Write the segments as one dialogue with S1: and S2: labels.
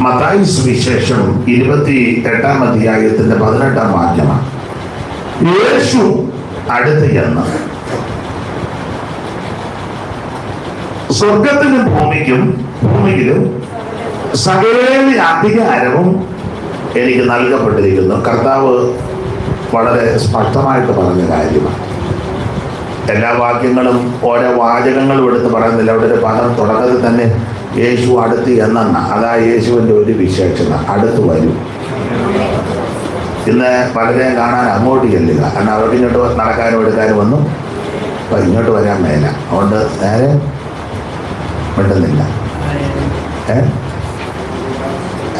S1: മത്തായി സുവിശേഷം 28-ാം അധ്യായത്തിന്റെ 18-ാം വാക്യമാണ്. യേശു അടുത്ത് ചെന്ന് സ്വർഗത്തിനും ഭൂമിയിലും സകല അധികാരവും എനിക്ക് നൽകപ്പെട്ടിരിക്കുന്നു. കർത്താവ് വളരെ സ്പഷ്ടമായിട്ട് പറഞ്ഞ കാര്യമാണ്. എല്ലാ വാക്യങ്ങളും ഓരോ വാചകങ്ങളും എടുത്ത് പറയുന്നില്ല. അവിടെ ഒരു പദം തുടക്കത്തിൽ തന്നെ യേശു അടുത്ത് എന്ന, അതാ യേശുവിൻ്റെ ഒരു വിശേഷത, അടുത്ത് വരും. ഇന്ന് പലരെയും കാണാൻ അങ്ങോട്ട് ചെല്ലുക, കാരണം അവർക്ക് ഇങ്ങോട്ട് നടക്കാനും എടുക്കാനും ഒന്നും ഇങ്ങോട്ട് വരാൻ മേല. അതുകൊണ്ട് നേരെ വിട്ടുന്നില്ല.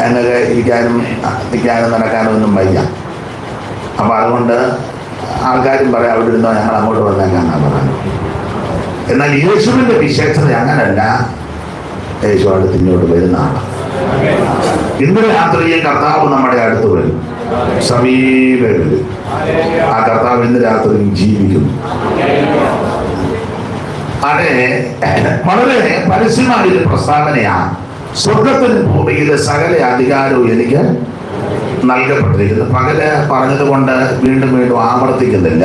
S1: എന്നൊക്കെ ഇരിക്കാനും നിൽക്കാനും നടക്കാനും ഒന്നും വയ്യ. അപ്പം അതുകൊണ്ട് ആൾക്കാരും പറയാം അവിടെ ഇരുന്നോ, ഞങ്ങൾ അങ്ങോട്ട് വന്നേക്കാന്നാണ് പറയുന്നത്. എന്നാൽ യേശുവിൻ്റെ വിശേഷത അങ്ങനല്ല. യേശു അടുത്ത് ഇങ്ങോട്ട് വരുന്നതാണ്. ഇന്നലെ രാത്രിയിൽ കർത്താവ് നമ്മുടെ അടുത്ത് വരും, സമീപം വരും. ആ കർത്താവ് ഇന്ന് രാത്രി ജീവിക്കുന്നു. അതെ, വളരെ പരസ്യമായൊരു പ്രസ്താവനയാണ്. സ്വർഗത്തിനും ഭൂമിയിലെ സകല അധികാരവും എനിക്ക് നൽകപ്പെട്ടിരിക്കുന്നു. പകല് പറഞ്ഞത് കൊണ്ട് വീണ്ടും വീണ്ടും ആവർത്തിക്കുന്നില്ല.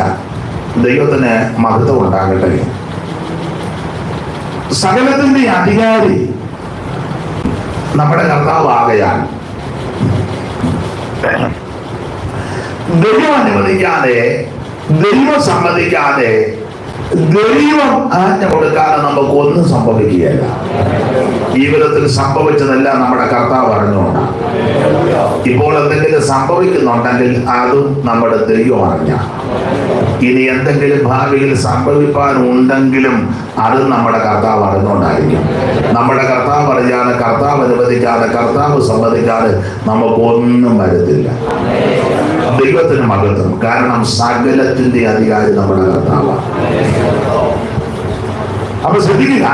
S1: ദൈവത്തിന് മഹത്വം ഉണ്ടാകട്ടെ. സകലത്തിന്റെ അധികാരി നമ്മുടെ കർത്താവ് ആകയാൽ ദൈവം അനുവദിക്കാതെ, ദൈവം സമ്മതിക്കാതെ, ദൈവം ആജ്ഞ കൊടുക്കാതെ നമുക്കൊന്നും സംഭവിക്കുകയല്ല. ജീവിതത്തിൽ സംഭവിച്ചതെല്ലാം നമ്മുടെ കർത്താവ് അറിഞ്ഞുകൊണ്ടാണ്. ഇപ്പോൾ എന്തെങ്കിലും സംഭവിക്കുന്നുണ്ടെങ്കിൽ അതും നമ്മുടെ ദൈവം അറിഞ്ഞ. ഇനി എന്തെങ്കിലും ഭാവിയിൽ സംഭവിക്കാനുണ്ടെങ്കിലും അതും നമ്മുടെ കർത്താവ് അറിഞ്ഞുകൊണ്ടായിരിക്കും. നമ്മുടെ കർത്താവ് അറിയാതെ, കർത്താവ് അനുവദിക്കാതെ, കർത്താവ് സമ്മതിക്കാതെ നമുക്കൊന്നും വരത്തില്ല. ദൈവത്തിന് മഹത്വം. കാരണം സകലത്തിന്റെ അധികാരി നമ്മുടെ കർത്താവാണ്. അപ്പൊ ശ്രദ്ധിക്കുക,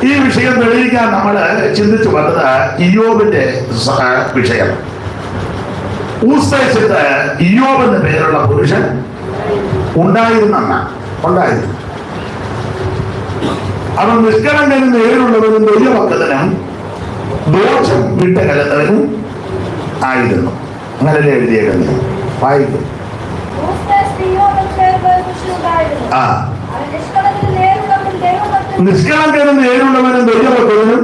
S1: ഈ വിഷയം തെളിയിക്കാൻ നമ്മൾ ചിന്തിച്ചു വന്നത് ഇയ്യോബിന്റെ വിഷയം. ഊസ്ദേശത്ത് ഇയ്യോബ് എന്ന പേരുള്ള പുരുഷൻ ഉണ്ടായിരുന്നു. അവൻ നിഷ്കളങ്കനും നേരിലുള്ളവനും ദൈവഭക്തനും ദോഷം വിട്ടുകലത്തവനും ആയിരുന്നു. അങ്ങനല്ലേ എഴുതിയേക്കുന്നത്? വായിക്കും. നിഷ്കളങ്കനും നേരുള്ളവനും ദൈവഭക്തനും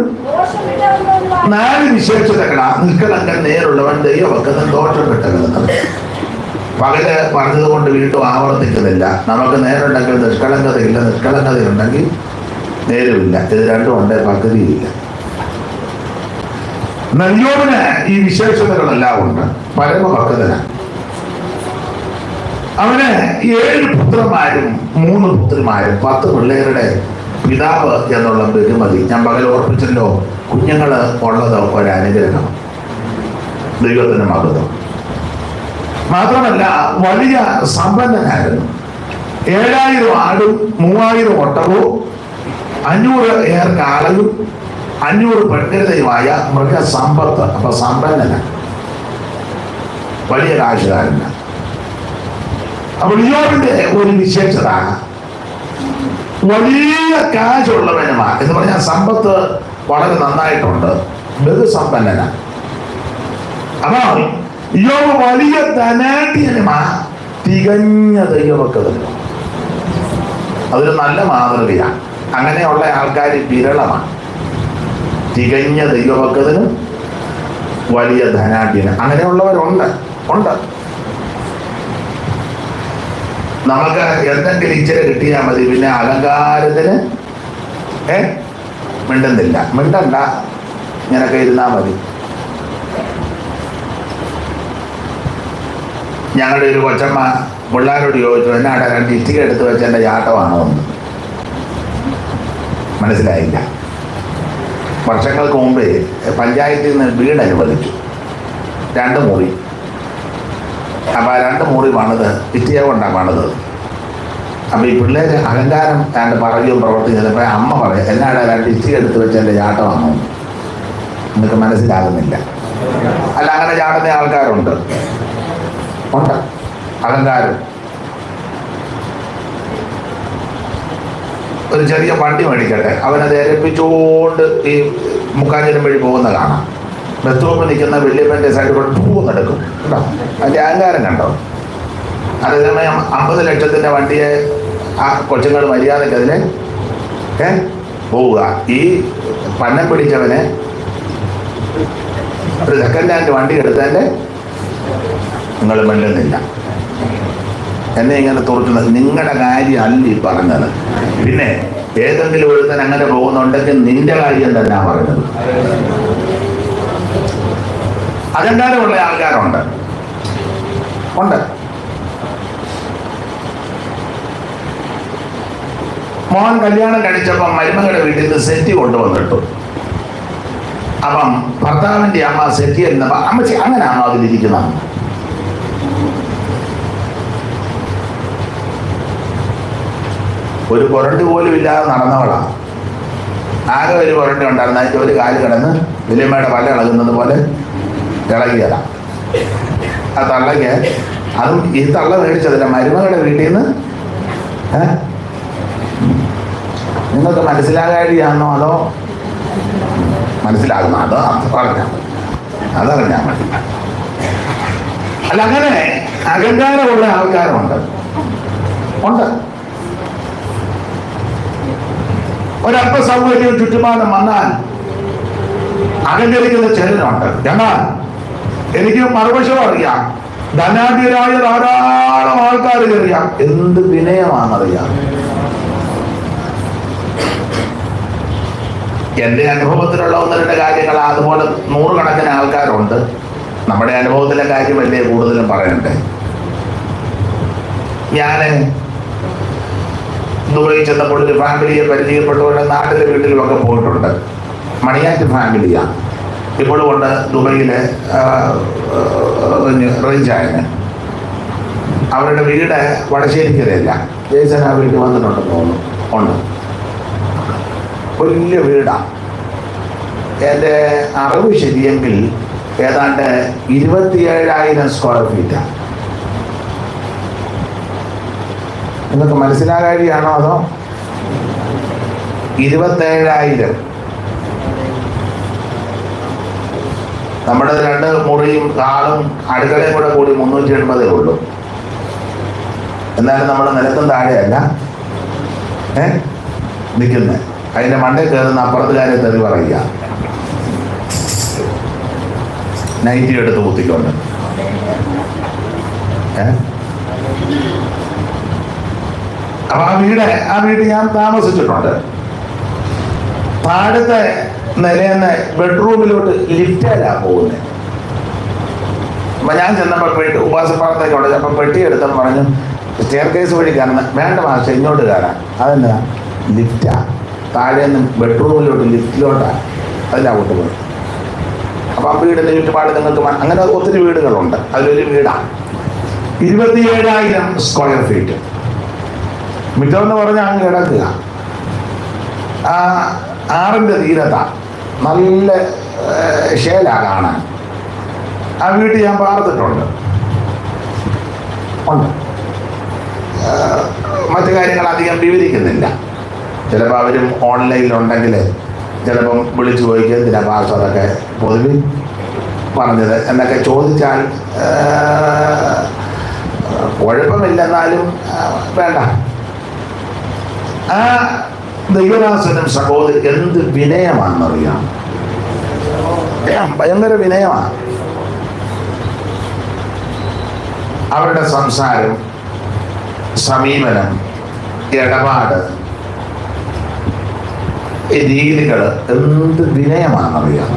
S1: 4 വിശേഷതകളാ. നിഷ്കളങ്കൻ, നേരുള്ളവൻ, ദൈവഭക്തൻ, ദോഷം വിട്ടുകളത്തവൻ. പകല് പറഞ്ഞത് കൊണ്ട് വീണ്ടും ആവർത്തിക്കുന്നില്ല. നമുക്ക് നേരുണ്ടെങ്കിൽ നിഷ്കളങ്കതയില്ല, നിഷ്കളങ്കതയുണ്ടെങ്കിൽ നേരുമില്ല. ഇത് രണ്ടും ഉണ്ട്, പകുതിയില്ല. ഇയ്യോബിന് ഈ വിശേഷതകളെല്ലാം ഉണ്ട്. പരമഭക്തനാണ്. അവന് 7 പുത്രന്മാരും 3 പുത്രിമാരും 10 പിള്ളേരുടെ പിതാവ് എന്നുള്ള ബഹുമതി. ഞാൻ പകൽ ഓർപ്പിച്ചല്ലോ, കുഞ്ഞുങ്ങള് ഉള്ളത് ഒരനുഗ്രഹം. ദൈവത്തിന് മഹത്വം. മാത്രമല്ല വലിയ സമ്പന്നനായിരുന്നു. 7000 ആടും 3000 ഒട്ടകവും 500 ഏർ കാളയും 500 പെൺകരുതയുമായ മൃഗസമ്പത്ത്. അപ്പൊ സമ്പന്നനാണ്, വലിയ കാശുകാരനാണ്. അപ്പോൾ ഇയ്യോബിന്റെ ഒരു വിശേഷത വലിയ കാശുള്ളവനുമാണ്. എന്ന് പറഞ്ഞാൽ സമ്പത്ത് വളരെ നന്നായിട്ടുണ്ട്, ബഹുസമ്പന്നനാണ്. അപ്പോൾ ഇയ്യോബ് വലിയ ധനാഢ്യനുമാ, തികഞ്ഞ ദൈവഭക്തനും. അതൊരു നല്ല മാതൃകയാണ്. അങ്ങനെയുള്ള ആൾക്കാർ വിരളമാണ്. തികഞ്ഞ ദൈവഭക്തനും വലിയ ധനാഢ്യനും, അങ്ങനെയുള്ളവരുണ്ട്. നമുക്ക് എന്തെങ്കിലും ഇച്ചിരി കിട്ടിയാൽ മതി, പിന്നെ അലങ്കാരത്തിന് മിണ്ടുന്നില്ല. മിണ്ടണ്ട, ഇങ്ങനൊക്കെ ഇരുന്നാൽ മതി. ഞങ്ങളുടെ ഒരു കൊച്ചമ്മ പിള്ളേരോട് ചോദിച്ചു, എന്നാടാ 2 ഇഷ്ടിക എടുത്ത് വെച്ച് എൻ്റെ ചാട്ടമാണോ എന്ന്. മനസ്സിലായില്ല. വർഷങ്ങൾക്ക് മുമ്പേ പഞ്ചായത്തിൽ നിന്ന് വീട് അനുവദിച്ചു, 2 മുറി. അപ്പം ആ 2 മുറി പണിത് ഇഷ്ടിക കൊണ്ടാണ് പണിത്. അപ്പം ഈ പിള്ളേർ അഹങ്കാരം പറയുകയും പ്രവർത്തിക്കുന്നപ്പോൾ അമ്മ പറയും, എന്നാടാ 2 ഇഷ്ടിക എടുത്ത് വെച്ച് എൻ്റെ ചാട്ടമാണോ എന്നൊക്കെ മനസ്സിലാകുന്നില്ല. അല്ല, അങ്ങനെ ചാടുന്ന ആൾക്കാരുണ്ട്, അഹങ്കാരം. ഒരു ചെറിയ വണ്ടി മേടിക്കട്ടെ, അവനത് ഏൽപ്പിച്ചുകൊണ്ട് ഈ മുക്കാഞ്ചേരം വഴി പോകുന്ന കാണാം. ബസ് സ്റ്റോപ്പിൽ നിൽക്കുന്ന വല്യപ്പൻ്റെ സൈഡിൽ കൂടെ പൂന്നെടുക്കും കേട്ടോ. അതിൻ്റെ അഹങ്കാരം കണ്ടോ? അതേസമയം 50 ലക്ഷത്തിൻ്റെ വണ്ടിയെ ആ കൊച്ചുങ്ങൾ മര്യാദയ്ക്ക് അതിന് പോവുക. ഈ പന്നം പിടിച്ചവന് ഒരു സെക്കൻഡ് ഹാൻഡ് വണ്ടി എടുത്തതിൻ്റെ നിങ്ങൾ മിണ്ടുന്നില്ല. എന്നെ ഇങ്ങനെ തുറക്കുന്നത് നിങ്ങളുടെ കാര്യം അല്ല ഈ പറഞ്ഞത്. പിന്നെ ഏതെങ്കിലും ഒരുത്തൻ അങ്ങനെ പോകുന്നുണ്ടെങ്കിൽ നിന്റെ കാര്യം തന്നെ പറഞ്ഞത്. അഹങ്കാരമുള്ള ആൾക്കാരുണ്ട് ഉണ്ട്. മോൻ കല്യാണം കഴിച്ചപ്പം മരുമകളുടെ വീട്ടിൽ നിന്ന് സെറ്റി കൊണ്ടുവന്നിട്ടു. അപ്പം ഭർത്താവിൻ്റെ അമ്മ സെറ്റി എന്നപ്പോ അമ്മച്ചി അങ്ങനെയാണോ അതിലിരിക്കുന്നത്? ഒരു കൊരണ്ടി പോലും ഇല്ലാതെ നടന്നവളാണ്. ആകെ ഒരു കൊരണ്ടി ഉണ്ടായിരുന്നു. അതിൻ്റെ ഒരു കാല് കിടന്ന് വലിയമ്മയുടെ പല ഇളകുന്നത് പോലെ ഇളകിയതാ. ആ തള്ളയ്ക്ക് അതും ഈ തള്ള മേടിച്ചതില്ല, മരുമകളുടെ വീട്ടിൽ നിന്ന്. നിങ്ങൾക്ക് മനസ്സിലാകാഴിയാണോ അതോ മനസ്സിലാകുന്നോ? അതോ അതറിഞ്ഞാൽ മതി. അല്ല, അങ്ങനെ അഹങ്കാരമുള്ള ആൾക്കാരുണ്ട് ഉണ്ട്. ഒരല്പ സൗകര്യം ചുറ്റുപാടും വന്നാൽ അഹങ്കരിക്കുന്ന ചിലരുണ്ട്. എന്നാൽ എനിക്ക് മറുവശം അറിയാം. ധനാഢ്യരായ ധാരാളം ആൾക്കാർ അറിയാം എന്ത് വിനയമാണെന്നറിയാം. എൻ്റെ അനുഭവത്തിലുള്ള 1-2 കാര്യങ്ങൾ അതുപോലെ 100 കണക്കിന് ആൾക്കാരുണ്ട്. നമ്മുടെ അനുഭവത്തിലെ കാര്യം വലിയ കൂടുതലും പറയണ്ടേ. ഞാൻ ദുബായി ചെന്നപ്പോൾ ഒരു ഫാമിലിയെ പരിചയപ്പെട്ടുകൊണ്ട് നാട്ടിലെ വീട്ടിലുമൊക്കെ പോയിട്ടുണ്ട്. മണിയാറ്റ് ഫാമിലിയാണ് ഇപ്പോഴും കൊണ്ട് ദുബൈയിലെ റേഞ്ചായന്. അവരുടെ വീട് വടശ്ശേരിക്കരയില്ല. ജയ്സൻ ആ വീട്ടിൽ വന്നിട്ടുണ്ടെന്ന് തോന്നുന്നു. ഉണ്ട്, വലിയ വീടാണ്. എൻ്റെ അറിവ് ശരിയെങ്കിൽ ഏതാണ്ട് 27,000 സ്ക്വയർ ഫീറ്റാണ്. നിങ്ങൾക്ക് മനസ്സിലാകാഴിയാണോ അതോ 27,000? നമ്മുടെ 2 മുറിയും ഹാളും അടുക്കളയും കൂടെ കൂടി 380 ഉള്ളൂ. എന്നാലും നമ്മൾ നിലത്തും താഴെയല്ല നിൽക്കുന്നത്. അതിൻ്റെ മണ്ടയിൽ കയറുന്ന അപ്പുറത്തുകാരെ തെറി പറയുക, നൈറ്റി എടുത്ത് കുത്തിക്കൊണ്ട്. അപ്പൊ ആ വീട് ഞാൻ താമസിച്ചിട്ടുണ്ട്. താഴത്തെ നിലയെന്ന് ബെഡ്റൂമിലോട്ട് ലിഫ്റ്റിലാണ് പോകുന്നത്. അപ്പൊ ഞാൻ ചെന്നപ്പോൾ ഉപാസപ്പാടത്തേക്ക് ഉണ്ട്. അപ്പം പെട്ടി എടുത്തെന്ന് പറഞ്ഞു സ്റ്റെയർ കേസ് വഴി കയറുന്ന. വേണ്ട മാസ്റ്റർ, ഇങ്ങോട്ട് കയറാൻ. അതെന്താ? ലിഫ്റ്റാ. താഴെ നിന്ന് ബെഡ്റൂമിലോട്ട് ലിഫ്റ്റിലോട്ടാണ്. അതിലങ്ങോട്ട് പോയി. അപ്പം ആ വീടിൻ്റെ ചുറ്റുപാട് നിങ്ങൾക്ക് അങ്ങനെ ഒത്തിരി വീടുകളുണ്ട്. അതിലൊരു വീടാണ് 27,000 സ്ക്വയർ ഫീറ്റ്. മിറ്റമെന്ന് പറഞ്ഞാൽ അങ്ങ് കിടക്കുക. ആ ആറിൻ്റെ തീരത്താണ്. നല്ല ഷേലാണ് കാണാൻ. ആ വീട്ടിൽ ഞാൻ പാർത്തിട്ടുണ്ട്. ഉണ്ട്. മറ്റു കാര്യങ്ങൾ അധികം വിവരിക്കുന്നില്ല. ചിലപ്പോൾ അവരും ഓൺലൈനിലുണ്ടെങ്കിൽ ചിലപ്പം വിളിച്ചു ചോദിക്കുക എന്തിനാ പാസ് അതൊക്കെ പൊതുവിൽ പറഞ്ഞത് എന്നൊക്കെ ചോദിച്ചാൽ കുഴപ്പമില്ലെന്നാലും വേണ്ട. ആ ദൈവദാസനും സഹോദരി എന്ത് വിനയമാണെന്നറിയാം. ഭയങ്കര വിനയമാണ് അവരുടെ സംസാരം, സമീപനം, ഇടപാട്, രീതികൾ എന്ത് വിനയമാണെന്നറിയാം.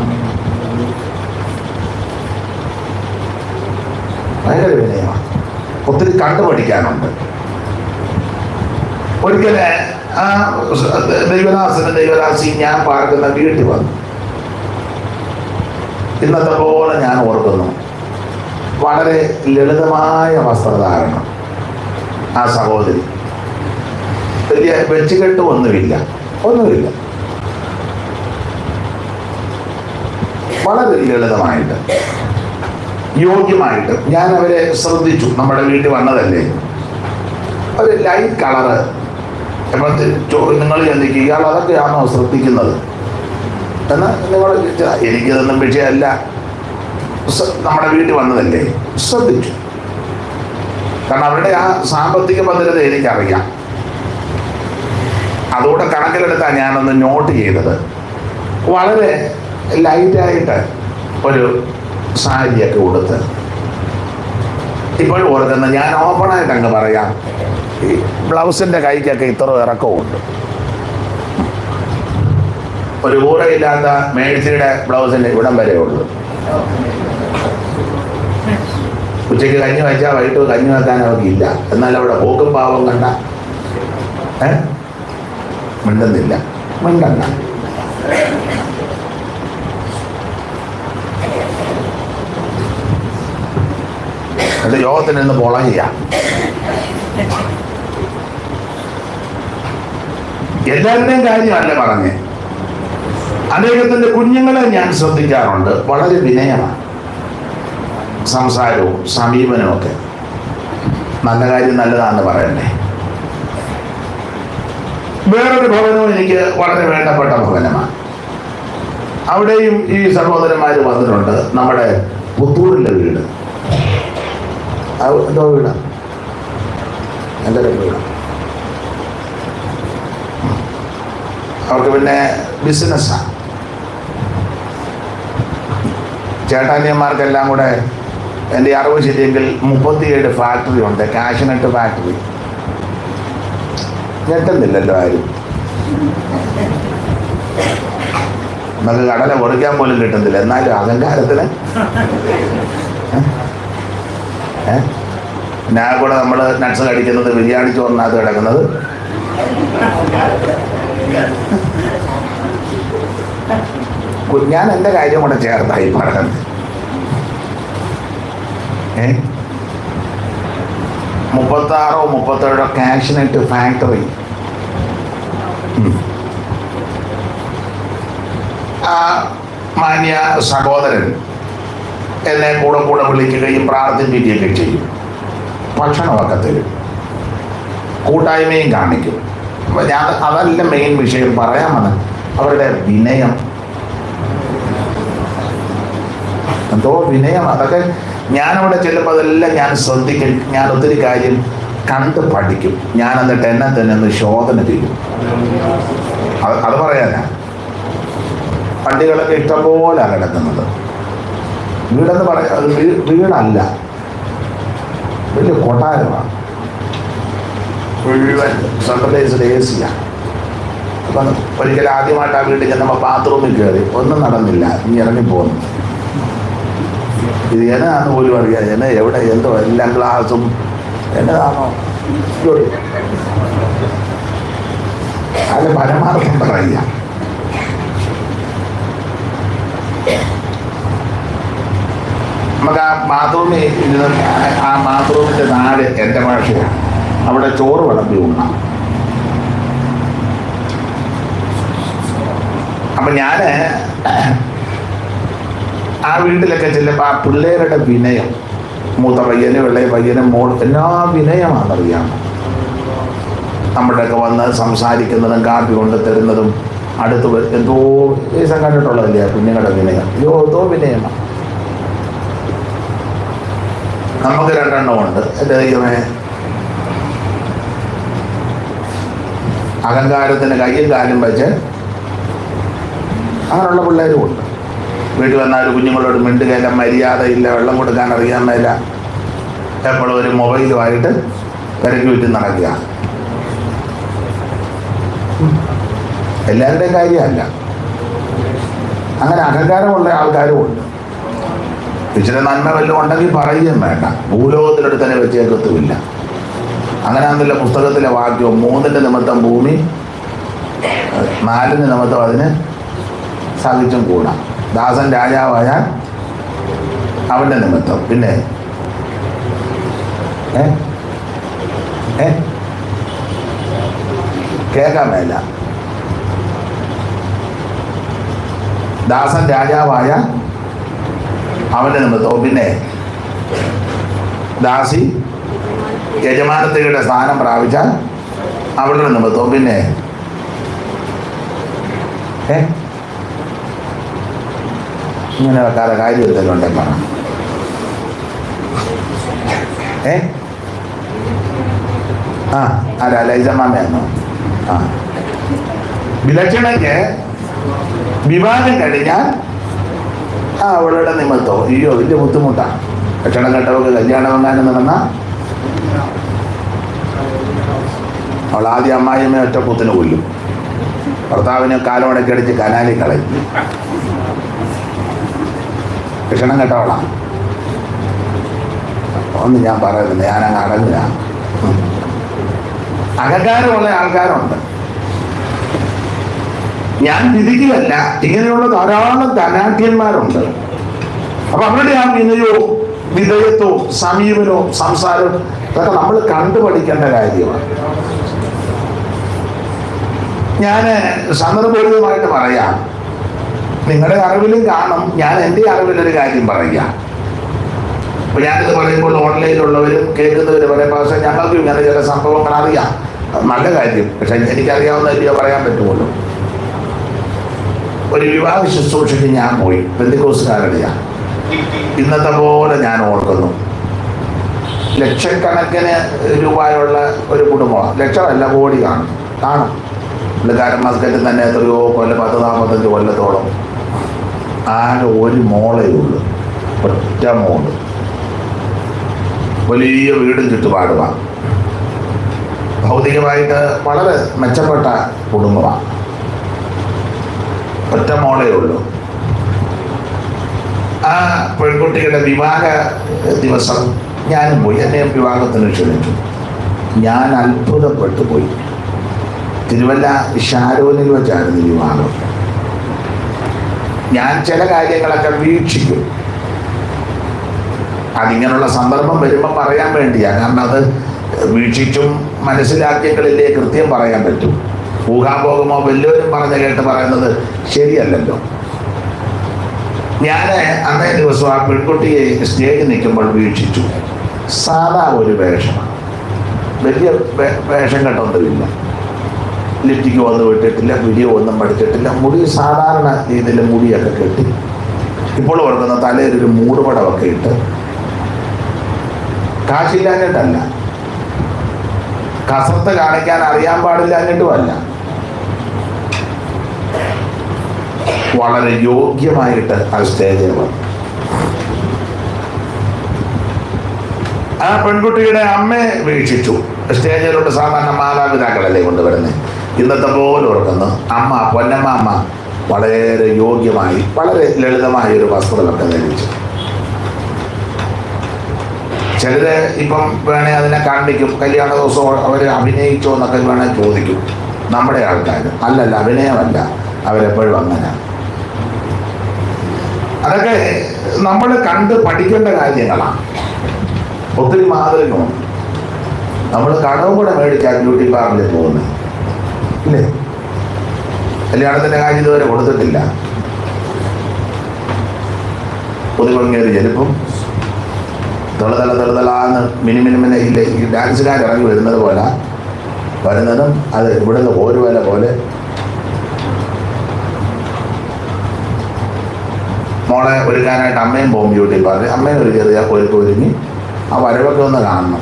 S1: ഭയങ്കര വിനയമാണ്. ഒത്തിരി കണ്ടുപഠിക്കാനുണ്ട്. ഒരിക്കല് ആ ദൈവദാസി ഞാൻ പാർക്കുന്ന വീട്ടിൽ വന്നു. ഇന്നത്തെ പോലെ ഞാൻ ഓർക്കുന്നു. വളരെ ലളിതമായ വസ്ത്രധാരണം. ആ സഹോദരി വലിയ വെച്ചുകെട്ടും ഒന്നുമില്ല. വളരെ ലളിതമായിട്ട് യോഗ്യമായിട്ട് ഞാൻ അവരെ ശ്രദ്ധിച്ചു. നമ്മുടെ വീട്ടിൽ വന്നതല്ലേ. ഒരു ലൈറ്റ് കളറ്. നിങ്ങൾ ചിന്തിക്കുക ഇയാൾ അതൊക്കെയാണോ ശ്രദ്ധിക്കുന്നത്? എന്ന് നിങ്ങൾ എനിക്കിതൊന്നും വിഷയമല്ല, നമ്മുടെ വീട്ടിൽ വന്നതല്ലേ, ശ്രദ്ധിച്ചു. കാരണം അവരുടെ ആ സാമ്പത്തിക ഭദ്രത എനിക്കറിയാം. അതുകൂടെ കണക്കിലെടുത്താണ് ഞാനൊന്ന് നോട്ട് ചെയ്തത്. വളരെ ലൈറ്റായിട്ട് ഒരു സാരിയൊക്കെ കൊടുത്ത്, ഇപ്പോഴും ഓർക്കുന്ന, ഞാൻ ഓപ്പണായിട്ട് അങ്ങ് പറയാം, ഈ ബ്ലൗസിൻ്റെ കൈക്കൊക്കെ ഇത്ര ഇറക്കമുണ്ട്. ഒരു ഊറയില്ലാത്ത മേഴ്സിയുടെ ബ്ലൗസിൻ്റെ ഇവിടം വരെ ഉള്ളു. ഉച്ചയ്ക്ക് കഞ്ഞി വെച്ചാൽ വൈകിട്ട് കഞ്ഞി വെക്കാൻ അവർക്കില്ല. എന്നാൽ അവിടെ പോക്കും പാവം കണ്ട മിണ്ടുന്നില്ല, മിണ്ടണ്ട. അത് യോഗത്തിൽ നിന്ന് പോളാൻ ചെയ്യാം. എല്ലാവരുടെയും കാര്യമല്ല പറഞ്ഞേ. അദ്ദേഹത്തിന്റെ കുഞ്ഞുങ്ങളെ ഞാൻ ശ്രദ്ധിക്കാറുണ്ട്. വളരെ വിനയമാണ് സംസാരവും സമീപനവും ഒക്കെ. നല്ല കാര്യം നല്ലതാണെന്ന് പറയണ്ടേ. വേറൊരു ഭവനവും എനിക്ക് വളരെ വേണ്ടപ്പെട്ട ഭവനമാണ്. അവിടെയും ഈ സഹോദരന്മാർ വന്നിട്ടുണ്ട്. നമ്മുടെ പുത്തൂരിലെ വീട്, എന്തോ വീട്, എൻ്റെ വീട്. അവർക്ക് പിന്നെ ബിസിനസ്സാണ്. ചേട്ടാനിയന്മാർക്കെല്ലാം കൂടെ എൻ്റെ അറിവ് ശരിയെങ്കിൽ 37 ഫാക്ടറി ഉണ്ട്. Cashew nut factory. ഞെട്ടുന്നില്ലല്ലോ ആരും. നമുക്ക് കടല പൊറിക്കാൻ പോലും കിട്ടുന്നില്ല. എന്നാലും അഹങ്കാരത്തിന് ഞാൻ കൂടെ നമ്മൾ നട്ട്സ് കടിക്കുന്നത്, ബിരിയാണി ചോറിനകത്ത് കിടക്കുന്നത്. ഞാൻ എൻ്റെ കാര്യം കൂടെ ചേർത്തായി പറയുന്നത്. 36 or 37 കാഷ്നട്ട് ഫാക്ടറി. ആ മാന്യ സഹോദരൻ എന്നെ കൂടെ കൂടെ വിളിക്കുകയും പ്രാർത്ഥിപ്പിക്കുകയൊക്കെ ചെയ്യും. ഭക്ഷണമൊക്കെ തരും, കൂട്ടായ്മയും കാണിക്കും. അപ്പം ഞാൻ അതല്ല മെയിൻ വിഷയം പറയാൻ വന്നത്. അവരുടെ വിനയം, എന്തോ വിനയം. അതൊക്കെ ഞാനവിടെ ചെല്ലുമ്പോൾ അതെല്ലാം ഞാൻ ശ്രദ്ധിക്കും. ഞാൻ ഒത്തിരി കാര്യം കണ്ട് പഠിക്കും. ഞാൻ എന്നിട്ട് എന്നെ തന്നെ ഒന്ന് ശോധന ചെയ്യും. അത് പറയാനാ. പള്ളികളൊക്കെ ഇഷ്ടംപോലെ കിടക്കുന്നത്. വീടെന്ന് പറയാം, അത് വീടല്ല, വലിയ കൊട്ടാരമാണ്. മുഴുവൻ സെൻട്രലൈസ്ഡ് AC. അപ്പം ഒരിക്കലും ആദ്യമായിട്ട് ആ വീട്ടിൽ ചെന്നപ്പോൾ ബാത്റൂമിൽ കയറി, ഒന്നും നടന്നില്ല, ഇനി ഇറങ്ങിപ്പോന്നു. ഇത് എന്നാന്ന് പോലും അറിയാം. എന്നെ എവിടെ എന്തോ എല്ലാം ഗ്ലാസും എന്നതാണോ അതിന് പരമാർത്ഥം പറയുക. നമുക്ക് ആ ബാത്റൂമിൽ ഇരുന്ന്, ആ ബാത്റൂമിൻ്റെ നാട് എൻ്റെ ഭാഷയാണ്. അവിടെ ചോറ് വിളമ്പി ഉണ്ണാം. അപ്പം ഞാൻ ആ വീട്ടിലൊക്കെ ചെല്ലുമ്പോൾ ആ പിള്ളേരുടെ വിനയം, മൂത്ത പയ്യനും ഇളയ പയ്യനും മോൾ, എല്ലാ വിനയമാണെന്നറിയാം. നമ്മുടെയൊക്കെ വന്ന് സംസാരിക്കുന്നതും കാപ്പി കൊണ്ട് തരുന്നതും അടുത്ത് എന്തോ ദിവസം കണ്ടിട്ടുള്ളതല്ലേ കുഞ്ഞുങ്ങളുടെ വിനയം. അയ്യോ എന്തോ വിനയമാണ്. നമുക്ക് 2 എണ്ണമുണ്ട്. എൻ്റെ ദൈവമേ, അഹങ്കാരത്തിന് കയ്യും കാലും വെച്ച് അങ്ങനെയുള്ള പിള്ളേരും ഉണ്ട്. വീട്ടിൽ വന്നാൽ കുഞ്ഞുങ്ങളോട് മിണ്ടുകയില്ല, മര്യാദയില്ല, വെള്ളം കൊടുക്കാൻ അറിയാൻ മേല, എപ്പോഴും ഒരു മൊബൈലുമായിട്ട് തിരക്കി വിറ്റ് നടക്കുക. എല്ലാവരുടെയും കാര്യമല്ല. അങ്ങനെ അഹങ്കാരമുള്ള ആൾക്കാരും ഉണ്ട്. ഇച്ചിരി നന്മ വല്ലതും ഉണ്ടെങ്കിൽ പറയുകയും വേണ്ട. ഭൂലോകത്തിനടുത്തന്നെ വെച്ചേക്കത്തുമില്ല. അങ്ങനെ ആണെന്നില്ല പുസ്തകത്തിലെ വാക്യവും 3 നിമിത്തം ഭൂമി, 4 നിമിത്തം അതിന് സഹിച്ചും കൂടാം. ദാസൻ രാജാവായാൽ അവൻ്റെ നിമിത്തം. പിന്നെ കേൾക്കാൻ മേല. ദാസൻ രാജാവായ അവൻ്റെ നിമിത്തവും. പിന്നെ ദാസി യജമാനത്തിയുടെ സ്ഥാനം പ്രാപിച്ചാൽ അവളുടെ നിമിത്തവും. പിന്നെ ഇങ്ങനെ വെക്കാതെ കാര്യം എന്തെങ്കിലും ഉണ്ടേ പറ. ആരാ ലൈസമാമയാണോ? വിലക്ഷണയ്ക്ക് വിവാഹം കഴിഞ്ഞാൽ അവളുടെ നിമിത്തോ അയ്യോ വലിയ ബുദ്ധിമുട്ടാണ്. ലക്ഷണം കേട്ടവർക്ക് കല്യാണം എങ്ങാനും നടന്ന അവൾ ആദ്യം അമ്മായിയമ്മ ഒറ്റക്കൂത്തിന് കൊല്ലും, ഭർത്താവിനെ കാലോടൊക്കെ അടിച്ച് കനാലിൽ കളയും. ലക്ഷണം കേട്ടവളാണ്. ഒന്നും ഞാൻ പറയുന്നില്ല, ഞാനങ്ങ് അടങ്ങുക. അഹങ്കാരമുള്ള ആൾക്കാരുണ്ട്. ഞാൻ വിധിക്കുകയല്ല, ഇങ്ങനെയുള്ള ധാരാളം ധനാഢ്യന്മാരുണ്ട്. അപ്പൊ അവരുടെ ആ വിധേയത്വവും സമീപനവും സംസാരവും ഇതൊക്കെ നമ്മൾ കണ്ടുപഠിക്കേണ്ട കാര്യമാണ്. ഞാൻ സന്ദർഭോചിതമായിട്ട് പറയാം, നിങ്ങളുടെ അറിവിലും കാണും, ഞാൻ എൻ്റെ അറിവിലൊരു കാര്യം പറയാം. അപ്പൊ ഞാനിത് പറയുമ്പോൾ ഓൺലൈനിലുള്ളവരും കേൾക്കുന്നവർ പറയാം, പക്ഷേ ഞങ്ങൾക്ക് ഇങ്ങനെ ചില സംഭവങ്ങൾ അറിയാം. നല്ല കാര്യം, പക്ഷെ എനിക്കറിയാവുന്ന രീതിയോ പറയാൻ പറ്റുമല്ലോ. ഒരു വിവാഹ ശുശ്രൂഷയ്ക്ക് ഞാൻ പോയി, പെന്തിക്കോസ്തുകാരുടെയാണ്. ഇന്നത്തെ പോലെ ഞാൻ ഓർക്കുന്നു. ലക്ഷക്കണക്കിന് രൂപയുള്ള ഒരു കുടുംബമാണ്. ലക്ഷമല്ല, കോടി കാണും. പുള്ളിക്കാരൻ മസ്കറ്റിൽ തന്നെ എത്രയോ കൊല്ലം, 10-45 കൊല്ലത്തോളം. ആകെ ഒരു മോളേ ഉള്ളൂ, ഒറ്റ മോള്. വലിയ വീടും ചുറ്റുപാടുമാണ്. ഭൗതികമായിട്ട് വളരെ മെച്ചപ്പെട്ട കുടുംബമാണ്. ഒറ്റ മോളേ ഉള്ളൂ. ആ പെൺകുട്ടികളുടെ വിവാഹ ദിവസം ഞാനും പോയി. എന്നെ വിവാഹത്തിന് ക്ഷണിച്ചു. ഞാൻ അത്ഭുതപ്പെട്ടു പോയി. തിരുവല്ല ഷാരോനിൽ വെച്ചായിരുന്നു വിവാഹം. ഞാൻ ചില കാര്യങ്ങളൊക്കെ വീക്ഷിക്കും. അതിങ്ങനെയുള്ള സന്ദർഭം വരുമ്പോൾ പറയാൻ വേണ്ടിയാണ്. കാരണം അത് വീക്ഷിച്ചും മനസ്സിലാക്കിയങ്ങളിലേ കൃത്യം പറയാൻ പറ്റും. ഊഹാഭോഗമോ വല്ലവരും പറഞ്ഞ കേട്ട് പറയുന്നത് ശരിയല്ലല്ലോ. ഞാൻ അന്നേ ദിവസം ആ പെൺകുട്ടിയെ സ്റ്റേജിൽ നിൽക്കുമ്പോൾ വീക്ഷിച്ചു. സാധാ ഒരു വേഷമാണ്, വലിയ വേഷം കെട്ടൊന്നുമില്ല. ലിപ്റ്റിക്ക് ഒന്നും ഇട്ടിട്ടില്ല, വീഡിയോ ഒന്നും പഠിച്ചിട്ടില്ല. മുടി സാധാരണ രീതിയിൽ മുടിയൊക്കെ കെട്ടി, ഇപ്പോൾ ഓർക്കുന്ന തലയിലൊരു മൂടുപടമൊക്കെ ഇട്ട്, കാശില്ലാഞ്ഞിട്ടല്ല, കസർത്ത് കാണിക്കാൻ അറിയാൻ പാടില്ലാഞ്ഞിട്ടുമല്ല, വളരെ യോഗ്യമായിട്ട് ആ സ്റ്റേജിൽ വന്നു. ആ പെൺകുട്ടിയുടെ അമ്മയെ വീക്ഷിച്ചു. സ്റ്റേജിലോട്ട് സാധാരണ മാതാപിതാക്കളല്ലേ കൊണ്ടുവരുന്നത്. ഇന്നത്തെ പോലെ ഓർക്കുന്നു. അമ്മ, പൊന്നമ്മ അമ്മ വളരെ യോഗ്യമായി, വളരെ ലളിതമായ ഒരു വസ്ത്രമൊക്കെ ധരിച്ചു. ചിലര് ഇപ്പം വേണേ അതിനെ കാണിക്കും. കല്യാണ ദിവസം അവർ അഭിനയിച്ചോ എന്നൊക്കെ വേണേ ചോദിക്കും. നമ്മുടെ ആൾക്കാർ അല്ലല്ല, അഭിനയമല്ല, അവരെപ്പോഴും അങ്ങനെ. അതൊക്കെ നമ്മൾ കണ്ട് പഠിക്കേണ്ട കാര്യങ്ങളാണ്. ഒത്തിരി മാതൃകയുണ്ട്. നമ്മൾ കടവും കൂടെ മേടിച്ചാൽ ബ്യൂട്ടി പാർലറിൽ പോകുന്നത് ഇല്ലേ? കല്യാണത്തിൻ്റെ കാര്യം ഇതുവരെ കൊടുത്തിട്ടില്ല. പൊതുഭംഗിയൊരു ചെരുപ്പും തെളുതലാന്ന് മിനിമിനിമിനെ ഇല്ലേ ഈ ഡാൻസുകാരിറങ്ങി വരുന്നത് പോലെ വരുന്നതും അത് ഇവിടുന്ന് ഒരു വില പോലെ. മോളെ ഒരുക്കാനായിട്ട് അമ്മയും പോകും ബ്യൂട്ടി പാർലർ. അമ്മയും ഒരു ചെറിയ ഒരുങ്ങി ആ വരവൊക്കെ ഒന്ന് കാണണം.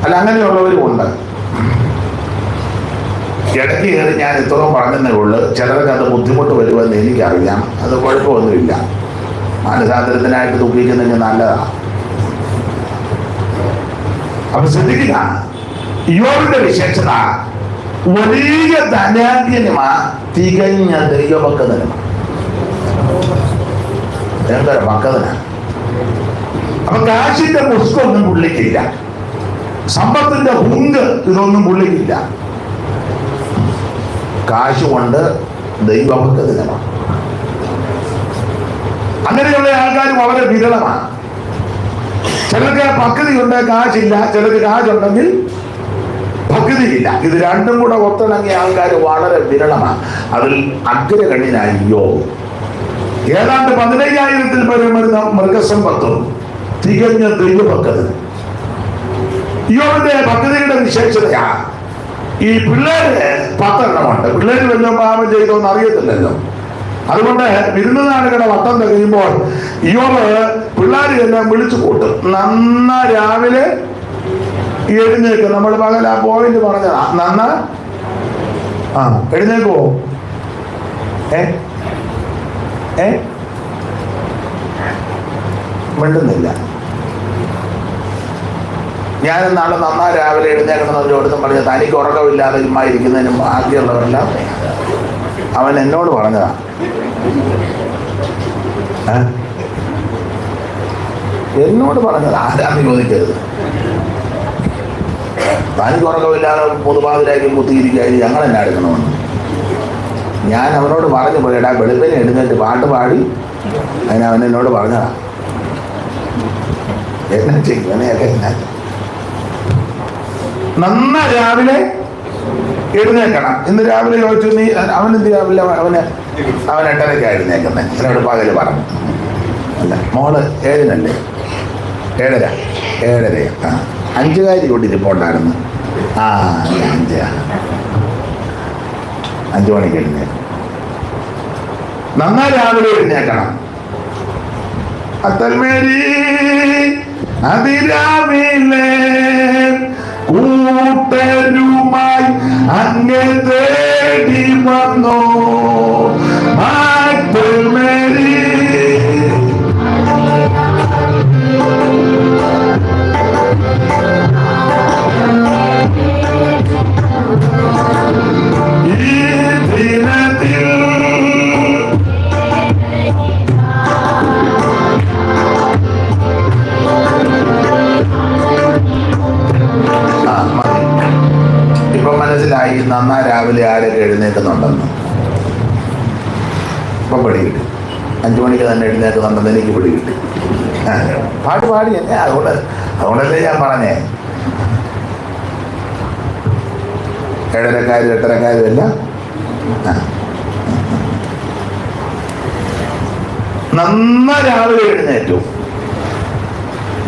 S1: അല്ല, അങ്ങനെയുള്ളവരും ഉണ്ട്. ഇടയ്ക്ക് കയറി ഞാൻ ഇത്രയും പറഞ്ഞതേ ഉള്ളൂ. ചിലർക്ക് അത് ബുദ്ധിമുട്ട് വരുമെന്ന് എനിക്കറിയാം. അത് കുഴപ്പമൊന്നുമില്ല. മാനസാന്തരത്തിനായിട്ട് ദുഃഖിക്കുന്നെങ്കിൽ നല്ലതാണ്. അപ്പൊ ശ്രദ്ധിക്കുക, ഇയോബിന്റെ വിശേഷത വലിയ ധനാഢ്യനുമാ, തികഞ്ഞ ദൈവഭക്തനുമാ. എന്തൊരു ഭക്തനാ. അപ്പൊ കാശിന്റെ പുഷ്പമൊന്നും പുള്ളിക്കില്ല, സമ്പത്തിന്റെ ഹുങ്ക് ഇതൊന്നും പുള്ളിക്കില്ല. കാശ് കൊണ്ട് ദൈവഭക്തനുമാണ്. അങ്ങനെയുള്ള ആൾക്കാർ വളരെ വിരളമാണ്. ചിലർക്ക് ഭക്തിയുണ്ട്, കാശില്ല. ചിലർക്ക് കാശുണ്ടെങ്കിൽ ഭക്തിയില്ല. ഇത് രണ്ടും കൂടെ ഒത്തിണങ്ങിയ ആൾക്കാർ വളരെ വിരളമാണ്. അതിൽ അഗ്രഗണ്യനായി യോബ്. ഏതാണ്ട് 15,000 പേര് വരുന്ന മൃഗസമ്പത്തും തികഞ്ഞ ദൈവഭക്തന്. യോബിന്റെ ഭക്തിയുടെ വിശേഷതയാണ് ഈ പിള്ളേര് 10 എണ്ണമുണ്ട്. പിള്ളേര് വല്ലതും പാപം ചെയ്തോന്ന് അറിയത്തില്ലല്ലോ. അതുകൊണ്ട് വിരുന്നുനാടുകളുടെ വട്ടം തികയുമ്പോൾ ഇയ്യോബ് പിള്ളേരെല്ലാം വിളിച്ചു കൂട്ടും. നന്ന രാവിലെ എഴുന്നേക്കും. നമ്മൾ പകൽ ആ പോയിന്റ് പറഞ്ഞതാ. നന്ന എഴുന്നേക്കുവോ? മിണ്ടുന്നില്ല. ഞാൻ നാളെ നന്നാ രാവിലെ എഴുന്നേക്കണമെന്ന് ഓടുത്തും പറഞ്ഞ തനിക്ക് ഉറക്കമില്ലാതെ ഇരിക്കുന്നതിനും ബാക്കിയുള്ളവരെല്ലാം അവൻ എന്നോട് പറഞ്ഞതാ. എന്നോട് പറഞ്ഞത് ആരാന്ന് ചോദിക്കരുത്. തനിക്ക് ഉറക്കമില്ലാതെ പൊതുപാതിരാക്കി കുത്തിയിരിക്കായി ഞങ്ങൾ എന്നെ എടുക്കണമെന്ന് ഞാൻ അവനോട് പറഞ്ഞു പോയിടാ. വെളുപ്പിനെ എഴുന്നേറ്റ് പാട്ട് പാടി അവൻ എന്നോട് പറഞ്ഞതാ. എന്നാ ചെയ്യുന്നതൊക്കെ എന്നാ നന്ന രാവിലെ എഴുന്നേക്കണം. ഇന്ന് രാവിലെ ചോദിച്ചു നീ അവനെന്ത് രാവിലെ അവൻ 8:30 എഴുന്നേക്കുന്നത്. എന്നോട് പകല് പറഞ്ഞു. അല്ല മോള് 7 7:30 5 കൊണ്ടിരിപ്പുണ്ടായിരുന്നു. 5 മണിക്ക് എഴുന്നേക്കും. നന്നാ രാവിലെ എഴുന്നേക്കണം. അത്തൽമേരി അതിരാവിലെ കൂട്ടരുമായി അങ്ങേ തേടി വന്നു അത്തൽമേരി ഈ ദിനത്തിൽ ഇപ്പൊ മനസ്സിലായി നന്നാ രാവിലെ ആരൊക്കെ എഴുന്നേൽക്കുന്നുണ്ടെന്ന്. ഇപ്പൊ പിടി കിട്ടി. 5 മണിക്ക് തന്നെ എഴുന്നേൽക്കുന്നുണ്ടെന്ന് എനിക്ക് പിടി കിട്ടി. പാട്ട് പാടി തന്നെ. അതുകൊണ്ടല്ലേ ഞാൻ പറഞ്ഞേ 7:30 8:30 എല്ലാം നന്നാ രാവിലെ എഴുന്നേറ്റു.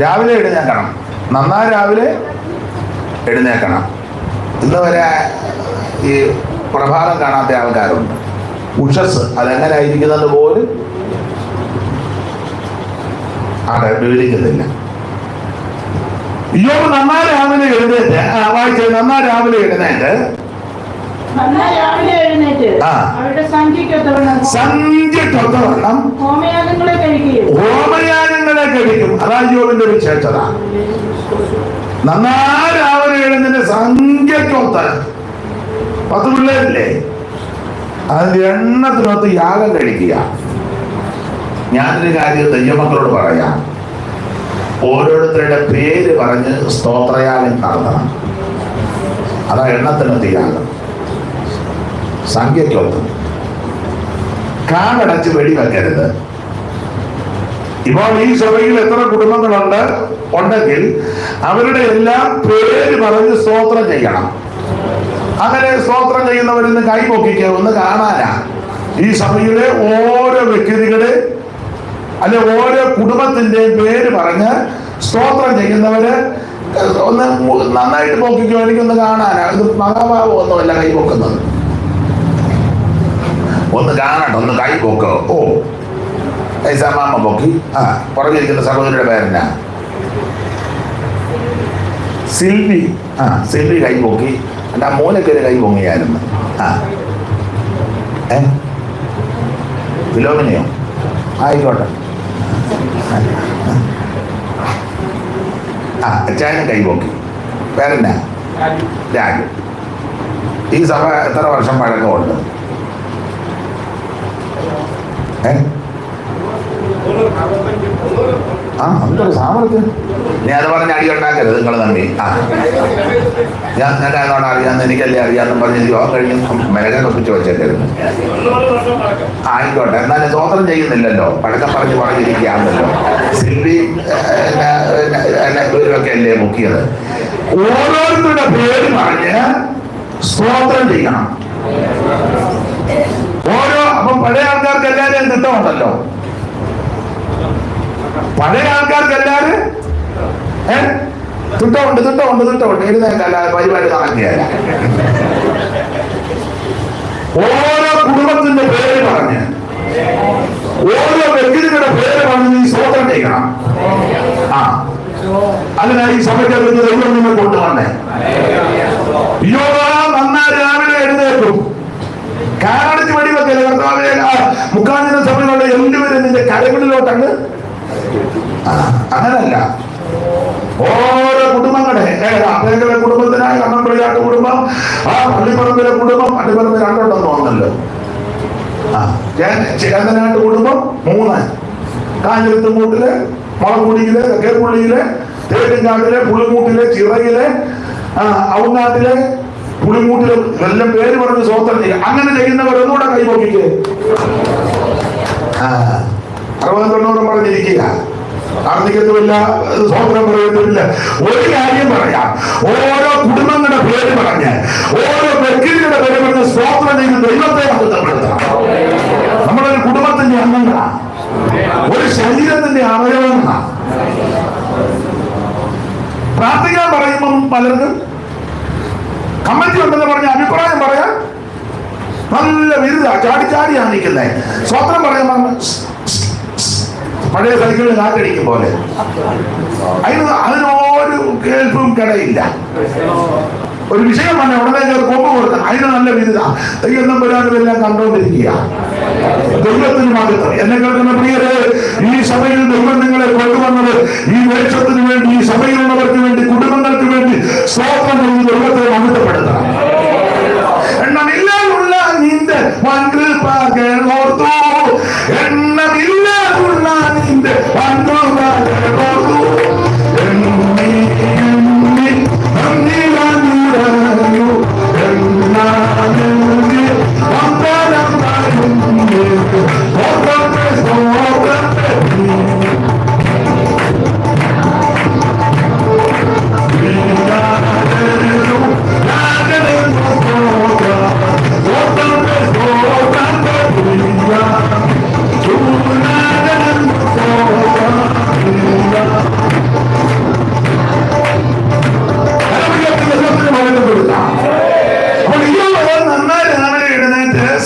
S1: രാവിലെ എഴുന്നേക്കണം. നന്നാ രാവിലെ എഴുന്നേക്കണം. ഇന്ന് വരെ ഈ പ്രഭാതം കാണാത്ത ആൾക്കാരുണ്ട്. ഉഷസ് അതെങ്ങനെ ആയിരിക്കുന്നത് പോലും അവിടെ വിവരിക്കുന്നില്ല. ഇയ്യോബ് നന്നാ രാവിലെ എഴുന്നേറ്റ് വായിച്ചത് നന്നാ രാവിലെ എഴുന്നേറ്റ് സന്ധ്യക്കൊത്തവണ്ണം ഹോമയാഗങ്ങളെ കഴിക്കും. അതാ ഇയ്യോബിന്റെ വിശേഷത. നന്നാ രാവിലെ എഴുന്നേറ്റ് സംഖ്യക്കൊത്ത് 10 പിള്ളേരില്ലേ അതിന്റെ എണ്ണത്തിനൊത്ത് യാഗം കഴിക്കുക. ഞാനൊരു കാര്യം ദൈവമക്കളോട് പറയാം. ഓരോരുത്തരുടെ പേര് പറഞ്ഞ് സ്തോത്രയാഗം നടത്തണം. അതാ എണ്ണത്തിനൊത്ത് യാഗം. സംഖ്യക്കൊത്ത് കാടടച്ച് വെടിവെക്കരുത്. ഇപ്പോൾ ഈ സഭയിൽ എത്ര കുടുംബങ്ങളുണ്ട് ഉണ്ടെങ്കിൽ അവരുടെ എല്ലാം പേര് പറഞ്ഞ് സ്തോത്രം ചെയ്യണം. അങ്ങനെ സ്തോത്രം ചെയ്യുന്നവരിന്ന് കൈ പൊക്കിക്കുക. ഒന്ന് കാണാനാ ഈ സഭയിലെ ഓരോ വ്യക്തികളുടെ അല്ലെ ഓരോ കുടുംബത്തിന്റെ പേര് പറഞ്ഞ് സ്തോത്രം ചെയ്യുന്നവര് ഒന്ന് നന്നായിട്ട് പൊക്കിക്കോ. എനിക്കൊന്ന് കാണാനാ. ഇത് മഹാഭാവം ഒന്നുമല്ല കൈ പൊക്കുന്നത്. ഒന്ന് കാണട്ടെ. ഒന്ന് കൈ പൊക്കോ. ഓ ഐസാമാമ പൊക്കി. പുറകിരിക്കുന്ന സഹോദരിയുടെ പേരെന്നാ സിൽവി. സിൽവി കൈ പൊക്കി. എൻ്റെ ആ മൂലക്കൊരു കൈ പൊങ്ങിയായിരുന്നു. ഫിലോമിനയോ ആയിക്കോട്ടെ. അച്ചായനും കൈ പൊക്കി. പേരെന്നാ രാജു. ഈ സഭ എത്ര വർഷം പഴക്കമുണ്ട്? എന്തൊരു സാമർത്ഥ്യം. നീ അത് പറഞ്ഞ് അടി ഉണ്ടാക്കരുത്. നിങ്ങൾ തമ്മി ഞാൻ എന്നോട് അറിയാമെന്ന് എനിക്കല്ലേ അറിയാമെന്ന് പറഞ്ഞ് യോഗം കഴിഞ്ഞ് മെലകൻ ഒപ്പിച്ച് വെച്ചേക്കരുത്. ആയിക്കോട്ടെ. എന്നാലും സ്വതന്ത്രം ചെയ്യുന്നില്ലല്ലോ. പഴക്കം പറഞ്ഞിരിക്കുകയാണല്ലോ. സിൽവി ഇവരൊക്കെ അല്ലേ മുക്കിയത്. ഓരോരുത്തരുടെ പേര് പറഞ്ഞ് സ്തോത്രം ചെയ്യണം. അപ്പം പഴയ ആൾക്കാർക്ക് എല്ലാവരും തിട്ടമുണ്ടല്ലോ. പഴയ ആൾക്കാർക്ക് എല്ലാവരും തിട്ടമുണ്ട്. എഴുന്നേക്കല്ലാതെ പരിപാടി നടക്കുകയല്ല. ഓരോ കുടുംബത്തിന്റെ പേര് പറഞ്ഞ് അതിനായി സഭയ്ക്കകത്ത് ദൈവം നിങ്ങൾ കൊണ്ടുവന്നേ. നന്നായി രാവിലെ എഴുന്നേൽക്കും, കാരണടിച്ച് വെടിവെക്കല്ലേ കർത്താവേ. മുക്കാഞ്ചിന സഭയിലുള്ള എല്ലാവരും നിന്റെ കരകളിലോട്ടങ്ങ്. അങ്ങനല്ല, ഓരോ കുടുംബങ്ങളെ അപ്പേക്കലെ കുടുംബത്തിനായി കണ്ണമ്പിളിയാട്ട് കുടുംബം, പള്ളിപ്പറമ്പിലെ കുടുംബം, പള്ളിപ്പറമ്പിൽ രണ്ടുണ്ടെന്ന് തോന്നല്ലോ. ചേതനാട്ട് കുടുംബം 3, കാഞ്ഞിരത്തുമൂട്ടില്, മുളക്കുടിയില്, തെക്കേപ്പുള്ളിയില്, തേക്കിൻകാട്ടിലെ, പുളിമൂട്ടിലെ, ചിറയിലെ, ഔങ്ങാട്ടിലെ, പുളിമൂട്ടിലെ എല്ലാം പേര് പറഞ്ഞ് സ്വോത്രം ചെയ്യുക. അങ്ങനെ ചെയ്യുന്നവർ ഒന്നുകൂടെ കൈപൊക്കിക്ക് 60-90 പറഞ്ഞിരിക്കുക. ആർത്തിക്കത്തുമില്ല, സ്വോത്രം പറയത്തുമില്ല. ഒരു കാര്യം പറയാം, ഓരോ കുടുംബങ്ങളുടെ പേര് പറഞ്ഞ്, ഓരോ വ്യക്തികളുടെ പേര് പറഞ്ഞ് സ്വോത്രം ചെയ്ത് ദൈവത്തെ ബന്ധപ്പെടുത്തണം. നമ്മളൊരു കുടുംബത്തിന്റെ അംഗങ്ങളാണ്, ഒരു ശരീരത്തിന്റെ അവയവങ്ങളാണ്. പ്രാർത്ഥിക്കാൻ പറയുമ്പം പലർക്കും കമ്മിറ്റി ഉണ്ടെന്ന് പറഞ്ഞ അഭിപ്രായം പറയാൻ നല്ല വിരുദ, ചാടിച്ചാടിയാണ് നിൽക്കുന്നത്. സ്വത്രം പറയാൻ പഴയ സൈക്കിളിൽ കാറ്റടിക്കും പോലെ. അതിനൊരു കേൾപ്പും കിടയില്ല. ഒരു വിഷയം തന്നെ ഉടനെ കൊമ്പ് കൊടുക്കണം, അതിന് നല്ല വിരുദ. ദൈവം നമ്പരാനെല്ലാം കണ്ടുകൊണ്ടിരിക്കുക. ദൈവത്തിന് മഹത്വം. എന്നെ കേൾക്കുന്ന പ്രിയരെ, ഈ സഭയിൽ ദൈവം നിങ്ങളെ കൊണ്ടുവന്നത് ഈ വേഷത്തിന് വേണ്ടി, ഈ സഭയിലുള്ളവർക്ക് വേണ്ടി, കുടുംബങ്ങൾക്ക് വേണ്ടി സ്തോത്രം ചെയ്ത് ദൈവത്തെ മഹത്വപ്പെടുത്തണം. എണ്ണമില്ലാതുള്ള നിന്റെ വൻകൃപകളോർത്തു, എണ്ണമില്ലാതുള്ള നിന്റെ വൻകൃപകളോർത്തു,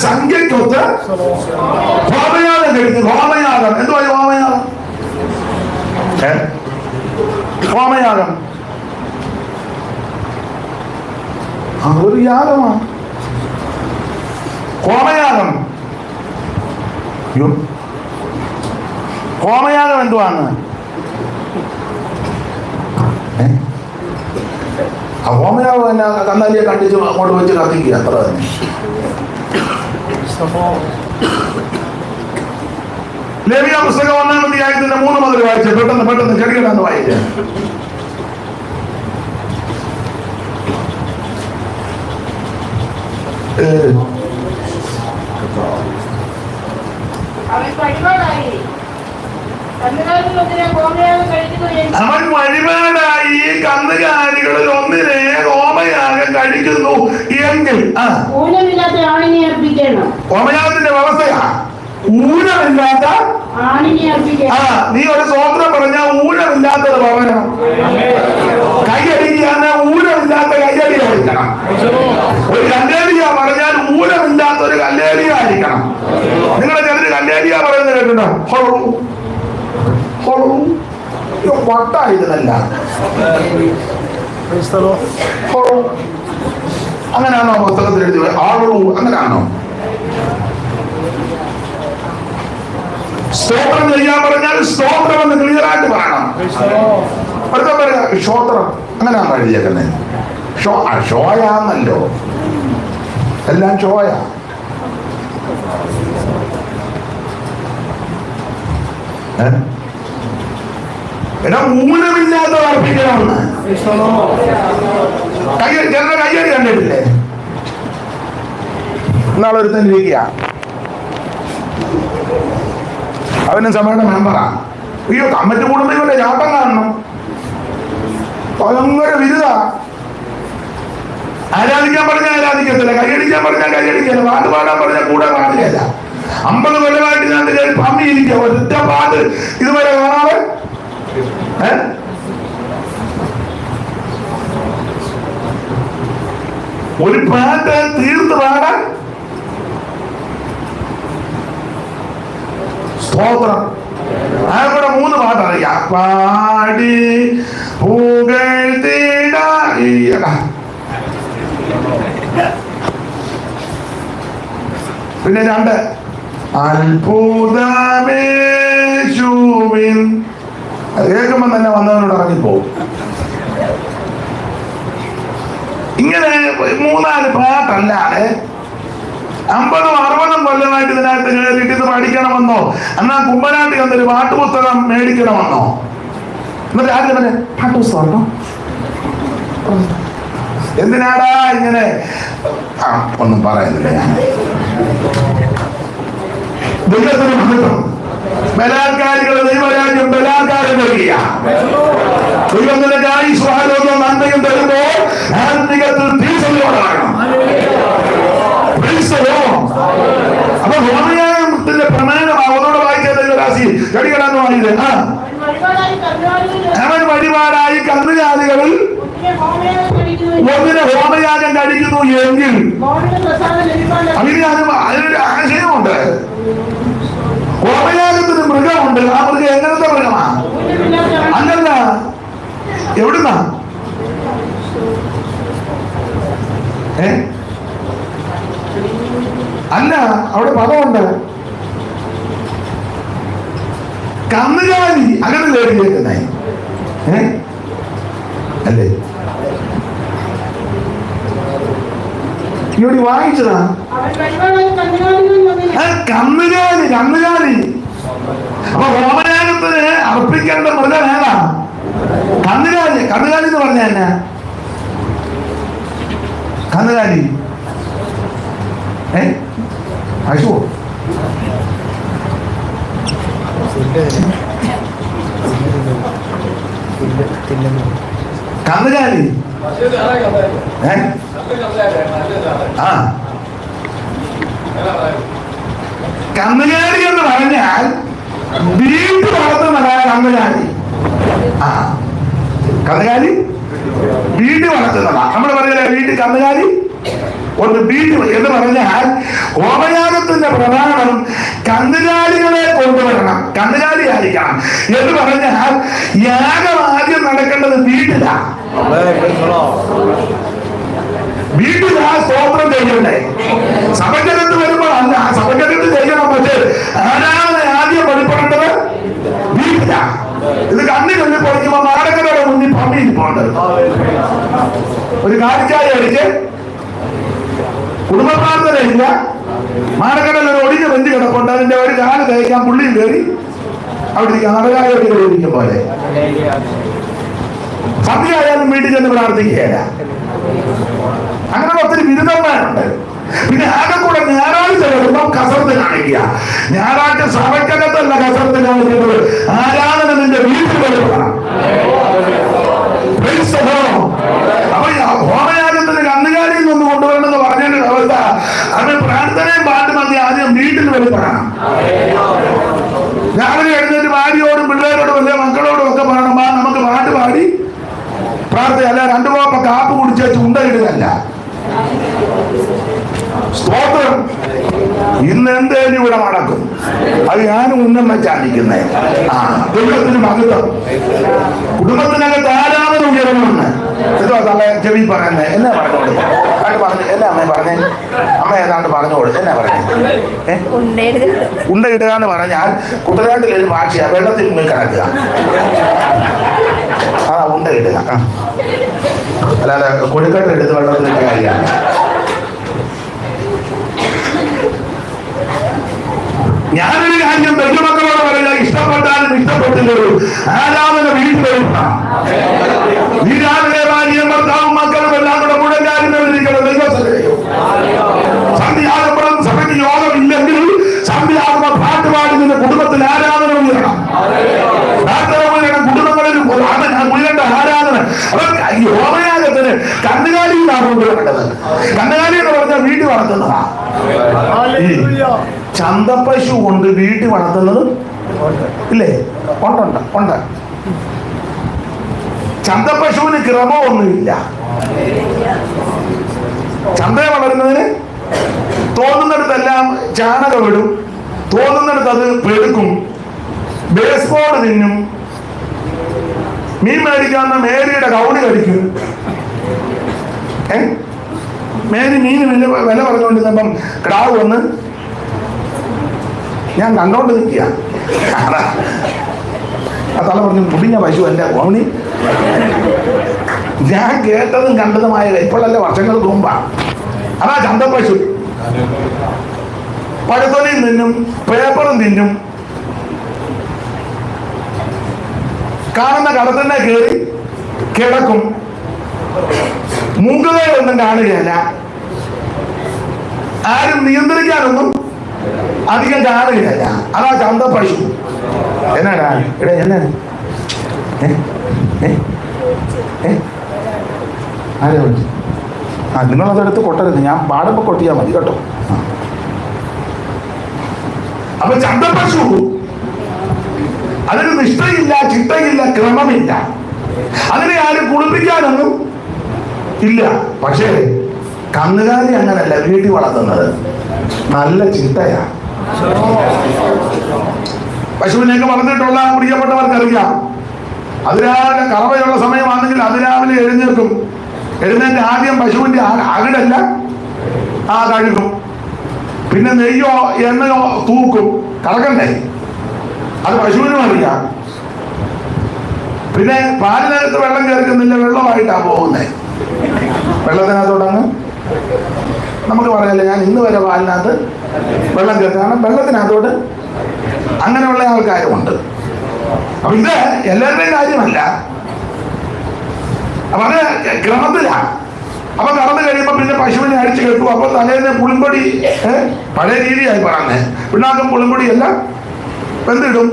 S1: സംഖ്യക്കൊത്ത് ഹോമയാഗം കഴിക്കുന്നു. ഹോമയാഗം എന്തുവാ? ഹോമയാഗം ഹോമയാഗം ഒരു യാഗമാണ്. ഹോമയാഗം ഹോമയാഗം എന്തുവാണ്? ഹോമയാഗം തന്നെ കന്നാലിയെ കണ്ടിച്ച് അങ്ങോട്ട് വെച്ച് കത്തിക്കുക, അത്ര തന്നെ. ലേവ്യ പുസ്തകം 1-ാം അധ്യായത്തിന്റെ 3 മുതൽ വായിച്ച. പെട്ടെന്ന് ചെടികളാന്ന് വായിച്ച. അവൻ വഴിപാടായി കന്നുകാലികളിൽ ഒന്നിനെ ഹോമയാഗം കഴിക്കുന്നു എങ്കിൽ ഹോമയാഗത്തിന്റെ വ്യവസ്ഥയാ ഊനമില്ലാത്ത. നീ ഒരു സ്വോത്രം പറഞ്ഞാൽ ഊനമില്ലാത്തത് പറയണം. കൈയടിക്കാന്ന് ഊനമില്ലാത്ത കൈയടി ആയിരിക്കണം. ഒരു കല്ലേലിയ പറഞ്ഞാൽ ഊനമില്ലാത്ത ഒരു കല്ലേലിയ ആയിരിക്കണം. നിങ്ങളെ ചിലര് കല്ലേലിയ പറയുന്നത് കേട്ടിട്ടുണ്ടോ? വട്ടായിരുന്നല്ല, അങ്ങനെയാണോ പുസ്തകത്തിൽ എഴുതി? ആളൂ അങ്ങനെയാണോ? സ്തോത്രം ചെയ്യാൻ പറഞ്ഞാൽ സ്തോത്രം എന്ന് ക്ലിയർ ആയിട്ട് പറയണം. അടുത്ത പറയാ ക്ഷോത്രം, അങ്ങനെയാണോ എഴുതിയേക്കുന്നത്? ഷോയാന്നല്ലോ, എല്ലാം ഷോയാ. എടാ ഊനമില്ലാത്ത അർപ്പിക്കണമെന്ന് ചിലരുടെ കയ്യടി കണ്ടിട്ടില്ലേ? ഇന്നാളൊരുത്തൻ ഇരിക്കുക, അവനും സഭയുടെ മെമ്പറാ. അയ്യോ കമ്മിറ്റി കൂടുമ്പോൾ ഇവന്റെ ചാട്ടം കാണണം, ഭയങ്കര വിരുദ. ആരാധിക്കാൻ പറഞ്ഞാൽ ആരാധിക്കത്തില്ല, കൈയടിക്കാൻ പറഞ്ഞാൽ കൈയടിക്കല്ല, പാട്ട് പാടാൻ പറഞ്ഞാൽ കൂടെ പാടുകയല്ല. 50 കൊല്ലമായിട്ട് ഞാൻ പമ്മിയിരിക്കുക, ഒറ്റ പാട്ട് ഇതുവരെ കാണാതെ. ഒരു പാട്ട് തീർത്ത് പാടാൻ സ്തോത്രം. കൂടെ 3 പാട്ടറിയാം. പാടി പുകഴ്ത്തിട. പിന്നെ 2 അത്ഭുതമേശുവിൻ. അത് കേൾക്കുമ്പോ തന്നെ വന്നവനോട് ഇറങ്ങിപ്പോവും. ഇങ്ങനെ 3-4 പാട്ടല്ലാതെ 50-60 കൊല്ലമായിട്ട് ഇതിനകത്ത് കയറിയിട്ട് ഇത് പഠിക്കണമെന്നോ എന്നാ കുമ്പനാട്ടി വന്നൊരു പാട്ടുപുസ്തകം മേടിക്കണമെന്നോ? എന്നിട്ട് ആദ്യം തന്നെ പാട്ടുപുസ്തകം എന്തിനാടാ ഇങ്ങനെ? ഒന്നും പറയുന്നില്ല ഞാൻ. ദൈവത്തിന് മഹത്വം. ബലാത്കാരികൾ ദൈവരാജ്യം ബലാത്കാരം നൽകിയ ദൈവം നിനക്കായി സ്വാലോകം നന്മയും തരുമ്പോൾ ആത്മികത്തിൽ തീസലോടാകണം. അപ്പൊ ഹോമയാഗത്തിന്റെ പ്രമാണമാവുന്നോട് വായിച്ച ദൈവരാശി കടികളാന്ന് വാങ്ങിയത്. അവൻ വഴിപാടായി കന്നുകാലികളിൽ ഒന്നിനെ ഹോമയാഗം കഴിക്കുന്നു എങ്കിൽ അതിനൊരു ആശയമുണ്ട്. ഹോമയാഗത്തിന് മൃഗമുണ്ട്. ആ മൃഗം എങ്ങനത്തെ മൃഗമാ? അല്ലല്ല, എവിടുന്നാ? അല്ല, അവിടെ പദമുണ്ട്. കന്നുകാലി അങ്ങനെ കേൾക്കുന്നേ അല്ലേ? ഇവിടെ വായിച്ചതാ കന്നുകാലി. കന്നുകാലി. അപ്പൊ ഹോമയാഗത്തിന് അർപ്പിക്കേണ്ട മൃഗം ഏതാ? കന്നുകാലി. കന്നുകാലി എന്ന് പറഞ്ഞ എന്നാ? കന്നുകാലി പശുവോ? കന്നുകാലി. കന്നുകാലി എന്ന് പറഞ്ഞാൽ വീട്ടിൽ വളർത്തുന്നതായ കന്നുകാലി. കന്നുകാലി വീട്ടിൽ വളർത്തുന്നതാ. നമ്മൾ പറയില്ലേ വീട്ടിൽ കന്നുകാലി ഒന്ന് വീട്ടിൽ എന്ന് പറഞ്ഞാൽ ഹോമയാഗത്തിന്റെ പ്രധാനം കന്നുകാലികളെ കൊണ്ടുവരണം, കന്നുകാലി ആയിരിക്കണം എന്ന് പറഞ്ഞാൽ യാഗം ആദ്യം നടക്കേണ്ടത് വീട്ടിലാ. വീട്ടിലാ സ്തോത്രം ചെയ്യണ്ടേ. സഭയ്ക്കകത്ത് വരുമ്പോൾ അല്ല, സഭയ്ക്കകത്ത് ചെയ്യണം. പക്ഷേ ആരാധന ആദ്യം വെളിപ്പെടേണ്ടത് വീട്ടിലാ. ഇത് കണ്ണി കണ്ണി പൊളിക്കുമ്പോ നാടകരുടെ മുന്നിൽ പമ്മിയിരിപ്പുണ്ട്. ഒരു കാലിച്ചായ അടിച്ച് കുടുംബ പ്രാർത്ഥന ഇല്ല. മാടക്കടൽ ഒരു ഒടിഞ്ഞ ബന്ധി കിടപ്പുണ്ട്. അതിന്റെ ഒരു കാല് തയ്ക്കാൻ പുള്ളിയും കയറി അവിടെ ഇരിക്കാം. നടകായ ഇരിക്കും പോലെ. സന്ധ്യയായാലും വീട്ടിൽ ചെന്ന് പ്രാർത്ഥിക്കുകയല്ല. അങ്ങനെ ഒത്തിരി ബിരുദന്മാരുണ്ട്. പിന്നെ ആകെ കൂടെ ഞായറാഴ്ച വരുമ്പം കസർത്ത് കാണിക്കുക. ഞായറാഴ്ച സഭയ്ക്കകത്തല്ല കസർത്ത് കാണിക്കുന്നത്. ആരാധന നിന്റെ വീട്ടിൽ വരുമ്പോഴാണ്. അപ്പൊ ഹോമയാഗത്തിന് കന്നുകാലിയിൽ നിന്ന് കൊണ്ടുവരണമെന്ന് പറഞ്ഞതിന്റെ അവസ്ഥ അത് പ്രാർത്ഥനയും പാട്ടും മതി ആദ്യം വീട്ടിൽ വെളിപ്പെടണം. രാവിലെ എഴുന്നേറ്റ് ഭാര്യയോടും പിള്ളേരോടും അല്ലെ മക്കളോടും ഒക്കെ പറയണം, നമുക്ക് പാട്ട് പാടി പ്രാർത്ഥന. അല്ല 2 കോപ്പ കാപ്പ് കുടിച്ച് ചുണ്ടയിടുകയല്ല. സ്തോത്രം. ഇന്ന് എന്തേലും ഇവിടെ നടക്കും. അത് ഞാനും ഉന്നം വെച്ചാണിക്കുന്നേ. ദൈവത്തിന് മഹത്വം. കുടുംബത്തിനകത്ത് ആരാധന ഉയരണമെന്ന് എന്തോ തള്ള ചെവി പറയുന്നേ. എന്നാ പറഞ്ഞോളൂ പറഞ്ഞു. എന്നാ അമ്മ പറഞ്ഞേ? അമ്മ ഏതാണ്ട് പറഞ്ഞോളൂ. എന്നാ പറഞ്ഞേ? ഉണ്ടയിടുക എന്ന് പറഞ്ഞാൽ കുട്ടനാട്ടിലൊരു ഭാഷയാ. വെള്ളത്തിൽ മുങ്ങി കിടക്കുക. ഉണ്ടയിടുക. അല്ലാതെ കൊഴുക്കട്ട എടുത്ത് വെള്ളത്തിലിട്ട കാര്യമാണ്. ഞാനൊരു കാര്യം ബന്ധുമക്കളോട് പറയുക, ഇഷ്ടപ്പെട്ടാലും ഇഷ്ടപ്പെട്ടില്ലൊരു ആരാധന വീട്ടിൽ വരുത്താം. ഈ രാവിലെ ഭാര്യയും ഭർത്താവും മക്കളും എല്ലാം കൂടെ മുഴങ്ങാതിരിക്കണം. ദൈവസഭയോ സന്ധ്യാകുമ്പോഴും സഭയ്ക്ക് യോഗം ഇല്ലെങ്കിൽ സന്ധ്യാകുമ്പോ പാട്ട് പാടി നിന്റെ കുടുംബത്തിൽ ആരാധന ഉയരണം. പ്രാർത്ഥന ഉയരണം. കുടുംബങ്ങളിൽ ഉയരേണ്ട ആരാധന. ഈ ഹോമയാഗത്തിന് കന്നുകാലിയിലാണ് കൊണ്ടുവരേണ്ടത്. കന്നുകാലി എന്ന് പറഞ്ഞാൽ വീട്ടിൽ വളർത്തുന്നതാ. ചന്തപ്പശു കൊണ്ട് വീട്ടിൽ വളർത്തുന്നത് ഇല്ലേ? ഉണ്ട്. ചന്തപ്പശുവിന് ക്രമമൊന്നുമില്ല. ചന്തയെ വളരുന്നതിന് തോന്നുന്നിടത്തെല്ലാം ചാണകം ഇടും, തോന്നുന്നിടത്ത് അത് പെടുക്കും.
S2: ബേസ്ബോൾ തിന്നും, മീൻ മേടിക്കാവുന്ന മേരിയുടെ കൗടി കടിക്കും. മേരി മീന് വില പറഞ്ഞുകൊണ്ടിരുന്നപ്പം ക്രാവ് വന്ന് ഞാൻ കണ്ടോണ്ട് നിൽക്കുക. ആ തല പറഞ്ഞു, മുടിഞ്ഞ പശു എൻ്റെ ഓണി. ഞാൻ കേട്ടതും കണ്ടതുമായ ഇപ്പോഴല്ലേ, വർഷങ്ങൾക്ക് മുമ്പാണ്. അതാ ചന്തപ്പശു. പഴത്തൊലിയും തിന്നും, പേപ്പറും തിന്നും, കാണുന്ന കടത്തന്നെ കയറി കിടക്കും. മൂക്കുകളൊന്നും കാണുകയല്ല, ആരും നിയന്ത്രിക്കാനൊന്നും അധികം കാണുകയല്ല. അതാ ചന്തപ്പശു. എന്നാടാ ഇവിടെ എന്നാണ് ആരെ വിളിച്ചു? നിങ്ങളതെടുത്ത് കൊട്ടരുത്, ഞാൻ പാടുമ്പോ കൊട്ടിയാൽ മതി കേട്ടോ. അപ്പൊ ചന്തപ്പശു അതിന് നിഷ്ഠയില്ല, ചിട്ടയില്ല, ക്രമമില്ല. അതിനെ ആരും കുളിപ്പിക്കാനൊന്നും ഇല്ല. പക്ഷേ കന്നുകാലി അങ്ങനല്ല, വീട്ടിൽ വളർത്തുന്നത് നല്ല ചിട്ടയാ. പശുവിനെയൊക്കെ വളർന്നിട്ടുള്ള പ്രിയപ്പെട്ടവർക്കറിയാം, അതിരാവിലെ കറവയുള്ള സമയമാണെങ്കിൽ അതിരാവിലെ എഴുന്നേൽക്കും. എഴുന്നേറ്റ് ആദ്യം പശുവിന്റെ അകിടല്ല കഴുകും, പിന്നെ നെയ്യോ എണ്ണയോ തൂക്കും. കറക്കണ്ടേ, അത് പശുവിനും അറിയാം. പിന്നെ പാലിനകത്ത് വെള്ളം ചേർക്കുന്നില്ല, വെള്ളമായിട്ടാ പോകുന്നത്. വെള്ളത്തിനകത്തോടങ്ങ് നമുക്ക് പറയാല്ലേ, ഞാൻ ഇന്ന് വരെ പാലിനകത്ത് വെള്ളം ചേർക്കുക, കാരണം വെള്ളത്തിനകത്തോട്ട് അങ്ങനെയുള്ള ആൾക്കാരുമുണ്ട്. അപ്പൊ ഇത് എല്ലാവരുടെയും കാര്യമല്ല. അപ്പൊ അത് ക്രമത്തിലാണ്. അപ്പൊ കടന്നു കഴിയുമ്പോ പിന്നെ പശുവിനെ അടിച്ചു കെട്ടു. അപ്പൊ തലേന്ന് പുളിമ്പൊടി, പഴയ രീതിയായി പറഞ്ഞേ, പിണ്ണാക്കും പുളിമ്പൊടി എല്ലാം വെന്തിടും.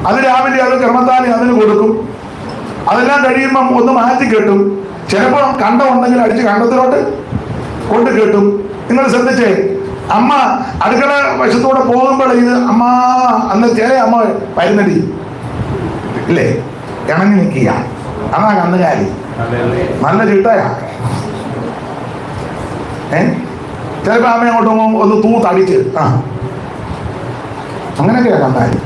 S2: അത് രാവിലെ അത് ക്രമത്താലി അതിന് കൊടുക്കും. അതെല്ലാം കഴിയുമ്പം ഒന്ന് മാറ്റി കെട്ടും. ചിലപ്പോൾ കണ്ടം ഉണ്ടെങ്കിൽ അടിച്ച് കണ്ടത്തിലോട്ട് കൊണ്ട് കെട്ടും. നിങ്ങൾ ശ്രദ്ധിച്ചേ, അമ്മ അടുക്കള വശത്തൂടെ പോകുമ്പോൾ ഇത് അമ്മ അന്ന് ചില അമ്മ വരുന്നടി ഇല്ലേ, ഇണങ്ങി നിൽക്കുക. അതാ കന്നുകാലി, നല്ല ചിട്ടയാ. ചിലപ്പോ അമ്മ അങ്ങോട്ട് ഒന്ന് തൂത്തടിച്ച് അങ്ങനെയൊക്കെയാ കന്നാലി.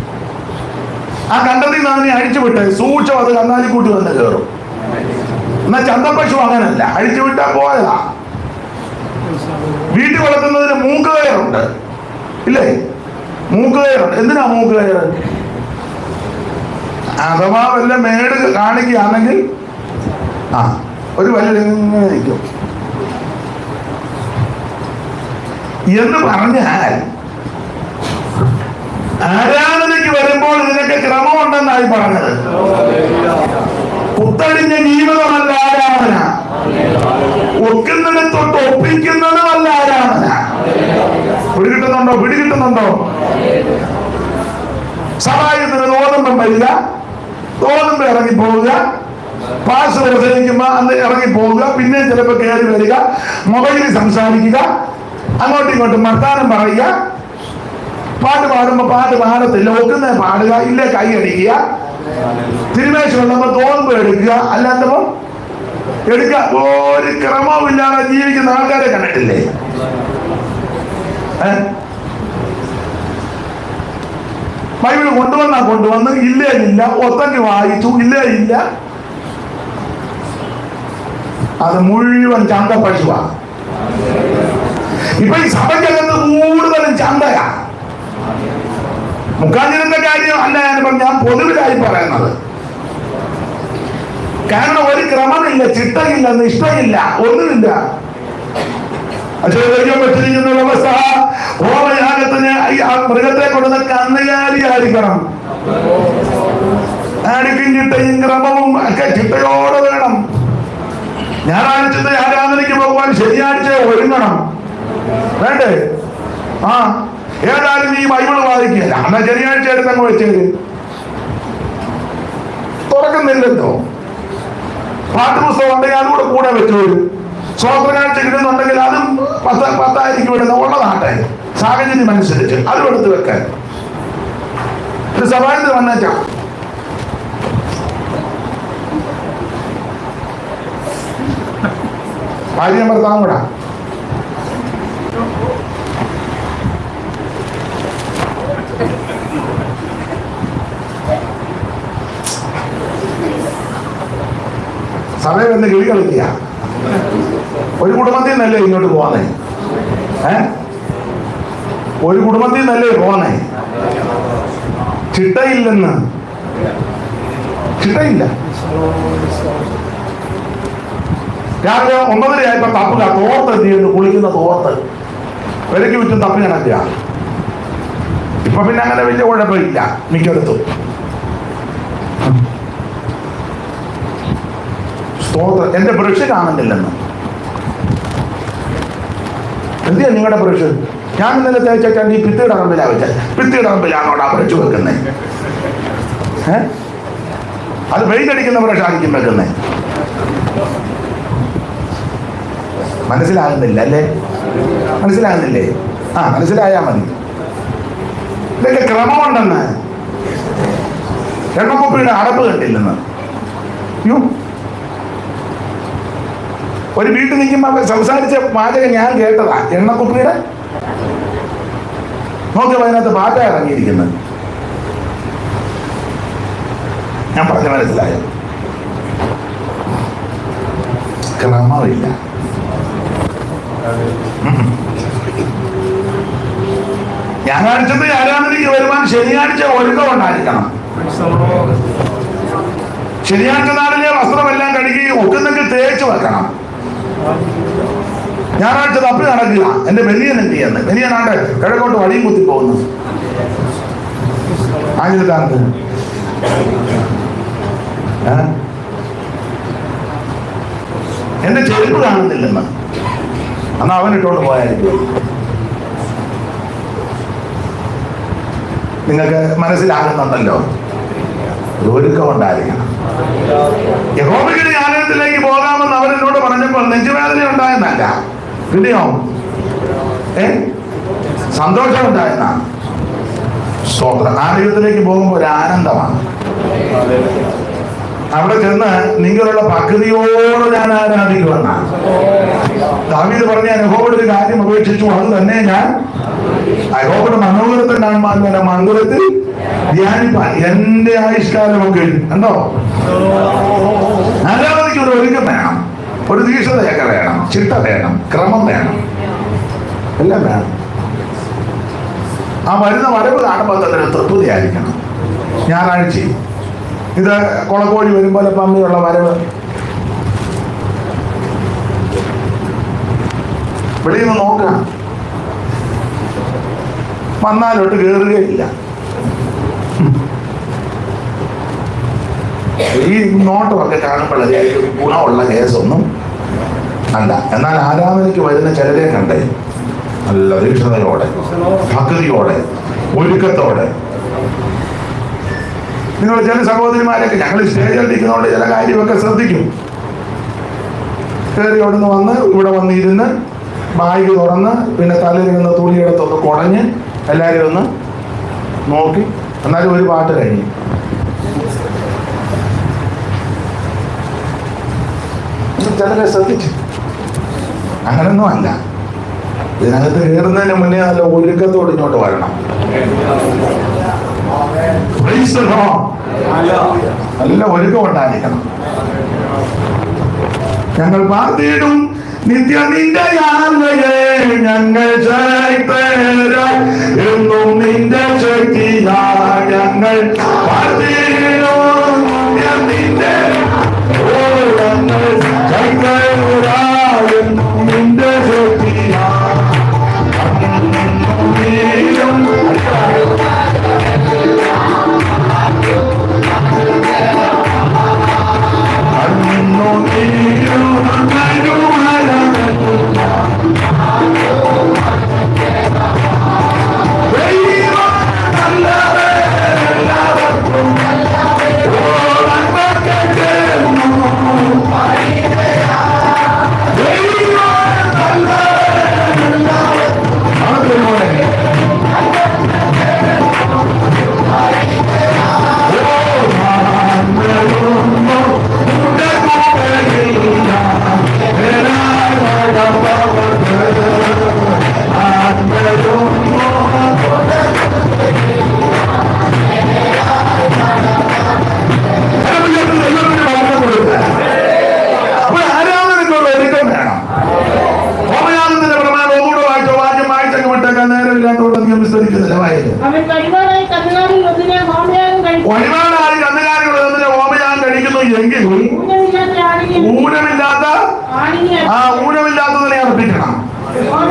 S2: ആ കണ്ടത്തിൽ നിന്ന് അതിനെ അഴിച്ചുവിട്ട് സൂക്ഷം അത് കന്നാലിക്കൂട്ടി വന്ന് കയറും. എന്നാ ചന്തപ്പശു അങ്ങനല്ല, അഴിച്ചുവിട്ടാ പോയതാ. വീട്ടിൽ വളർത്തുന്നതിന് മൂക്കുകയറുണ്ട് ഇല്ലേ, മൂക്കുകയറുണ്ട്. എന്തിനാ മൂക്കുകയറ്? അഥവാ വല്ല മേട് കാണിക്കുകയാണെങ്കിൽ ഒരു വല്ല ഇങ്ങനെ നിൽക്കും എന്ന് പറഞ്ഞാൽ, ആരാധനയ്ക്ക് വരുമ്പോൾ ഇതിനൊക്കെ ക്രമമുണ്ടെന്നായി പറഞ്ഞത്. കുത്തടിഞ്ഞ ജീവിതമല്ല ആരാധന, ഒക്കുന്നിടത്തൊട്ട് ഒപ്പിക്കുന്നതുമല്ല ആരാധന. പിടികിട്ടുന്നുണ്ടോ? സഹായത്തിന് തോന്നുമ്പം വരിക, തോന്നുമ്പോ ഇറങ്ങിപ്പോവുക, പാസ് പ്രസംഗിക്കുമ്പോ അന്ന് ഇറങ്ങിപ്പോവുക, പിന്നെ ചിലപ്പോ കയറി വരിക, മൊബൈലിൽ സംസാരിക്കുക, അങ്ങോട്ടും ഇങ്ങോട്ടും വർത്താനം പറയുക, പാട്ട് പാടുമ്പോ പാട്ട് പാടത്തില്ല, ഒക്കുന്ന പാടുക, ഇല്ലേ കൈ അടിക്കുക, തിരുമേശം ഉള്ളപ്പോ തോന്നുമ്പോ എടുക്കുക, അല്ലാത്തപ്പോ എടുക്കുക. ഒരു ക്രമവും ഇല്ലാതെ ജീവിക്കുന്ന ആൾക്കാരെ കണ്ടിട്ടില്ലേ? ബൈബിൾ കൊണ്ടുവന്ന് ഇല്ലേ ഇല്ല, ഒത്തക്ക് വായിച്ചു ഇല്ലേ ഇല്ല, അത് മുഴുവൻ ചന്തപ്പശുവാ. ഇപ്പൊ ഈ സഭയ്ക്കകത്ത് കൂടുതലും ചന്തയാ. മുക്കാഞ്ചിരന്റെ കാര്യം അല്ല ഞാൻ പൊതുവിലായി പറയുന്നത്. കാരണം ഒരു ക്രമമില്ല, ചിട്ടയില്ല, നിഷ്ഠയില്ല, ഒന്നുമില്ല. ദൈവം വെച്ചിരിക്കുന്ന വ്യവസ്ഥ, ഹോമയാഗത്തിന് മൃഗത്തെ കൊടുത്ത കന്നുകാലിയായിരിക്കണം. അടുക്കും ചിട്ടയും ക്രമവും ഒക്കെ ചിട്ടയോടെ വേണം. ഞായറാഴ്ചത്തെ ആരാധനയ്ക്ക് പോകുവാൻ ശനിയാഴ്ച ഒരുങ്ങണം, വേണ്ടേ? ഏതായാലും നീ ബൈബിള് വായിക്കില്ല, എന്നാ ശനിയാഴ്ച എടുത്തങ്ങ് വെച്ചേര്. തുറക്കുന്നില്ലല്ലോ. പാട്ടുപുസ്തകം ഉണ്ടെങ്കിൽ അതുകൂടെ കൂടെ വെച്ചോരും. സ്വോത്രകാഴ്ച കിട്ടുന്നുണ്ടെങ്കിൽ അതും 10 വിടുന്ന ഉള്ളതാട്ടെ, സാഹചര്യം അനുസരിച്ച് അതും എടുത്ത് വെക്കാൻ. ഒരു സഭായത്ത് വന്നേക്കാം. ഭാര്യ ഭർത്താവും കൂടാ. സഭയിൽ വന്ന് കിഴി കളിക്കുക. ഒരു കുടുംബത്തിൽ നിന്നല്ലേ ഇങ്ങോട്ട് പോന്നേ? ഒരു കുടുംബത്തിൽ നിന്നല്ലേ പോന്നേ? ചിട്ടയില്ലെന്ന്, ചിട്ടയില്ല. രാവിലെ 9:30 തപ്പുക, തോർത്ത് എന്ത് ചെയ്യുന്നു? കുളിക്കുന്ന തോർത്ത് വിലയ്ക്ക് വിറ്റും തപ്പി കണക്കുക. ഇപ്പൊ പിന്നെ അങ്ങനെ വലിയ കുഴപ്പമില്ല മിക്കടത്തും. സ്തോത്രം. എന്റെ ബ്രഷ് കാണുന്നില്ലെന്ന്. എന്തിനാ നിങ്ങളുടെ ബ്രഷ്? ഞാൻ ഇന്നലെ തേച്ചാൽ ഈ ഭിത്തിയുടെ പറമ്പിലാ വെച്ച. ഭിത്തിയുടെ പറമ്പിലാണോടാ ബ്രഷ് വെക്കുന്നേ? അത് വെയിലടിക്കുന്ന ബ്രഷ് ആയിരിക്കും വെക്കുന്നേ. മനസ്സിലാകുന്നില്ല അല്ലേ? മനസ്സിലാകുന്നില്ലേ? മനസ്സിലായാ മതി. ഇതൊക്കെ ക്രമമുണ്ടെന്ന്. എണ്ണക്കുപ്പിയുടെ അടപ്പ് കണ്ടില്ലെന്ന്. ഒരു വീട്ടിൽ നിൽക്കുമ്പോ സംസാരിച്ച പാചകം ഞാൻ കേട്ടതാ. എണ്ണക്കുപ്പിയുടെ നോക്കിയപ്പോ അതിനകത്ത് പാറ്റ ഇറങ്ങിയിരിക്കുന്നത്. ഞാൻ പറഞ്ഞ മനസ്സിലായോ? ക്രമമില്ല. ഞായറാഴ്ചത്തെ ആരാധനയ്ക്ക് വരുവാൻ ശനിയാഴ്ച ഒരുക്കം ഉണ്ടായിരിക്കണം. ശനിയാഴ്ച നാളിലെ വസ്ത്രമെല്ലാം കഴുകി ഒട്ടുന്നെങ്കിൽ തേച്ച് വെക്കണം. ഞായറാഴ്ച തപ്പി നടക്കുക. എന്റെ വലിയൻ എന്ത് ചെയ്യുന്നു? വലിയനാണ്ട് കിഴക്കോട്ട് വടിയും കുത്തി പോകുന്നു. ആഞ്ഞിട്ടാണ് എന്റെ ചെരുപ്പ് കാണുന്നില്ലെന്ന്. എന്നാ അവൻ ഇട്ടോണ്ട് പോയായിരിക്കും. നിങ്ങൾക്ക് മനസ്സിലാകുന്നുണ്ടല്ലോ? ഒരുക്കം ഉണ്ടായിരിക്കണം. യഹോവയുടെ ആലയത്തിലേക്ക് പോകാമെന്ന് അവരെന്നോട് പറഞ്ഞപ്പോൾ നെഞ്ചുവേദന ഉണ്ടായെന്നല്ല, പിന്നെയോ സന്തോഷം ഉണ്ടായെന്ന. സ്തോത്രം. ആലയത്തിലേക്ക് പോകുമ്പോൾ ഒരു ആനന്ദമാണ്. അവിടെ ചെന്ന് നിങ്ങളുള്ള പകുതിയോട് ഞാൻ ആരാധിക്കുമെന്നാണ് ദാവീദ് പറഞ്ഞ. യഹോവയുടെ ഒരു കാര്യം അപേക്ഷിച്ചു, അത് തന്നെ ഞാൻ യഹോവയുടെ മനോഹരത്തെ കാണുവാൻ മന്ദിരത്തിൽ ധ്യാനിപ്പാൻ എന്റെ ആയുഷ്കാലമൊക്കെ കണ്ടോ. ആരാധനയ്ക്ക് ഒരു ഒരുക്കം വേണം, ഒരു തീക്ഷ്ണതയൊക്കെ വേണം, ചിട്ട വേണം, ക്രമം വേണം, എല്ലാം വേണം. ആ വരുന്ന വരവ് കാണുമ്പോൾ തന്നെ തൃപ്തിയായിരിക്കണം. ഞായറാഴ്ച ഇത് കൊളക്കോഴി വരുമ്പോൾ പമ്മിയുള്ള വരവ്. വെളിയിൽ നിന്ന് നോക്കാം, വന്നാലോട്ട് കയറുകയില്ല. ഈ നോട്ടമൊക്കെ കാണുമ്പോഴേ ഗുണമുള്ള കേസൊന്നും അല്ല. എന്നാൽ ആരാധനയ്ക്ക് വരുന്ന ചിലരെ കണ്ടേ നല്ല തീക്ഷ്ണതയോടെ, ഭക്തിയോടെ, ഒരുക്കത്തോടെ. നിങ്ങൾ ചില സഹോദരിമാരൊക്കെ, ഞങ്ങൾ സ്റ്റേജിൽ ഇരിക്കുന്നതുകൊണ്ട് ചില കാര്യമൊക്കെ ശ്രദ്ധിക്കും. കയറി അവിടുന്ന് വന്ന് ഇവിടെ വന്നിരുന്ന് ബാഗ് തുറന്ന് പിന്നെ തലയിലിരുന്ന് തുണിയെടുത്തൊന്ന് കുടഞ്ഞ് എല്ലാവരും ഒന്ന് നോക്കി, എന്നാലും ഒരു പാട്ട് കഴിഞ്ഞു. ചിലരെ ശ്രദ്ധിച്ചു. അങ്ങനൊന്നും അല്ല. ഇതിനകത്ത് കയറുന്നതിന് മുന്നേ നല്ല ഒരുക്കത്തോട് ഇങ്ങോട്ട് വരണം. നല്ല ഒരുക്കം ഉണ്ടായിരിക്കണം. ഞങ്ങൾ പാർത്തിയിടും നിത്യ നിന്റെ യാത്രയെ ഞങ്ങൾ എന്നും നിന്റെ ശക്തിയാ ഞങ്ങൾ പാർത്തിയിടും നിന്റെ നിന്റെ ശക്തിയാ
S3: വഴിപാടായി കന്നുകാലികൾ ഒന്നിനെ ഹോമയാഗം കഴിക്കുന്നു.
S2: വഴിപാടായി കന്നുകാലികൾ ഒന്നിനെ ഹോമയാഗം കഴിക്കുന്നു എങ്കിലും ഊനമില്ലാത്ത ഊനമില്ലാത്തതിനെ അർപ്പിക്കണം.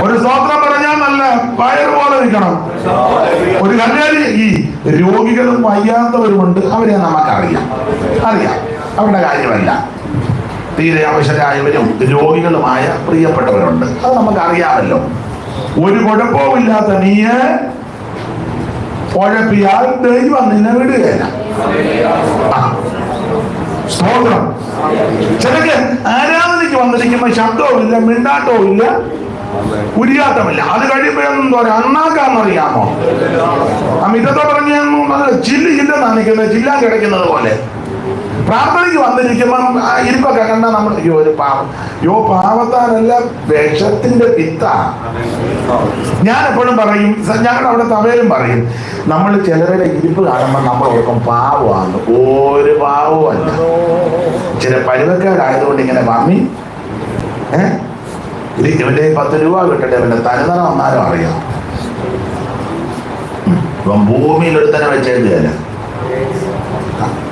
S2: ഒരു സ്തോത്രം പറഞ്ഞാൽ നല്ല പയർ പോലെ നിൽക്കണം. ഒരു കല്യാണി ഈ രോഗികളും വയ്യാത്തവരുമുണ്ട്, അവരെ നമുക്കറിയാം, അവരുടെ കാര്യമല്ല. തീരെ അവശരായവരും രോഗികളുമായ പ്രിയപ്പെട്ടവരുണ്ട്, അത് നമുക്കറിയാമല്ലോ. ഒരു കുഴപ്പവുമില്ലാത്ത നീയെ കുഴപ്പിയാൽ ദൈവം നിന്നെ വിടുകയില്ല. സ്തോത്രം. ചിലക്ക് ആരാധനയ്ക്ക് വന്നിരിക്കുമ്പോ ശബ്ദവും ഇല്ല, മിണ്ടാട്ടവും ഇല്ല, ഉരിയാട്ടമില്ല. അത് കഴിയുമ്പോഴൊന്നും പറയാം അണ്ണാക്കാന്നറിയാമോ? മിതത്തെ പറഞ്ഞ ചില്ലെന്നാണ് നിൽക്കുന്നത്, ചില്ലാൻ കിടക്കുന്നത് പോലെ. പ്രാർത്ഥനയ്ക്ക് വന്നിരിക്കുമ്പം ഇരിപ്പൊക്കെ കണ്ടാൽ നമ്മൾ ഒരു പാവത്താനല്ല, വിഷത്തിന്റെ പിത്താണ്. ഞാൻ എപ്പോഴും പറയും, ഞങ്ങളുടെ അവിടെ തവേലും പറയും, നമ്മൾ ചിലരുടെ ഇരിപ്പ് കാണുമ്പോൾ നമ്മൾ ഓർക്കും പാവമാണ്. ഒരു പാവവും അല്ല. ചില പരുവക്കാരായതുകൊണ്ട് ഇങ്ങനെ മമ്മി ഇവന്റെ 10 രൂപ കിട്ടട്ടെ, ഇവന്റെ തനിതറ വന്നാലും അറിയാം. ഇപ്പം ഭൂമിയിൽ ഒരുത്തനെ വെച്ചേക്കുകയല്ല,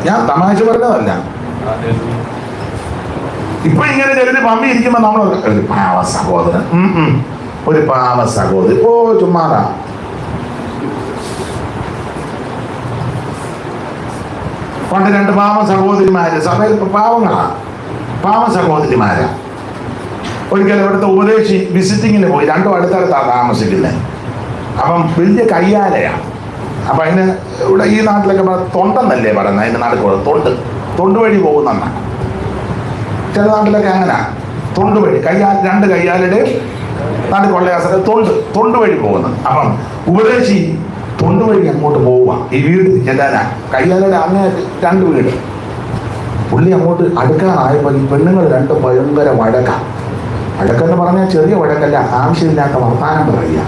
S2: ഞാൻ തമാശ പറഞ്ഞതല്ല. ഇപ്പൊ ഇങ്ങനെ ചിലര് മമ്മി ഇരിക്കുമ്പോ നമ്മൾ ഒരു പാവ സഹോദരൻ, ഒരു പാവ സഹോദരി, ഓ ചുമ്മാറാ. പണ്ട് 2 പാവ സഹോദരിമാര് സഭയിൽ പാവങ്ങളാ, പാവ സഹോദരിമാരാ. ഒരിക്കലും ഇവിടുത്തെ ഉപദേശി വിസിറ്റിങ്ങിന് പോയി, 2 അടുത്തടുത്താണ് താമസിക്കുന്നത്. അപ്പം വലിയ കയ്യാലയാണ്. അപ്പൊ അതിന് ഇവിടെ ഈ നാട്ടിലൊക്കെ തൊണ്ടെന്നല്ലേ പറയുന്നത്, അതിന്റെ നാട്ടിൽ തൊണ്ട് വഴി പോകുന്ന. ചില നാട്ടിലൊക്കെ അങ്ങനെ തൊണ്ട് വഴി, 2 കയ്യാലയുടെ നാട്ടിൽ കൊള്ളയാസന തൊണ്ട് വഴി പോകുന്നത്. അപ്പം ഉപദേശി തൊണ്ട് വഴി അങ്ങോട്ട് പോവുക, ഈ വീട് ചെല്ലാനാ. കയ്യാലയുടെ അങ്ങേ 2 വീട്. പുള്ളി അങ്ങോട്ട് അടുക്കാനായപ്പോൾ ഈ പെണ്ണുങ്ങൾ 2 ഭയങ്കര വഴക്കെന്ന് പറഞ്ഞാൽ ചെറിയ വഴക്കല്ല, ആവശ്യമില്ലാത്ത വർത്താനം പറയുക.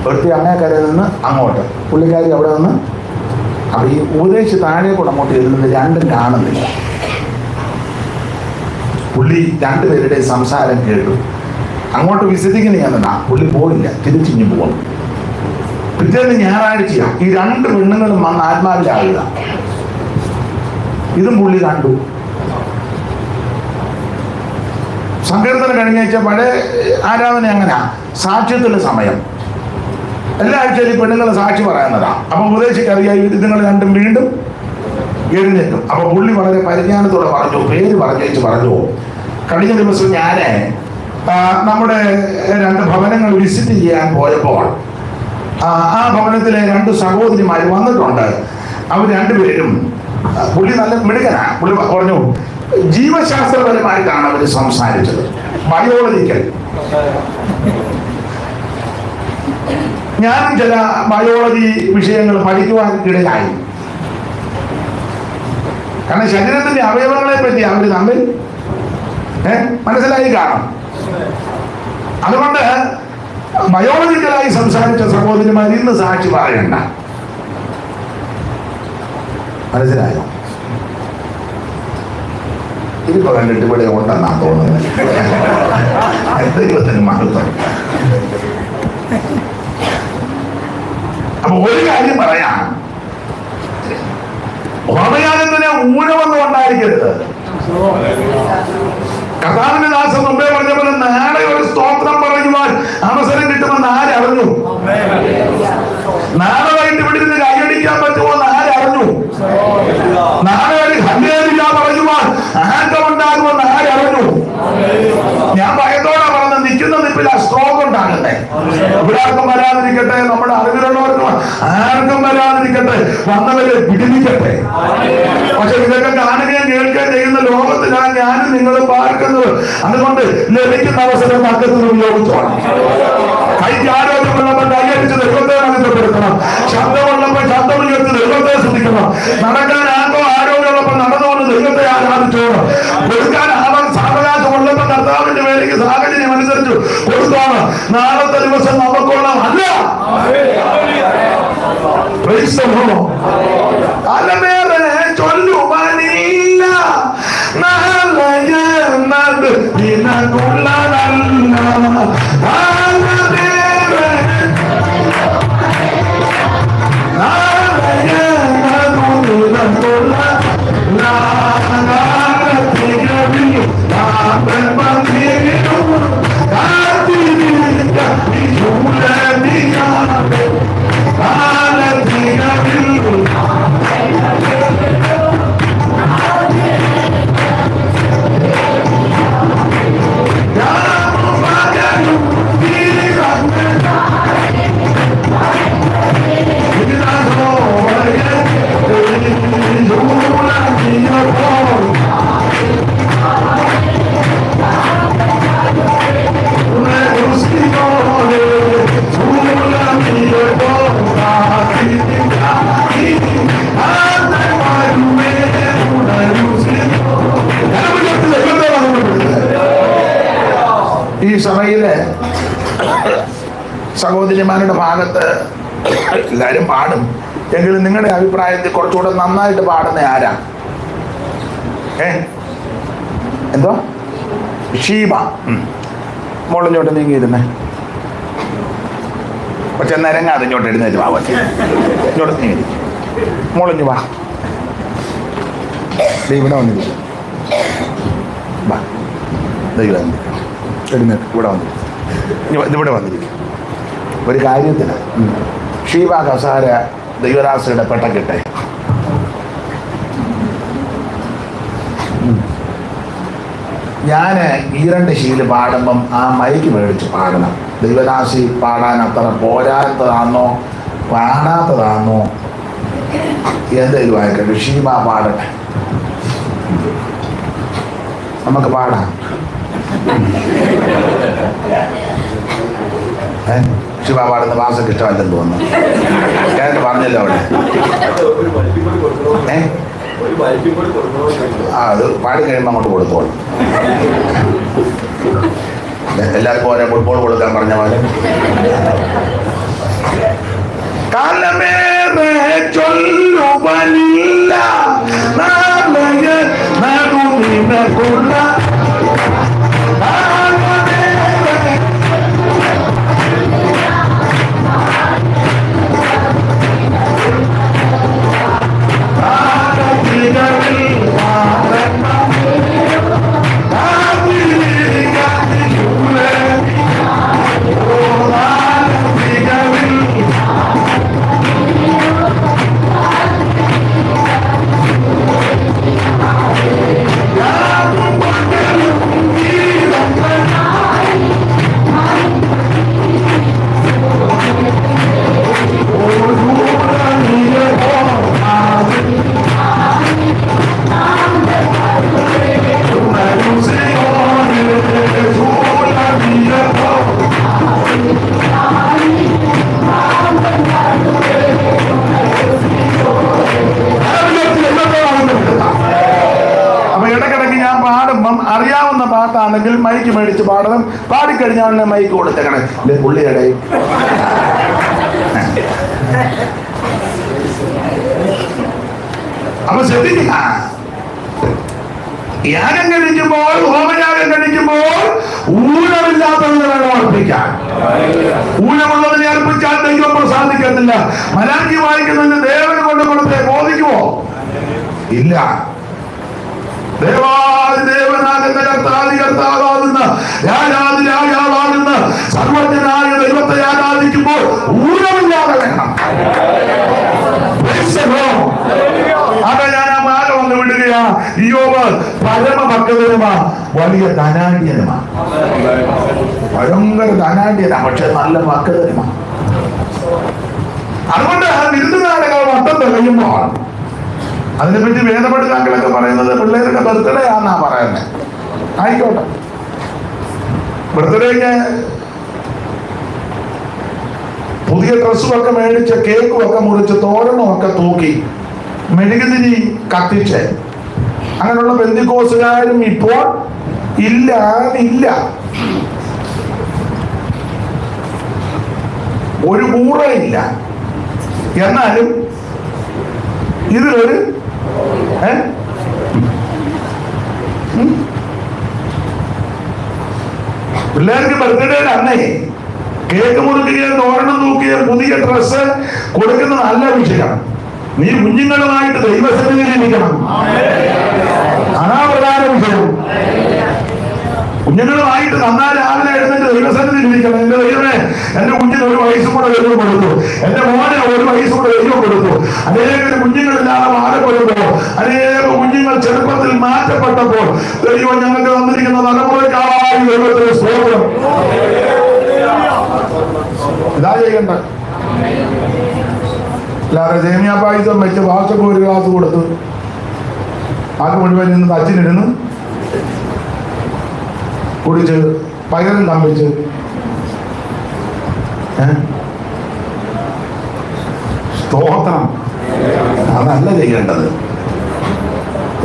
S2: ഒരുത്തി അങ്ങേക്കരയിൽ നിന്ന് അങ്ങോട്ട്, പുള്ളിക്കാരി അവിടെ നിന്ന്. അപ്പൊ ഈ ഉപദേശി താഴെ കൂടെ അങ്ങോട്ട് ഇരുന്നത് 2 കാണുന്നില്ല. പുള്ളി 2 പേരുടെ സംസാരം കേട്ടു. അങ്ങോട്ട് വിസിറ്റിങ്ങിന് ചെന്നാ പുള്ളി പോയില്ല, തിരിച്ചിഞ്ഞു പോകും. പിറ്റേന്ന് ഞായറാഴ്ചയാണ്. ഈ 2 പെണ്ണുങ്ങളും വന്ന് ആത്മാവിലാവുക. ഇതും പുള്ളി കണ്ടു. സങ്കീർത്തനം കഴിഞ്ഞാഴ്ച പഴയ ആരാധന അങ്ങനെ സാക്ഷ്യത്തിന്റെ സമയം. എല്ലാ ആഴ്ചയിലും ഈ പെണ്ണുങ്ങൾ സാക്ഷി പറയുന്നതാ. അപ്പൊ ഉപദേശിക്ക് അറിയാം നിങ്ങൾ 2 വീണ്ടും എഴുന്നേറ്റും. അപ്പൊ പുള്ളി വളരെ പരിജ്ഞാനത്തോടെ പറഞ്ഞു, പേര് പറഞ്ഞു, കഴിഞ്ഞ ദിവസം ഞാന് നമ്മുടെ 2 ഭവനങ്ങൾ വിസിറ്റ് ചെയ്യാൻ പോയപ്പോൾ ആ ഭവനത്തിലെ 2 സഹോദരിമാർ വന്നിട്ടുണ്ട്. അവർ 2 പേരും, പുള്ളി നല്ല മിടുക്കനാ. പുള്ളി പറഞ്ഞു ജീവശാസ്ത്രപരമായിട്ടാണ് അവർ സംസാരിച്ചത്, ബയോളജിക്കൽ. ഞാനും ചില ബയോളജി വിഷയങ്ങൾ പഠിക്കുവാൻ ഇടയായി. കാരണം ശരീരത്തിന്റെ അവയവങ്ങളെ പറ്റി അവർ തമ്മിൽ മനസ്സിലായി കാണും. അതുകൊണ്ട് ബയോളജിക്കലായി സംസാരിച്ച സഹോദരിമാർ ഇന്ന് സാക്ഷി പറയണ്ട. മനസ്സിലായോ? ഇതിപ്പോ കണ്ടിട്ട് ഇവിടെ ഉണ്ടെന്നാ തോന്നുന്നത്. ദൈവത്തിന് മഹത്വം. അപ്പൊ ഒരു കാര്യം പറയാം, ഹോമയാഗത്തിന് ഊഴമൊന്നും ഉണ്ടായിരിക്കരുത്. കർത്താവിന്റെ ദാസൻ മുമ്പേ പറഞ്ഞ പോലെ നാളെ ഒരു സ്തോത്രം പറയുവാൻ അവസരം കിട്ടുമെന്ന് ആരറിഞ്ഞു? നാളെ വൈകിട്ട് ഇവിടെ നിന്ന് കൈയടിക്കാൻ പറ്റുമോ എന്ന് ആരറിഞ്ഞു? നാളെ ഒരു ഹല്ലേലൂയ പറയുവാൻ ആർക്കുണ്ടാകുമെന്ന് ആരറിഞ്ഞു? ഞാൻ ഭയത്തോടെ പറഞ്ഞ് നിൽക്കുന്ന നിപ്പിൽ ആ സ്ട്രോക്ക് ഉണ്ടാകട്ടെ. ഇവിടെ ആർക്കും വരാതിരിക്കട്ടെ, നമ്മുടെ അറിവിലുള്ളവർക്കും ആർക്കും വരാതിരിക്കട്ടെ, വന്നവരെ പിടിപ്പിക്കട്ടെ. പക്ഷെ ഇതൊക്കെ കാണുകയും കേൾക്കുകയും ചെയ്യുന്ന ലോകത്തിലാണ് ഞാനും നിങ്ങളും പാർക്കുന്നത്. അതുകൊണ്ട് ലഭിക്കുന്ന അവസരം മക്കത്തിൽ ഉപയോഗിച്ചോണം. കൈക്ക് ആരോഗ്യമുള്ളപ്പോൾ കൈയടിച്ച് ദൈവത്തെ മനസ്സിൽപ്പെടുത്തണം. ശബ്ദമുള്ളപ്പോൾ ശബ്ദം ഉയർത്തി ദൈവത്തെ ശ്രദ്ധിക്കണം. നടക്കാൻ ആരോഗ്യമുള്ളപ്പോൾ നടന്നുകൊണ്ട് ദൈവത്തെ ആരാധിച്ചോണം. കൊടുക്കാൻ സാവകാശമുള്ളപ്പോൾ കർത്താവിന്റെ വേലയ്ക്ക് സാഹചര്യം അനുസരിച്ച് കൊടുത്തോണം. നാളത്തെ ദിവസം നമുക്കോണം അല്ല. അലമേറെ ചൊല്ലുവാനില്ല, നാളെന്നത് ദിനകുള്ളതല്ല.
S1: ഈ സഭയിലെ സഹോദരിമാരുടെ ഭാഗത്ത് എല്ലാവരും പാടും, എങ്കിലും നിങ്ങളുടെ അഭിപ്രായത്തിൽ കുറച്ചുകൂടെ നന്നായിട്ട് പാടുന്ന ആരാ? എന്തോ ഷീബ. മോളിഞ്ഞോട്ട് നീങ്ങിയിരുന്നേ, പക്ഷെ നിരങ്ങാതെ ഇങ്ങോട്ട് എഴുന്നേറ്റ് വാ, പറ്റി ഇങ്ങോട്ട് നീങ്ങി മോളിഞ്ഞു വാ, ഇവിടെ വന്നിരിക്കും, വാ ഇവിടെ വന്നിരിക്കും, എഴുന്നേറ്റ് ഇവിടെ വന്നിരിക്കും, ഇതിവിടെ വന്നിരിക്കും. ഒരു കാര്യത്തിന് ഷീബ കസാര ദൈവദാസരുടെ പെട്ടക്കിട്ടെ. ഞാൻ ഈ 2 ശീല് പാടുമ്പം ആ മൈക്ക് മേടിച്ച് പാടണം. ദൈവദാസി പാടാൻ അത്ര പോരാത്തതാണോ പാടാത്തതാണോ എന്തെങ്കിലും ആയിക്കോട്ടെ, ഷീബ പാടട്ടെ, നമുക്ക് പാടാം. ശിവ പാടുന്ന വാസക്ക് ഇഷ്ടമല്ലെന്ന് തോന്നുന്നു. ഞാൻ പറഞ്ഞല്ലോ അവിടെ. അത് പാടി കഴിയുമ്പോൾ അങ്ങോട്ട് കൊടുത്തോളും. എല്ലാവർക്കും ഓരോ ഫുട്ബോൾ കൊടുക്കാൻ പറഞ്ഞ പോലെ. കാലമേറെ ചൊല്ലുവനില്ല നാളെ നടുനിനക്കുള്ള അറിയാവുന്ന പാട്ടാണെങ്കിൽ മൈക്ക് മേടിച്ച് പാടണം. പാടിക്കഴിഞ്ഞാൽ മൈക്ക് കൊടുത്തേക്കണേ. പുള്ളിയുടെ അപ്പൊ ശ്രദ്ധിക്കുക, യാഗം കഴിക്കുമ്പോൾ, ഹോമയാഗം കഴിക്കുമ്പോൾ ഊനമില്ലാത്തതിന് വേണം അർപ്പിക്കാൻ. ഊനമുള്ളതിനെ അർപ്പിച്ചാൽ ദൈവം പ്രസാദിക്കത്തില്ല. മലാക്കി വായിക്കുന്നതിന് ദേവന് കൊണ്ട് കൊടുത്തേ ബോധിക്കുമോ? ഇല്ല. ദേവാദിദേവനാകുന്ന കർത്താദികർത്താവാകുന്ന രാജാതിരാജാവാകുന്ന സർവജ്ഞനായ ദൈവത്തെ ആരാധിക്കുമ്പോൾ ഊനമില്ലാതെ വേണം. അതെ, ഞാൻ ആ മാല വന്ന് വിടുകയാ. ഇയ്യോബ് പരമഭക്തനുമാ, വലിയ ധനാഢ്യനുമാ, ഭയങ്കര ധനാഢ്യനാ, പക്ഷെ നല്ല ഭക്തനുമാ. അതുകൊണ്ട് വിരുന്നുകാരകൾ വട്ടം തെളിയുമ്പോൾ അതിനെപ്പറ്റി വേദപഠിതാക്കളൊക്കെ പറയുന്നത് പിള്ളേരുടെ ബർത്ത്ഡേ ആണെന്നാ പറയുന്നത്. ആയിക്കോട്ടെ, ബർത്ത്ഡേക്ക് പുതിയ ഡ്രസ്സുമൊക്കെ മേടിച്ച് കേക്കും ഒക്കെ മുറിച്ച് തോരണമൊക്കെ തൂക്കി മെഴുകുതിരി കത്തിച്ച് അങ്ങനെയുള്ള പെന്തിക്കോസുകാരും ഇപ്പോൾ ഇല്ല. ഒരു കൂറയില്ല. എന്നാലും ഇതിലൊരു പിള്ളേർക്ക് ബർത്ത്ഡേ അന്നേ കേക്ക് മുറിക്കുകയും തോരണം തൂക്കുകയും പുതിയ ഡ്രസ്സ് കൊടുക്കുന്ന നല്ല വിഷയം. നീ കുഞ്ഞുങ്ങളുമായിട്ട് ദൈവസന്നിധിയിലിരിക്കണം. അതാ പ്രധാന വിഷയം. കുഞ്ഞുങ്ങളുമായിട്ട് നന്നാ രാവിലെ എഴുന്നേറ്റ് ദൈവസന്നിധിയിലിരിക്കണം. എന്റെ ദൈവമേ, എന്റെ കുഞ്ഞിന് 1 വയസ്സും കൂടെ ദൈവം കൊടുത്തു, എന്റെ മോനെ 1 വയസ്സും കൂടെ ദൈവം കൊടുത്തു. അനേകം കുഞ്ഞുങ്ങളില്ലാതെ മാറപ്പെടുമ്പോൾ, അനേകം കുഞ്ഞുങ്ങൾ ചെറുപ്പത്തിൽ മാറ്റപ്പെട്ടപ്പോൾ ദൈവം ഞങ്ങൾക്ക് തന്നിരിക്കുന്ന തലമുറയ്ക്കായി ദൈവത്തിന് സ്തോത്രം. ഇതാ ചെയ്യണ്ട. അല്ലാതെ സേമിയ പായസം വെച്ച് വാസക്ക് 1 ഗ്ലാസ് കൊടുത്ത് ആക്ക് മുഴുവൻ നിന്ന് അച്ഛനിരുന്ന് കുടിച്ച് പകരം തമ്പിച്ച് സ്തോത്രം.
S2: അതല്ല ചെയ്യേണ്ടത്.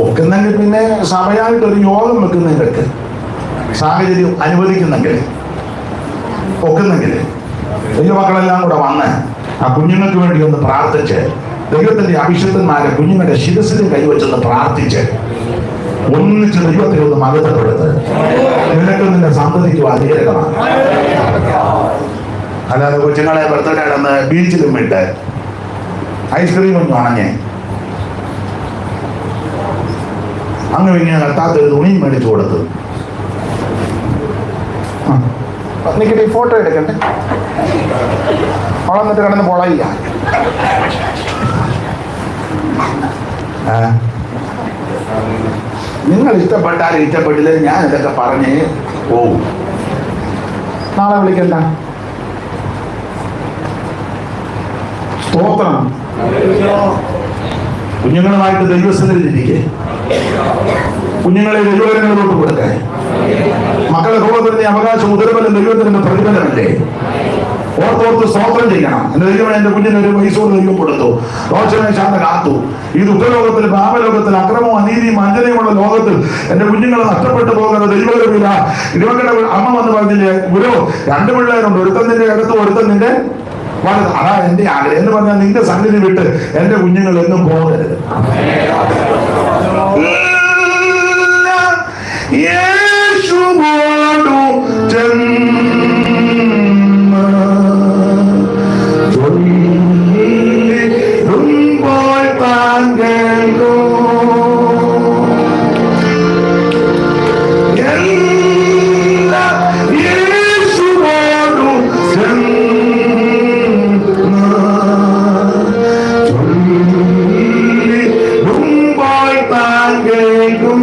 S2: ഒക്കുന്നെങ്കിൽ പിന്നെ സഭയായിട്ടൊരു യോഗം വെക്കുന്നതിനൊക്കെ സാഹചര്യം അനുവദിക്കുന്നെങ്കിൽ, ഒക്കുന്നെങ്കിൽ ദൈവമക്കളെല്ലാം കൂടെ വന്ന് ആ കുഞ്ഞുങ്ങൾക്ക് വേണ്ടി ഒന്ന് പ്രാർത്ഥിച്ച്, ദൈവത്തിന്റെ അഭിഷിക്തന്മാരെ കുഞ്ഞുങ്ങളുടെ ശിരസിലും കൈവച്ചൊന്ന് പ്രാർത്ഥിച്ച് ഒന്നിച്ച് ദൈവത്തെ ഒന്ന് മഹത്വപ്പെടുത്ത്. നിനക്ക് നിന്റെ സന്തതിക്കും അനുഗ്രഹമാണ്. അല്ലാതെ കൊച്ചുങ്ങളെ ബർത്ത്ഡേ കിടന്ന് ബീച്ചിലും വിട്ട് ഐസ്ക്രീം ഒന്നും അണഞ്ഞ് അങ്ങ് ഇങ്ങനെ കത്താത്തൊരു തുണിയും മേടിച്ചു കൊടുത്തു. നിൽക്കട്ടെ, ഫോട്ടോ എടുക്കട്ടെ. അവളെന്നിട്ട് കിടന്ന് പൊളയില്ല. നിങ്ങൾ ഇഷ്ടപ്പെട്ടാലും ഇഷ്ടപ്പെട്ടില്ല, ഞാൻ ഇതൊക്കെ പറഞ്ഞ് പോവും. നാളെ വിളിക്കണ്ട. സ്തോത്രം. കുഞ്ഞുങ്ങളുമായിട്ട് ദൈവസന്നിധിയിലിരിക്കെ, കുഞ്ഞുങ്ങളെ ദൈവകരങ്ങളിലോട്ട് കൊടുക്കേ. മക്കളെ ഭോഗത്തിന്റെ അവകാശം ഉദരബലം ദൈവത്തിന്റെ പ്രതിഫലമല്ലേ? ഓർത്തോർത്ത് സ്തോത്രം ചെയ്യണം. എന്റെ ദൈവം എന്റെ കുഞ്ഞിന് ഒരു വയസ്സോട് ദൈവം കൊടുത്തു, ദോഷനെ ശാന്ത കാത്തു. ഈ ദുഃഖലോകത്തിൽ, പാപലോകത്തിൽ, അക്രമവും അനീതിയും വഞ്ചനയുമുള്ള ലോകത്തിൽ എന്റെ കുഞ്ഞുങ്ങളെ നഷ്ടപ്പെട്ടു പോകുന്ന ദൈവകരമില്ല. ഇരുവക്കടെ അമ്മ വന്ന് പറഞ്ഞില്ലേ, ഗുരു 2 പിള്ളേരുണ്ട്, ഒരുത്തൻ നിന്റെ ഇടത്തും ഒരുത്തൻ നിന്റെ വലുത്. അതാ എന്റെ ആഗ്രഹം എന്ന് പറഞ്ഞാൽ നിന്റെ സന്നിധി വിട്ട് എന്റെ കുഞ്ഞുങ്ങൾ എന്നും പോകരുത്. യേശുവോടു ചൊല്ലിടുമ്പോൾ താൻ കേൾക്കൂ. യേശുവോടു ചൊല്ലിടുമ്പോൾ താൻ കേൾക്കും.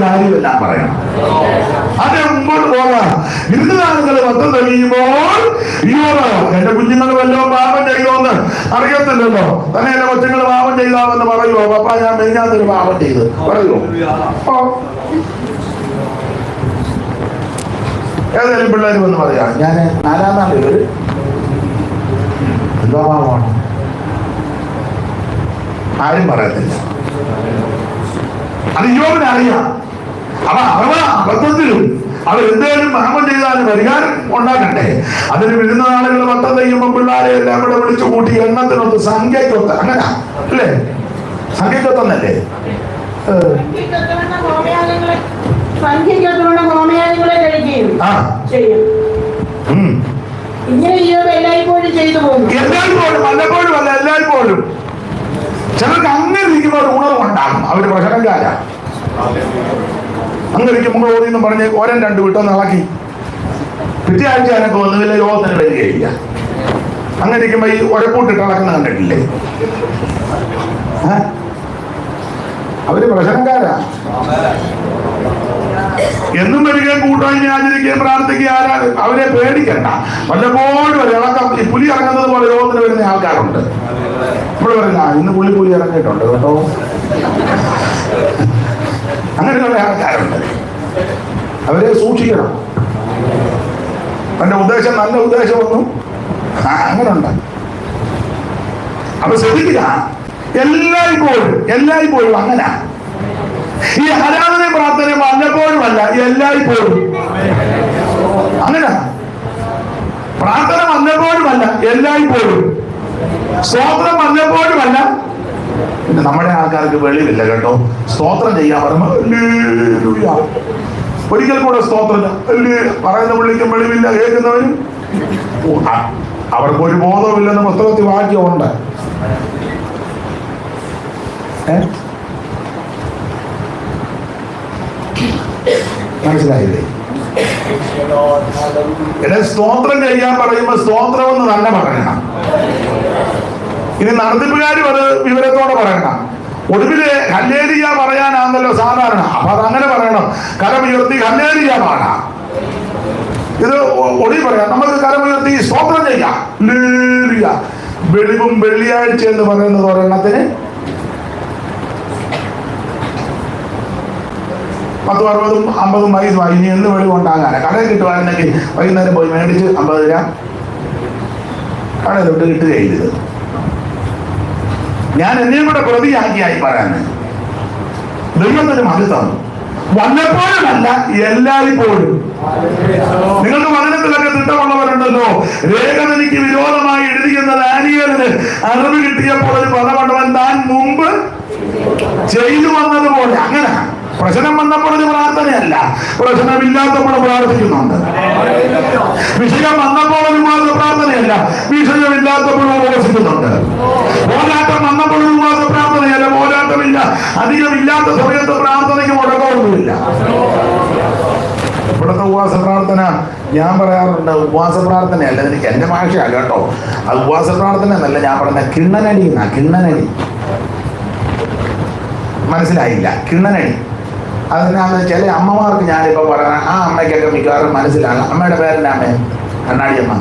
S2: കാര്യമെല്ലാം പറയണം. അത് മുമ്പോട്ട് പോകാം. ഇരുന്നാളുകൾ മൊത്തം തെളിയുമ്പോൾ എന്റെ കുഞ്ഞുങ്ങൾ വല്ലതും പാപം ചെയ്തോന്ന് അറിയത്തില്ലല്ലോ. തന്നെ എന്റെ കൊച്ചുങ്ങൾ പാപം ചെയ്താമെന്ന് പറയുമോ? പപ്പ ഞാൻ മെയിനാത്തൊരു പാപം ചെയ്ത് പറയുമോ? ഏതായാലും പിള്ളേർ വന്ന് പറയാം, ഞാൻ 4-ാം നാൾ എന്തോ പാപമാണ്, ആരും പറയത്തില്ല. അത് യോബിനറിയാം. അബദ്ധത്തിലും അവരെന്തേലും പാപം ചെയ്താലും പരിഹാരം ഉണ്ടാക്കട്ടെ. അതിന് വിരുന്ന ആളുകൾ വട്ടം ചെയ്യുമ്പോൾ പിള്ളേരെ എല്ലാം കൂടെ വിളിച്ചു കൂട്ടി എണ്ണത്തിനൊത്ത് സംഖ്യക്കൊത്ത്, അങ്ങനെ അല്ലേ? സംഖ്യക്കൊത്തന്നല്ലേ? എല്ലായ്പ്പോഴും അല്ല, എല്ലായ്പ്പോഴും. ചിലർക്ക് അങ്ങനെ ഇരിക്കുന്ന ഒരു ഉണർവുണ്ടാകും. അവര് പ്രശ്നക്കാരാ. അങ്ങനെ ഇരിക്കുമ്പോൾ ഓടിയെന്നും പറഞ്ഞ് 1-2 വിട്ടൊന്ന് ഇളക്കി പിറ്റേ ആഴ്ച അതിനൊക്കെ വന്ന് വലിയ രോഗത്തിന് വരികയില്ല. അങ്ങനെ ഇരിക്കുമ്പോ ഈ ഒരക്കൂട്ടിട്ട് ഇളക്കുന്ന കണ്ടിട്ടില്ലേ? അവര് പ്രശ്നക്കാരാ. എന്നും വരികയും കൂട്ടായ്മ ആചരിക്കുകയും പ്രാർത്ഥിക്കുകയും അവരെ പേടിക്കണ്ട. വല്ലപ്പോഴും ഒരു ഇളക്കം, ഈ പുലി ഇറങ്ങുന്നത് പോലെ രോഗത്തിന് വരുന്ന ആൾക്കാരുണ്ട്. ഇവിടെ പറയുന്ന ഇന്ന് പുലി ഇറങ്ങിയിട്ടുണ്ട് കേട്ടോ, അങ്ങനെയുള്ള ആൾക്കാരുണ്ട്. അവരെ സൂക്ഷിക്കണം. എന്റെ ഉദ്ദേശം നല്ല ഉദ്ദേശമൊന്നും അങ്ങനെ ഉണ്ട്. അപ്പൊ ശ്രദ്ധിക്കുക, എല്ലായ്പ്പോഴും അങ്ങനെ. ഈ ആരാധന പ്രാർത്ഥന വല്ലപ്പോഴുമല്ല, എല്ലായ്പ്പോഴും അങ്ങനെ. പ്രാർത്ഥന വല്ലപ്പോഴുമല്ല, എല്ലായ്പ്പോഴും. സ്തോത്രം വല്ലപ്പോഴുമല്ല. പിന്നെ നമ്മുടെ ആൾക്കാർക്ക് വെളിവില്ല കേട്ടോ. സ്തോത്രം ചെയ്യാൻ പറയുമ്പോൾ ഒരിക്കൽ കൂടെ സ്തോത്രം പറയുന്ന പുള്ളിക്കും വെളിവില്ല, കേൾക്കുന്നവരും അവർക്ക് ഒരു ബോധമില്ലെന്ന് പുസ്തകത്തിൽ വാക്യമുണ്ട്. മനസ്സിലായില്ലേ? എന്നെ സ്തോത്രം ചെയ്യാൻ പറയുമ്പോ സ്തോത്രം എന്ന് തന്നെ പറയണം. ഇനി നടത്തിപ്പുകാരും അത് വിവരത്തോടെ പറയണം. ഒടുവില് ഹല്ലേലൂയ പറയാനാണല്ലോ സാധാരണ. അപ്പൊ അതങ്ങനെ പറയണം. കരമുയർത്തി ഹല്ലേലൂയ പാടാം. ഇത് ഒടുവിൽ പറയാം. നമുക്ക് കരമുയർത്തി സ്തോത്രം ചെയ്യാം. ഹല്ലേലൂയ. വെളിവും വെള്ളിയാഴ്ച എന്ന് പറയുന്നത് ഒരെണ്ണത്തിന് 40-50 വയസ്സായി. ഇനി എന്ത് വെളിവുണ്ടാകാൻ കടയിൽ കിട്ടുവായിരുന്നെങ്കിൽ വൈകുന്നേരം പോയി മേടിച്ച് 50 രൂപ കടയിലോട്ട് കിട്ടുകയില്ല. ഞാൻ എന്നെയും കൂടെ പ്രതിയാക്കിയായി പറയാൻ ദൈവത്തിന് മഹത്വം. വല്ലപ്പോഴുമല്ല, എല്ലായ്പ്പോഴും. നിങ്ങൾക്ക് വചനത്തിലൊക്കെ തിട്ടമുള്ളവരുണ്ടല്ലോ. രേഖതനിക്ക് വിരോധമായി എഴുതിയെന്ന ദാനിയേലിന് അറിവ് കിട്ടിയപ്പോൾ ഒരു പദമണ്ഡവൻ താൻ മുമ്പ് ചെയ്തു വന്നതുപോലെ. അങ്ങനെ പ്രശ്നം വന്നപ്പോൾ ഒരു പ്രാർത്ഥനയല്ല, പ്രശ്നമില്ലാത്തപ്പോൾ പ്രാർത്ഥിക്കുന്നുണ്ട്. വിഷയം വന്നപ്പോൾ ഒരു പ്രാർത്ഥനയല്ല, വിഷയമില്ലാത്തപ്പോൾ ഉപവസിക്കുന്നുണ്ട്. പോരാട്ടം വന്നപ്പോൾ ഒരു പ്രാർത്ഥനയല്ല, പോരാട്ടമില്ല അധികമില്ലാത്ത സമയത്ത് പ്രാർത്ഥനയ്ക്ക് മുടക്കമൊന്നുമില്ല. ഇവിടുത്തെ ഉപവാസ പ്രാർത്ഥന ഞാൻ പറയാറുണ്ട്. ഉപവാസ പ്രാർത്ഥനയല്ല, എനിക്ക് എന്റെ ഭാഷയല്ല കേട്ടോ. അത് ഉപവാസ പ്രാർത്ഥന എന്നല്ല ഞാൻ പറയുന്നത്. കിണ്ണനടി എന്നാ. കിണ്ണനടി മനസ്സിലായില്ല? കിണ്ണനടി അതിനാന്ന് ചില അമ്മമാർക്ക് ഞാനിപ്പോ പറയാൻ, ആ അമ്മയ്ക്കൊക്കെ മിക്കവാറും മനസ്സിലാണ്. അമ്മയുടെ പേരെന്റെ അമ്മ കണ്ണാടിയമ്മ.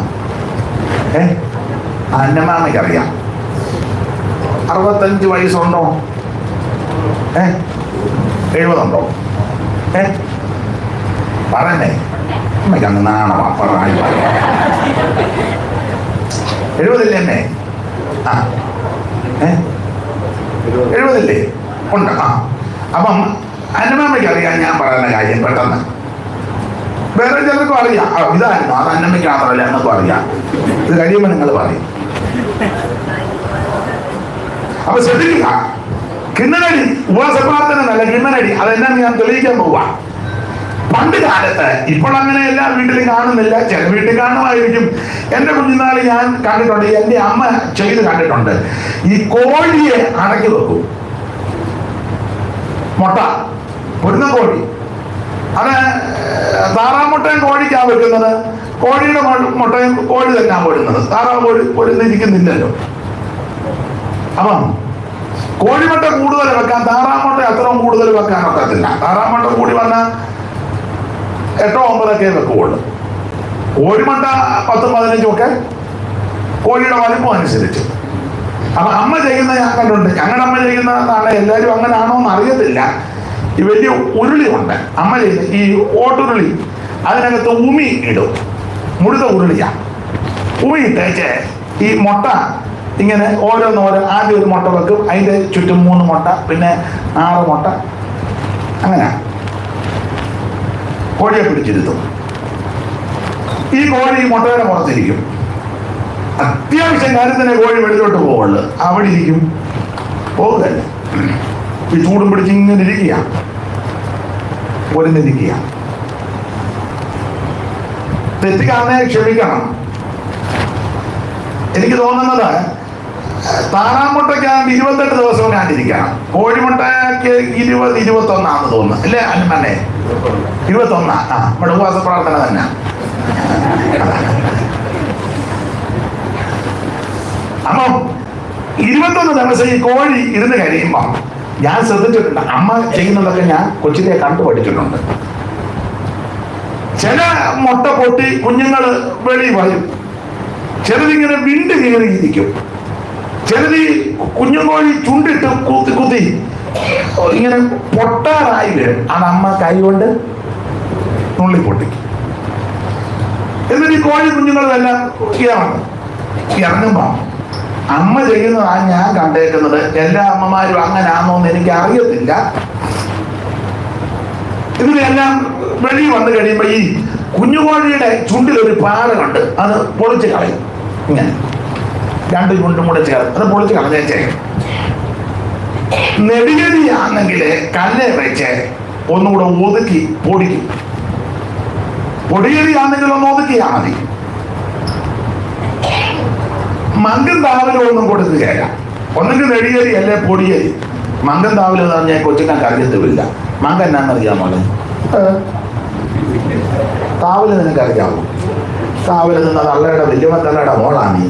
S2: അന്നമ്മയ്ക്ക് അറിയാം. 65 വയസ്സുണ്ടോ? 70 പറയണ്ടേ? അമ്മയ്ക്ക് അങ്ങ് നാണോ? 70 എന്നെ? ആ 70 ഉണ്ട്. ആ അപ്പം അന്നമ്മയ്ക്ക് അറിയാം ഞാൻ പറയുന്ന കാര്യം പെട്ടെന്ന്. വേറെ ചിലർക്കും അറിയാം. ഇതായിരുന്നു അത് അന്നമ്മയ്ക്ക് മാത്രമല്ല എന്നൊക്കെ അറിയാം. ഇത് കഴിയുമ്പോൾ നിങ്ങൾ പറയും. അപ്പൊ ശ്രദ്ധിക്കുക. കിണ്ണനടി ഉപവാസ പ്രാർത്ഥന എന്നല്ല, കിണ്ണനടി. അതെല്ലാം ഞാൻ തെളിയിക്കാൻ പോവാ. പണ്ട് കാലത്ത്, ഇപ്പോൾ അങ്ങനെ എല്ലാ വീട്ടിലും കാണുന്നില്ല, ചില വീട്ടിൽ കാണുമായിരിക്കും. എന്റെ കുഞ്ഞുനാളിൽ ഞാൻ കണ്ടിട്ടുണ്ട്, എന്റെ അമ്മ ചെയ്ത് കണ്ടിട്ടുണ്ട്. ഈ കോഴിയെ അടക്കി വെക്കും. മുട്ട, പൊരുന്ന കോഴി. അത് താറാമുട്ടയും കോഴിക്കാണ് വെക്കുന്നത്. കോഴിയുടെ മുട്ടയും കോഴി തന്നെയാണ് പൊരുന്നത്. താറാവ് പൊരുന്നിരിക്കുന്നില്ലല്ലോ. അപ്പം കോഴിമുട്ട കൂടുതൽ വെക്കാൻ, താറാമുട്ട അത്രയും കൂടുതൽ വെക്കാൻ ഒക്കത്തില്ല. താറാമുട്ട കൂടി വന്നാൽ 8-9 വെക്കുള്ളൂ. കോഴിമുട്ട 10-15 ഒക്കെ കോഴിയുടെ വലിപ്പം അനുസരിച്ച്. അപ്പൊ അമ്മ ചെയ്യുന്ന ഞാൻ കണ്ടുണ്ട്. ഞങ്ങളുടെ അമ്മ ചെയ്യുന്നതാണ്. എല്ലാവരും അങ്ങനെ ആണോ എന്ന് അറിയത്തില്ല. ഈ വലിയ ഉരുളി ഉണ്ട് അമ്മ ചെയ്യുന്നത്, ഈ ഓട്ടുരുളി. അതിനകത്ത് ഉമി ഇടും. മുഴുത്ത ഉരുളിയാ. ഉമി ഇട്ടേച്ച് ഈ മുട്ട ഇങ്ങനെ ഓരോന്നോരോ. ആദ്യം ഒരു മുട്ട വെക്കും, അതിൻ്റെ ചുറ്റും 3 മുട്ട, പിന്നെ 6 മുട്ട. അങ്ങനെ കോഴിയെ പിടിച്ചിരുത്തും. ഈ കോഴി ഈ മുട്ടയുടെ പുറത്തിരിക്കും. അത്യാവശ്യം കാര്യത്തിനെ കോഴി വെളിയിലോട്ട് പോവുള്ളൂ. അവിടെ ഇരിക്കും, പോകുകയല്ലേ. ഈ ചൂടും പിടിച്ച് ഇങ്ങനെ ഇരിക്കുക, പൊരുന്നിരിക്കുക. തെറ്റിക്കാരനെ ക്ഷമിക്കണം. എനിക്ക് തോന്നുന്നത് താറാമുട്ടയ്ക്കാണ്ട് 28 ദിവസവും കാണ്ടിരിക്കണം. കോഴിമുട്ടയ്ക്ക് 20-21 തോന്നുന്നു അല്ലേ അല്ലേ? 21. ആ, നമ്മുടെ ഉപവാസ പ്രാർത്ഥന തന്നെ. അപ്പം 21 ദിവസം ഈ കോഴി ഇരുന്ന് കഴിയുമ്പോൾ ഞാൻ ശ്രദ്ധിച്ചിട്ടുണ്ട്. അമ്മ ചെയ്യുന്നതൊക്കെ ഞാൻ കൊച്ചിലെ കണ്ടു പഠിച്ചിട്ടുണ്ട്. ചില മുട്ട പൊട്ടി കുഞ്ഞുങ്ങൾ വെളി വരും. ചിലതിങ്ങനെ വിണ്ട് കയറിയിരിക്കും. ചിലത് ഈ കുഞ്ഞുകോഴി ചുണ്ടിട്ട് കുത്തി ഇങ്ങനെ പൊട്ടാറായി വരും. അത് അമ്മ കൈ കൊണ്ട് നുള്ളി പൊട്ടിക്കും. എന്നിട്ട് ഈ കോഴി കുഞ്ഞുങ്ങളെല്ലാം ഇറങ്ങുമ്പോ അമ്മ ചെയ്യുന്നതാണ് ഞാൻ കണ്ടേക്കുന്നത്. എല്ലാ അമ്മമാരും അങ്ങനാണോ എന്ന് എനിക്ക് അറിയത്തില്ല. ഇതിനെല്ലാം വെളി വന്നു കഴിയുമ്പോ ഈ കുഞ്ഞുകോഴിയുടെ ചുണ്ടിലൊരു പാടുണ്ട്. അത് പൊളിച്ച് കളയും. ഇങ്ങനെ 2 ചുണ്ടും കൂടെ ചേർത്ത് അത് പൊളിച്ച് കളഞ്ഞേച്ചേ. നെടിയരിയാണെങ്കിൽ കല്ലെ വെച്ച് ഒന്നുകൂടെ ഒതുക്കി പൊടിക്കും. പൊടിയരിയാണെങ്കിൽ ഒന്ന് ഒതുക്കിയാ മതി. മങ്കം താവലും ഒന്നും കൊടുക്കുകയല്ല. ഒന്നെങ്കിൽ നെടിയരി അല്ലേ പൊടിയരി. മങ്കം താവല് എന്ന് പറഞ്ഞാൽ കൊച്ചിക്കാൻ അറിയത്തുമില്ല. മങ്കം എന്നാന്നറിയാമോ?
S1: കാവല് നിനക്കറിയാവോ? കാവല് നിന്ന തള്ളയുടെ വലിയ തള്ളയുടെ മോളാണ് നീ.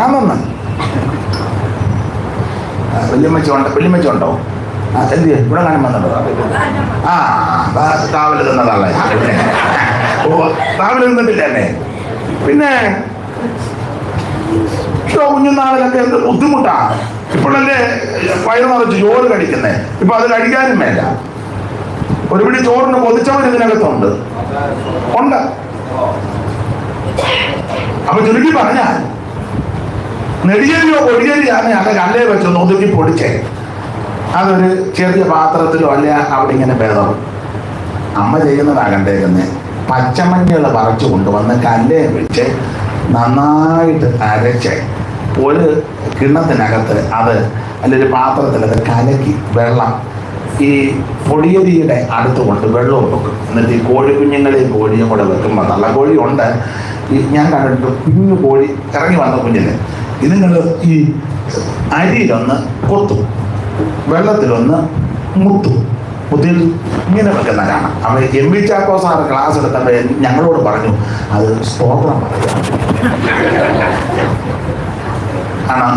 S1: ആണെന്ന് വെല്ലുമ്മച്ച ഉണ്ടോ? എന്ത് ഇവിടെ കാണാൻ വന്നുണ്ടോ? കാവല് നിന്ന തള്ളയാ. കാവല് നിന്നിട്ടില്ല എന്നെ. പിന്നെ കുഞ്ഞുനാളിലൊക്കെ എന്ത് ബുദ്ധിമുട്ടാ. ഇപ്പോഴല്ലേ വയറ് നിറച്ച് ചോറ് കഴിക്കുന്നേ. ഇപ്പൊ അത് കഴിക്കാനും വേണ്ട. ഒരു പിടി ചോറിന് കൊതിച്ചവൻ ഇതിനകത്തുണ്ട്. അപ്പൊ ചുരുക്കി പറഞ്ഞാൽ നെടിയരിയോ പൊടിയരിയാണ് അത് കല്ലേ വെച്ചൊന്ന് ഒതുക്കി പൊടിച്ചേ. അതൊരു ചെറിയ പാത്രത്തിലോ അല്ല അവിടെ ഇങ്ങനെ ഭേദം. അമ്മ ചെയ്യുന്നതാ കണ്ടേക്കുന്നത്. പച്ചമഞ്ഞൾ പറിച്ചു കൊണ്ടുവന്ന് കല്ലേ വെച്ച് നന്നായിട്ട് അരച്ച് ഒരു കിണ്ണത്തിനകത്ത് അത് അല്ലെങ്കിൽ പാത്രത്തിൽ അത് കലക്കി വെള്ളം ഈ പൊടിയരിയുടെ അടുത്ത് കൊണ്ട് വെള്ളവും വെക്കും. എന്നിട്ട് ഈ കോഴിക്കുഞ്ഞുങ്ങളെയും കോഴിയും കൂടെ വെക്കുമ്പോൾ നല്ല കോഴി ഉണ്ട്. ഞാൻ കണ്ടിട്ട് കുഞ്ഞു കോഴി ഇറങ്ങി വന്ന കുഞ്ഞിന് ഇതുങ്ങൾ ഈ അരിയിലൊന്ന് കൊത്തും, വെള്ളത്തിലൊന്ന് മുത്തും. മുത്തിൽ ഇങ്ങനെ വെക്കുന്ന കാണാം. അവൻ എം.വി. ചാക്കോ സാറ് ക്ലാസ് എടുത്തപ്പോൾ ഞങ്ങളോട് പറഞ്ഞു അത് സ്തോത്രം പറയാം.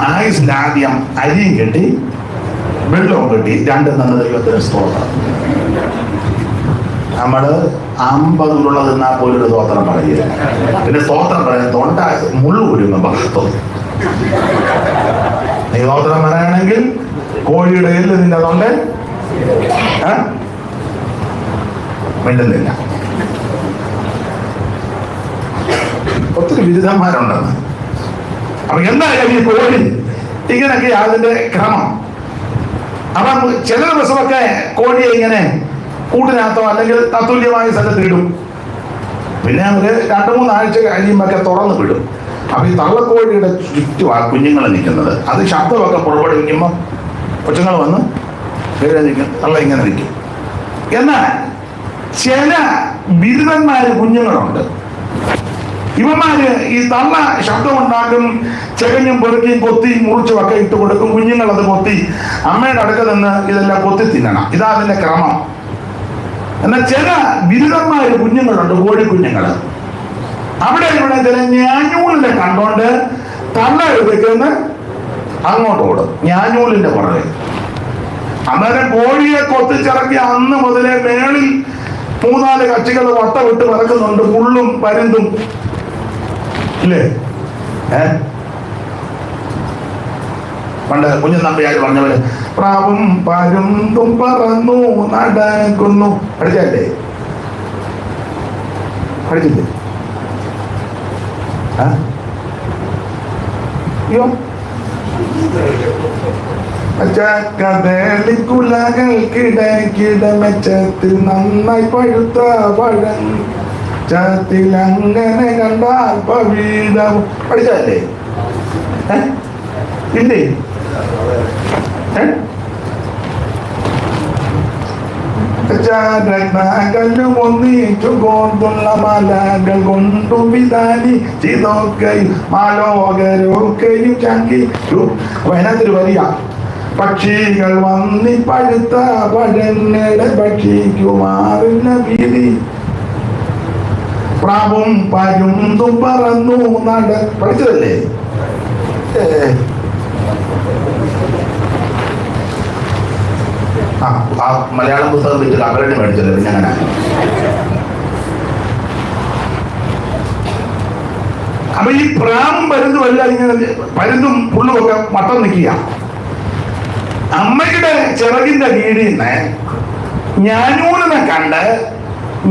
S1: ആയുസിലാദ്യം അരിയും കെട്ടി വെള്ളവും കെട്ടി രണ്ടും തന്ന ദൈവത്തിന് സ്തോത്രം. നമ്മള് 50 തിന്നാൽ പോലും ഒരു സ്തോത്രം പറയില്ല. പിന്നെ സ്തോത്രം പറയാൻ തൊണ്ട മുള്ളു കുരുങ്ങും ഭക്തം. നീ സ്തോത്രം പറയുകയാണെങ്കിൽ കോഴിയുടെ എല്ല് നിന്റെ തൊണ്ട മിണ്ടുന്നില്ല. ഒത്തിരി ബിരുദന്മാരുണ്ടെന്ന്. അപ്പൊ എന്തായാലും ഈ കോഴി ഇങ്ങനെയൊക്കെ അതിന്റെ ക്രമം. അപ്പൊ ചില ദിവസമൊക്കെ കോഴിയെ ഇങ്ങനെ കൂട്ടിനകത്തോ അല്ലെങ്കിൽ തത്തുല്യമായ സ്ഥലത്ത് ഇടും. പിന്നെ അവര് 2-3 ആഴ്ച കഴിയുമ്പൊക്കെ തുറന്നു വിടും. അപ്പൊ ഈ തള്ളക്കോഴിയുടെ ചുറ്റും ആ കുഞ്ഞുങ്ങൾ നിൽക്കുന്നത്. അത് ശബ്ദമൊക്കെ പുറപ്പെടുവിക്കുമ്പോൾ കൊച്ചുങ്ങൾ വന്ന് നിൽക്കും, തള്ള ഇങ്ങനെ നിൽക്കും. എന്നാൽ ചില ബിരുദന്മാര് കുഞ്ഞുങ്ങളുണ്ട്. ഇവന്മാര് ഈ തള്ള ശബ്ദമുണ്ടാക്കും, ചെകഞ്ഞും പെറുക്കിയും കൊത്തിയും മുറിച്ചും ഒക്കെ ഇട്ട് കൊടുക്കും. കുഞ്ഞുങ്ങൾ അത് കൊത്തി അമ്മയുടെ അടുക്ക നിന്ന് ഇതെല്ലാം കൊത്തി തിന്നണം. ഇതാ അതിന്റെ ക്രമം. എന്നാൽ ചില ബിരുദന്മാര് കുഞ്ഞുങ്ങളുണ്ട്, കോഴിക്കുഞ്ഞുങ്ങള്. അവിടെ ഇവിടെ ചില ഞാഞ്ഞൂലിനെ കണ്ടോണ്ട് തള്ള എടുക്കുന്ന അങ്ങോട്ട് ഓടും, ഞാഞ്ഞൂലിന്റെ പുറകെ. അന്നേരം കോഴിയെ കൊത്തിച്ചിറക്കി അന്ന് മുതലേ മേളിൽ 3-4 കക്ഷികൾ വട്ടമിട്ട് പറക്കുന്നുണ്ട്, പുള്ളും പരുന്തും ഇല്ലേ. പണ്ട് കുഞ്ഞുനമ്പിയാർ പറഞ്ഞവര് പ്രാവും പരുന്തും പറന്നു നടക്കുന്നു. പഠിച്ചല്ലേ? പഠിച്ചില്ലേ? അയ്യോ, മെച്ചത്തിൽ നന്നായി പഴുത്ത പഴം ചത്തിലങ്ങനെ കണ്ടാൽ പവീതം. പഠിച്ചല്ലേ? ഇല്ലേ? ഒന്നിച്ചുകൊണ്ടുള്ള മലകൾ കൊണ്ടു വിധാനി ചിതൊക്കെയും മാലോകരൊക്കെയും ചങ്കിച്ചു. അതിനകത്തൊരു വരിക, പക്ഷികൾ വന്നി പഴുത്ത പഴങ്ങളുടെ ഭക്ഷിക്കുമാറില്ല ഭീതി. പ്രാവും പരുന്തും പറന്നു നട. പഠിച്ചതല്ലേ? ആ മലയാളം പുസ്തകം വെച്ചിട്ട് അവരുടെ മേടിച്ചത് പിന്നെ അങ്ങനെ. അപ്പൊ ഈ പ്രാവും പരുന്തും എല്ലാം ഇങ്ങനെ പരുന്തും പുള്ളും ഒക്കെ വട്ടം നിൽക്കുക. അമ്മയുടെ ചിറകിന്റെ കീഴിൽ നിന്ന് ഞാനൂലിനെ കണ്ട്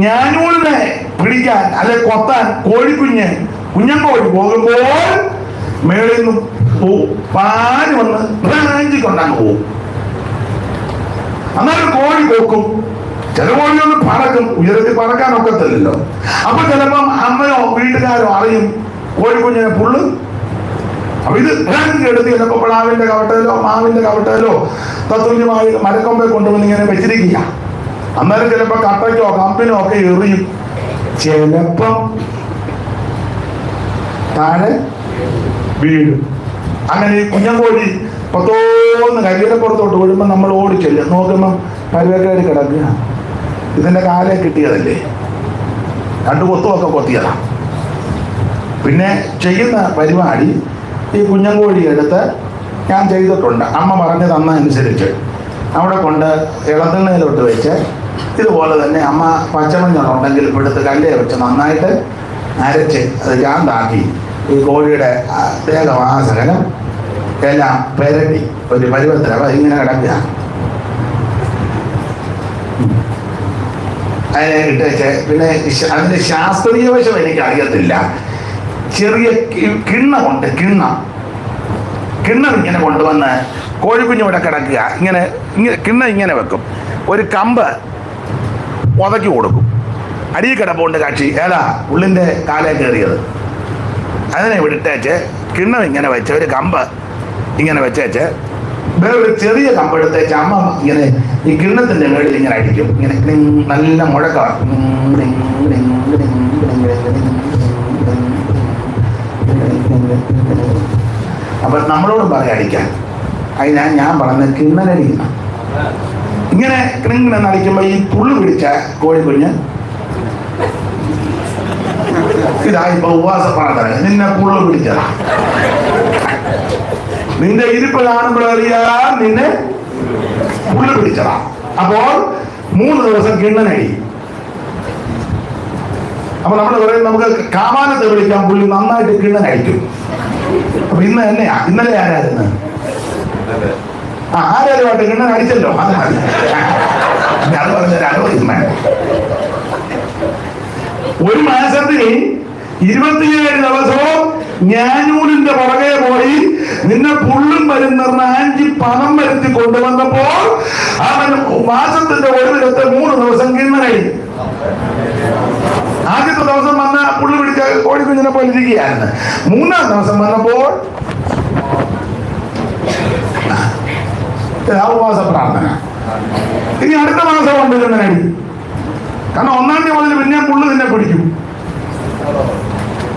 S1: ഞാനൂലിനെ പിടിക്കാൻ അല്ലെ കൊത്താൻ കോഴിക്കുഞ്ഞ് കുഞ്ഞങ്കോഴി പോകുമ്പോൾ മേളിൽ നിന്ന് പാല് വന്ന് റാഞ്ചി കൊണ്ടങ്ങ് പോകും. അന്നേരം കോഴി പോക്കും. ചില കോഴിയൊന്നും പറക്കും, ഉയരത്തിൽ പറക്കാൻ ഒക്കത്തില്ലല്ലോ. അപ്പൊ ചിലപ്പം അമ്മയോ വീട്ടുകാരോ അറിയും കോഴിക്കുഞ്ഞിനെ പുള്ളു. അപ്പൊ ഇത് എടുത്ത് ചിലപ്പോ പ്ലാവിന്റെ കവട്ടയിലോ മാവിന്റെ കവട്ടയിലോ തത്തുല്യമായി മരക്കൊമ്പെ കൊണ്ടുവന്ന് ഇങ്ങനെ വെച്ചിരിക്കുക. അന്നേരം ചിലപ്പോ കട്ടയ്ക്കോ കമ്പിനോ ഒക്കെ എറിയും. ചിലപ്പം താഴെ വീഴും. അങ്ങനെ ഈ കുഞ്ഞങ്കോഴി പത്തോന്ന് കരിയുടെ പുറത്തോട്ട് വീഴുമ്പോൾ നമ്മൾ ഓടിച്ചില്ല. നോക്കുമ്പം പരുവക്കാട് കിടക്കുക.
S2: ഇതിന്റെ കാലേ കിട്ടിയതല്ലേ, 2 കൊത്തുമൊക്കെ കൊത്തിയതാ. പിന്നെ ചെയ്യുന്ന പരിപാടി ഈ കുഞ്ഞൻകോഴി എടുത്ത് ഞാൻ ചെയ്തിട്ടുണ്ട്. അമ്മ പറഞ്ഞു തന്നതനുസരിച്ച് അവിടെ കൊണ്ട് ഇളത്തുണ്ണയിലോട്ട് വെച്ച് ഇതുപോലെ തന്നെ അമ്മ പച്ചമഞ്ഞളുണ്ടെങ്കിൽ എടുത്ത് കല്ലേ വെച്ച് നന്നായിട്ട് അരച്ച് അത് ചാന്താക്കി ഈ കോഴിയുടെ ദേഹവാസകലം എല്ലാം പെരട്ടി ഒരു പരുവത്തിൽ അപ്പം ഇങ്ങനെ കിടക്കുക. അതിനെ ഇട്ടേച്ച് പിന്നെ അതിൻ്റെ ശാസ്ത്രീയ വശം എനിക്കറിയത്തില്ല. ചെറിയ കിണ്ണമുണ്ട്, കിണ്ണം ഇങ്ങനെ കൊണ്ടുവന്ന് കോഴിക്കുഞ്ഞിവിടെ കിടക്കുക. ഇങ്ങനെ കിണ്ണം ഇങ്ങനെ വെക്കും, ഒരു കമ്പ് ഉതക്കി കൊടുക്കും. അടിയിൽ കിടപ്പുണ്ട് കക്ഷി ഏതാ ഉള്ളിൻ്റെ കാലേ കയറിയത്. അതിനെ വിട്ടേച്ച് കിണ്ണം ഇങ്ങനെ വെച്ച് ഒരു കമ്പ് ഇങ്ങനെ വെച്ചേച്ച് വേറൊരു ചെറിയ കമ്പ് എടുത്തേച്ച് അമ്മ ഇങ്ങനെ ഈ കിണ്ണത്തിൻ്റെ മേളിൽ ഇങ്ങനെ അടിക്കും. ഇങ്ങനെ നല്ല മുഴക്ക. അപ്പൊ നമ്മളോടും പറയാം അടിക്കാൻ. അതിനാ ഞാൻ പറഞ്ഞ കിണ്ണനടിക്കുന്ന ഇങ്ങനെ കിണിങ്ങനെ അടിക്കുമ്പോ ഈ പുള്ളു പിടിച്ച കോഴിക്കുഞ്ഞ് ഇതാ ഇപ്പൊ ഉപവാസ പ്രാർത്ഥന, നിന്നെ പുള്ളു പിടിച്ചതാ. നിന്റെ ഇരിപ്പ് കാണുമ്പോഴറിയാം നിന്നെ പുള്ളു പിടിച്ചതാ. അപ്പോൾ 3 ദിവസം കിണ്ണനടി. അപ്പൊ നമ്മൾ പറയും നമുക്ക് കാമാനത്തെ വിളിക്കാൻ പുള്ളി നന്നായിട്ട് കിണ്ണനടിക്കും. അപ്പൊ ഇന്ന് തന്നെയാ, ഇന്നലെ ആരായിരുന്നു? ആരാരുമായിട്ട് കിണ്ണൻ അടിച്ചല്ലോ. അത് മതി, അത് പറഞ്ഞൊരു അനുഭവം വേണം. 1 മാസത്തിൽ 27 ദിവസവും ഞാനൂലിന്റെ പുറകെ പോയി നിന്നെ പുള്ളും വരുന്ന ആഞ്ചി പണം വരുത്തി കൊണ്ടുവന്നപ്പോൾ അവൻ മാസത്തിന്റെ ഒടുവിലത്തെ 3 ദിവസം കിണ്ണനടി. ആദ്യത്തെ ദിവസം വന്ന പുള്ളി പിടിച്ച കോഴിക്കുഞ്ഞിനെ പോലെ ഇരിക്കുകയായിരുന്നു. 3-ാം ദിവസം വന്നപ്പോൾ ഉപവാസ പ്രാർത്ഥന. ഇനി അടുത്ത മാസം കൊണ്ട് കിണ്ണനടി. കാരണം 1-ാം തീയതി മുതൽ പിന്നെ പുള്ളു നിന്നെ പിടിക്കും.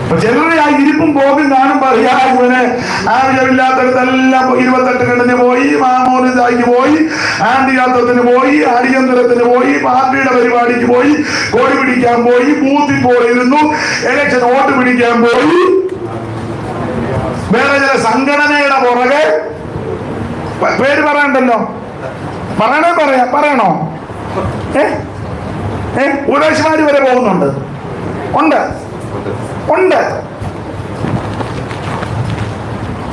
S2: അപ്പൊ ചിലരുടെ ആ ഇരിപ്പും പോക്കും കാണുമ്പോ അറിയാ ഇവന് ആവശ്യമില്ലാത്തടത്തെല്ലാം 28 കെട്ടിന് പോയി, മാമോനിസായിക്ക് പോയി, ആണ്ടിയാത്തത്തിന് പോയി, അടിയന്തരത്തിന് പോയി, പാർട്ടിയുടെ പരിപാടിക്ക് പോയി, കോഴി പിടിക്കാൻ പോയി, ബൂത്തിൽ പോയിരുന്നു, ഇലക്ഷൻ വോട്ട് പിടിക്കാൻ പോയി, വേറെ ചില സംഘടനയുടെ പുറകെ. പേര് പറയണ്ടല്ലോ, പറയണോ? ഉപദേശമാര് വരെ പോകുന്നുണ്ട്. ഉണ്ട്.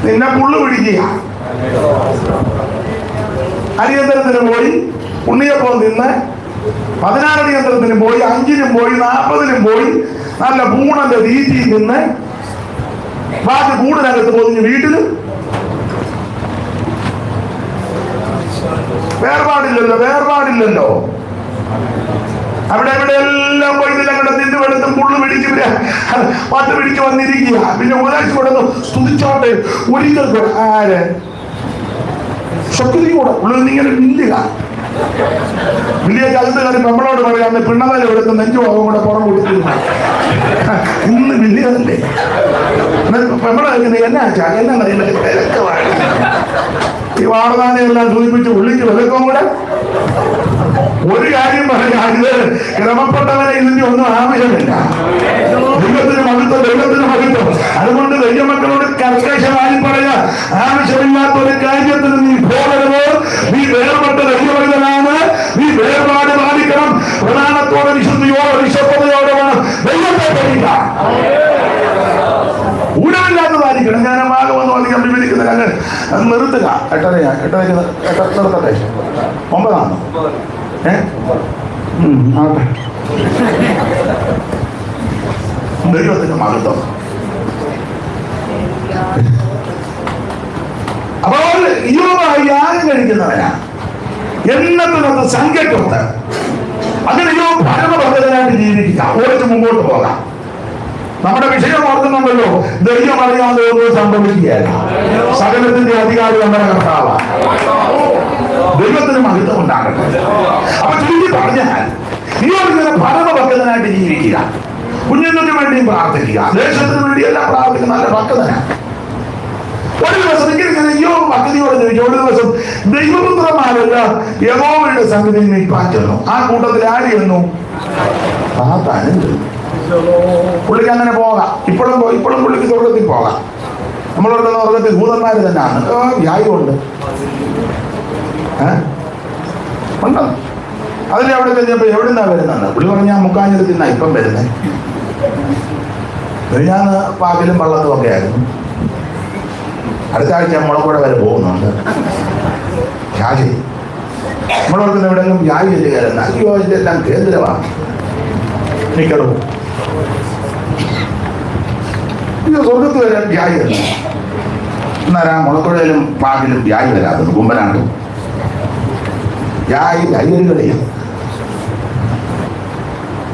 S2: നിന്നെ പുള്ളു പിടിക്കുക. അടിയന്തരത്തിന് പോയി, ഉണ്ണിയപ്പം തിന്ന്, 16 അടിയന്തരത്തിന് പോയി, 5-നും പോയി, 40-നും പോയി, നല്ല പൂണന്റെ തീറ്റിയിൽ നിന്ന് ബാക്കി കൂടിനകത്ത് പൊതിഞ്ഞ് വീട്ടിലും വേർപാടില്ലല്ലോ. അവിടെ എല്ലാം പോയി ഇതിലങ്ങടെ തിന്നുവെടുത്തും പുള്ളു പിടിച്ച് പത്ത് പിടിച്ച് വന്നിരിക്കുക. പിന്നെ ഒരാഴ്ച കൊണ്ടു സ്തുതിച്ചോട്ടെ. ഒരിക്കൽ ആര് ശക്തി കൂടെ ഉള്ളിൽ ഇങ്ങനെ മില്ലുക. വലിയ കാലത്ത് കാര്യം നമ്മളോട് പറയാം, അന്ന് പിണ്ണതല എടുത്ത് നെഞ്ചുപോകും കൂടെ പുറം കൊടുത്തിരുന്ന ഇന്ന് വലിയതല്ലേ എന്നാ ഈ വാർത്താനെല്ലാം സൂചിപ്പിച്ച് ഉള്ളിക്ക് വിലക്കും കൂടെ. ഒരു കാര്യം പറഞ്ഞാൽ ഇത് ക്രമപ്പെട്ടവനെ ഇതിന്റെ ഒന്നും ആവശ്യമില്ല. ദൈവത്തിന് മഹത്വം. അതുകൊണ്ട് ദൈവമക്കളോട് കർക്കശമായി പറയാ, ആവശ്യമില്ലാത്ത ഒരു കാര്യത്തിന് നീ പോകരുത്. നീ വേർപെട്ട ദൈവമകനാണ്. നീ വേർപാട് പാലിക്കണം. പ്രധാനത്തോടെ വിശുദ്ധിയോടെ വിശ്വസ്തയോടെ വേണം ദൈവത്തെ പഠിക്കാം. ഊഴമില്ലാത്തതായിരിക്കണം. ഞാൻ ഭാഗമെന്ന് അധികം വിവരിക്കുന്നില്ല. അങ്ങ് നിർത്തുക. 8:30 നിർത്തട്ടെ. 9 ആണോ? ആട്ടെ. ദൈവത്തിന്റെ മഹത്വം. അപ്പോൾ യോബ് യാഗം കഴിക്കുന്നവനാ, എന്നത്തിനൊത്ത് സംഖ്യക്കൊത്ത്. അങ്ങനെ യോബ് പരമഭക്തനായിട്ട് ജീവിക്കുക. ഓടിച്ച് മുമ്പോട്ട് പോകാം. നമ്മുടെ വിഷയം ഓർക്കുന്നുണ്ടല്ലോ, ദൈവം അറിയാതെ ഒന്നും സംഭവിക്കുകയല്ല. സകലത്തിന്റെ അധികാരി നമ്മുടെ കർത്താവാണ്. ദൈവത്തിന് മഹത്വം ഉണ്ടാകട്ടെ. അപ്പൊ ചുരുക്കി പറഞ്ഞാൽ ഇങ്ങനെ പരമഭക്തനായിട്ട് ജീവിക്കുക. കുഞ്ഞുങ്ങൾക്ക് വേണ്ടിയും പ്രാർത്ഥിക്കുക. ദേശത്തിന് വേണ്ടിയെല്ലാം പ്രാർത്ഥിക്കുന്ന നല്ല ഭക്തനാണ്. ഒരു ദിവസം ഇങ്ങനെ യോബ് ഭക്തിയോട് ചോദിച്ചു, ഒരു ദിവസം ദൈവപുത്രന്മാരെല്ലാം യഹോവയുടെ സന്നിധിയിൽ നിൽപ്പാൻ ചെന്നു. ആ കൂട്ടത്തിൽ ആര് ചെന്നു? സാത്താനും ചെന്നു. പുള്ളിക്ക് അങ്ങനെ പോകാം. ഇപ്പോഴും പുള്ളിക്ക് സ്വർഗത്തിൽ പോകാം. നമ്മളോട് സ്വർഗത്തിൽ ഭൂതന്മാര് തന്നെയാണ്. വ്യായുണ്ട് ഉണ്ടോ? അതിൽ അവിടെ കഴിഞ്ഞപ്പോ എവിടുന്നാ വരുന്നത്? പുള്ളി പറഞ്ഞ മുക്കാഞ്ഞിരത്തിൽ നിന്നാ ഇപ്പം വരുന്നത്. ഞാൻ പാകിലും വള്ളത്തും ഒക്കെ ആയിരുന്നു. അടുത്ത ആഴ്ച മുളകുപുഴ വരെ പോകുന്നുണ്ട്. ഷാജി നമ്മളോർക്കുന്ന എവിടെയെങ്കിലും വ്യാജി ചെല്ലുകയല്ല. അയ്യോ ഇതെല്ലാം കേന്ദ്രമാണ്. നിൽക്കണം ഇത് സ്വർഗത്ത് വരെ വ്യാജി അല്ല. എന്നാലും മുളക്കുഴയിലും പാകിലും വ്യാജി വരാത്തത്. കുമ്പനാണ്ടും വ്യാജികളിയാണ്.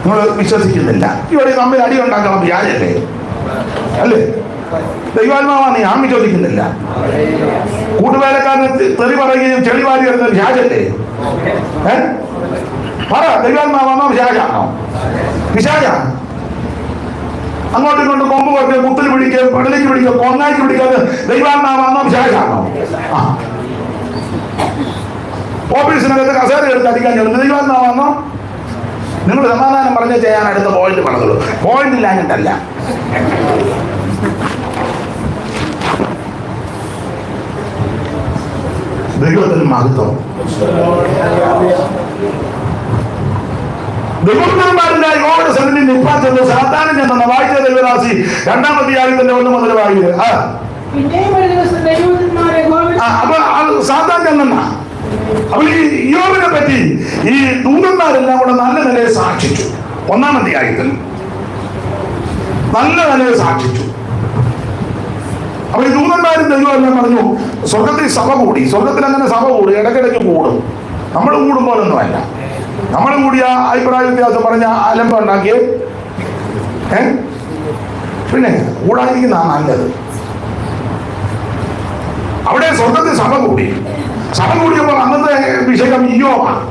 S2: നിങ്ങൾ വിശ്വസിക്കുന്നില്ല. ഇവിടെ തമ്മിൽ അടി ഉണ്ടാക്കണം വ്യാജല്ലേ? അല്ലേ? ദൈവാത്മാവാണ് ഞാൻ വിശ്വസിക്കുന്നില്ല. കൂട്ടുവേലക്കാരന് തെറി പറയുകയും ചെളി വാരി വരുന്നത് വ്യാജല്ലേ? പറ, ദൈവാത്മാവാണോ വ്യാജാണോ? വിശാജാണ്. അങ്ങോട്ടും ഇങ്ങോട്ടും കൊമ്പ് കൊടുക്കുക, കുത്തിൽ പിടിക്കുക, പെടലിക്ക് പിടിക്കുക, കൊങ്ങായ്ക്ക് പിടിക്കാതെ ദൈവാത്മാവാണോ വ്യാജാണോ? ഓഫീസിനകത്ത് കസേര എടുത്ത് അടിക്കാൻ ചെല്ലുന്നത് ദൈവാത്മാവാണോ? നിങ്ങൾ സമാധാനം പറഞ്ഞ ചെയ്യാൻ അടുത്ത പോയിന്റ് പറഞ്ഞുള്ളൂ. പോയിന്റ് ഇല്ലാഞ്ഞിട്ടല്ല. ദൈവത്തിന് മഹത്വം. ദൈവപുത്രന്മാരില്ല യഹോവയുടെ സന്നിധിയിൽ നിൽപ്പാൻ ചെന്നു. സാത്താനും ചെന്ന വായിച്ച ദൈവദാസി 2-ാം അധ്യായത്തിന്റെ 1 മുതൽ വായിക്കുക. അപ്പൊ സാത്താൻ ചെന്ന അപ്പൊ ഈ യോബിനെ പറ്റി ഈ ദൂതന്മാരെല്ലാം കൂടെ നല്ല നിലയെ സാക്ഷിച്ചു. 1-ാം അധ്യായത്തിൽ നല്ല നിലയെ സാക്ഷിച്ചു. അപ്പൊ ഈ ദൂതന്മാരും ദൈവം എല്ലാം പറഞ്ഞു, സ്വർഗത്തിൽ സഭ കൂടി. സ്വർഗത്തിൽ അങ്ങനെ സഭ കൂടി, ഇടയ്ക്കിടയ്ക്ക് കൂടും. നമ്മൾ കൂടുമ്പോഴൊന്നുമല്ല. നമ്മൾ കൂടിയ അഭിപ്രായ വ്യത്യാസം പറഞ്ഞ അലമ്പ ഉണ്ടാക്കിയ പിന്നെ കൂടാതിരിക്കുന്ന നല്ലത്. അവിടെ സ്വർഗത്തിൽ സഭ കൂടി. സഭ കൂടിയപ്പോൾ അന്നത്തെ വിഷയം ഇയ്യോബാണ്.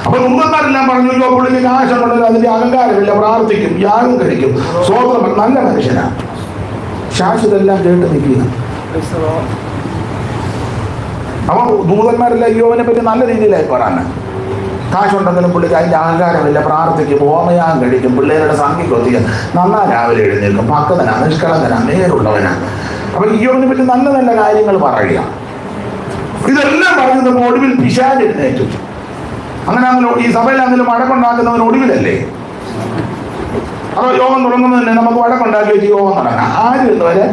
S2: അപ്പൊ ദൂതന്മാരെല്ലാം പറഞ്ഞു, ഇയ്യോ പുള്ളിക്ക് നാശമുണ്ടല്ലോ, അതിന്റെ അഹങ്കാരമില്ല, പ്രാർത്ഥിക്കും, യാഗം കഴിക്കും, സ്വോത്രം, നല്ല മനുഷ്യനാണ്. ശാശ്വതെല്ലാം കേട്ട് നിൽക്കുക. അപ്പൊ ദൂതന്മാരെല്ലാം യോവനെ പറ്റി നല്ല രീതിയിലായി പറയാൻ. കാശുണ്ടെങ്കിലും പുള്ളിക്ക് അതിന്റെ അഹങ്കാരമില്ല, പ്രാർത്ഥിക്കും, ഹോമയാഗം കഴിക്കും, പിള്ളേരുടെ സംഖ്യ കൊത്തിയ, നന്നാ രാവിലെ എഴുന്നേൽക്കും, പക്വതനാ, നിഷ്കളങ്കനാ, നേരുള്ളവനാ. അപ്പൊ യോവനെ പറ്റി നല്ല നല്ല കാര്യങ്ങൾ പറയുക. ഇതെല്ലാം പറയുന്നത് ഒടുവിൽ പിശാച് എഴുന്നേറ്റു. അങ്ങനെ ഈ സഭയിലാണെങ്കിലും വഴക്കുണ്ടാക്കുന്നവൻ ഒടുവിലല്ലേ? അതോ യോഗം തുടങ്ങുന്നത് തന്നെ നമുക്ക് വഴക്കുണ്ടാക്കി വെച്ച് യോഗം തുടങ്ങാം? ആരും ഇന്നുവരെ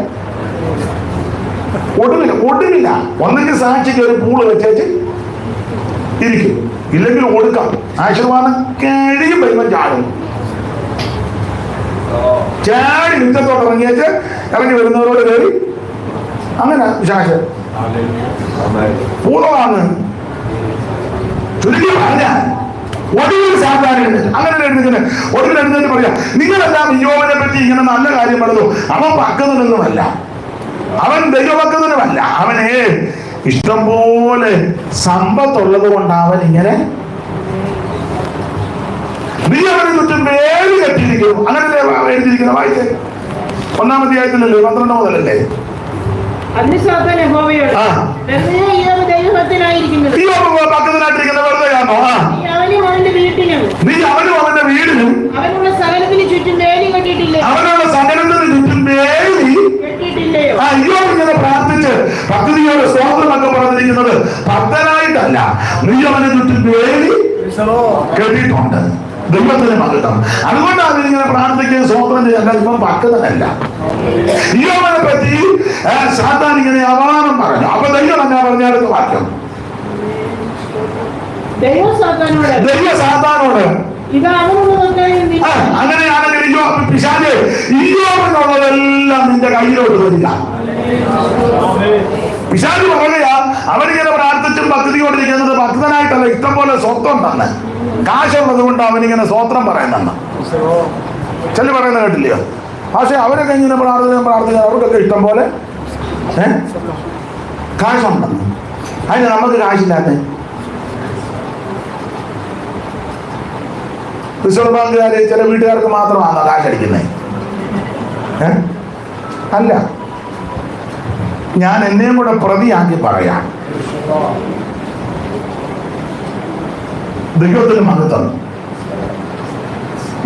S2: ഒടുവില്ല. ഒന്നെങ്കിൽ സാക്ഷിക്ക് ഒരു പൂള് വെച്ചേച്ച് ഇരിക്കും, ഇല്ലെങ്കിൽ ഒടുക്കാം. ആശീർവാദം കഴിയും വരുമ്പോൾ ചാടും. ചാടി മുറ്റത്തോട്ട് ഇറങ്ങിയേച്ച് ഇറങ്ങി വരുന്നവരോട് കയറി അങ്ങനെ ശാശ പൂളമാണ്. ചുരുക്കി പറഞ്ഞാൽ ഒടുവിൽ സാധാരണ അങ്ങനെ എഴുതുന്നത്. ഒടുവിൽ എഴുന്നേറ്റ് പറയാം, നിങ്ങളെല്ലാം യോവനെ പറ്റി ഇങ്ങനെ നല്ല കാര്യം പറഞ്ഞു. അവൻ പക്കുന്നതിനൊന്നുമല്ല, അവൻ ദൈവഭക്തനുമല്ല. അവനെ ഇഷ്ടംപോലെ സമ്പത്തുള്ളത് കൊണ്ട് അവൻ ഇങ്ങനെ നീ അവനെ ചുറ്റും വേലി കെട്ടിയിരിക്കുന്നു. അങ്ങനല്ലേ എഴുതിയിരിക്കുന്ന? വായിച്ചേ 1-ാം അധ്യായത്തിലല്ലേ 12 മുതലല്ലേ? ഭക്തനായിട്ടിരിക്കുന്ന വെറുതെയാണോ? നീ അവനും അവന്റെ വീടിനും അവനുള്ള സകലത്തിന് ചുറ്റും വേലി അയ്യോ ഇങ്ങനെ പ്രാർത്ഥിച്ച് ഭക്തിയോട് സ്തോത്രമൊക്കെ പറഞ്ഞിരിക്കുന്നത് ഭക്തനായിട്ടല്ല, നീ അവനെ ചുറ്റും വേലി കേട്ടിട്ടുണ്ട്. ദൈവത്തിന് മഹത്വം. അതുകൊണ്ടാണ് ഇങ്ങനെ പ്രാർത്ഥിക്കുകയും സ്തോത്രം ചെയ്യല്ല. ഇപ്പം ഭക്തനല്ല. യോവനെ പറ്റി സാത്താൻ ഇങ്ങനെ അപമാനം പറഞ്ഞു. അപ്പൊ ദൈവം എന്നാ പറഞ്ഞ അടുത്ത വാക്യം, ദൈവ സാത്താനോട് അങ്ങനെയാണെങ്കിൽ പിശാചേ ഇയ്യോബിനുള്ളതെല്ലാം നിന്റെ കയ്യിലോട്ട് വരിക. പിശാച് പറയുക, അവനിങ്ങനെ പ്രാർത്ഥിച്ചും ഭക്തിയോടിരിക്കുന്നത് ഭക്തനായിട്ടല്ല, ഇഷ്ടം പോലെ സ്വത്വം തന്നെ, കാശുള്ളത് കൊണ്ട് അവനിങ്ങനെ സ്വത്രം പറയുന്നെന്ന് ചെല്ലു പറയുന്നത് കേട്ടില്ലയോ? പക്ഷെ അവരൊക്കെ ഇങ്ങനെ പ്രാർത്ഥിക്കാൻ അവർക്കൊക്കെ ഇഷ്ടം പോലെ കാശുണ്ടെന്ന്. അതിന് നമുക്ക് കാശില്ലാത്ത റിസർവ് ബാങ്കുകാര് ചില വീട്ടുകാർക്ക് മാത്രമാണോ കാശടിക്കുന്നത്? അല്ല. ഞാൻ എന്നെയും കൂടെ പ്രതിയാക്കി പറയാം. ദൈവത്തിന് മഹത്വം.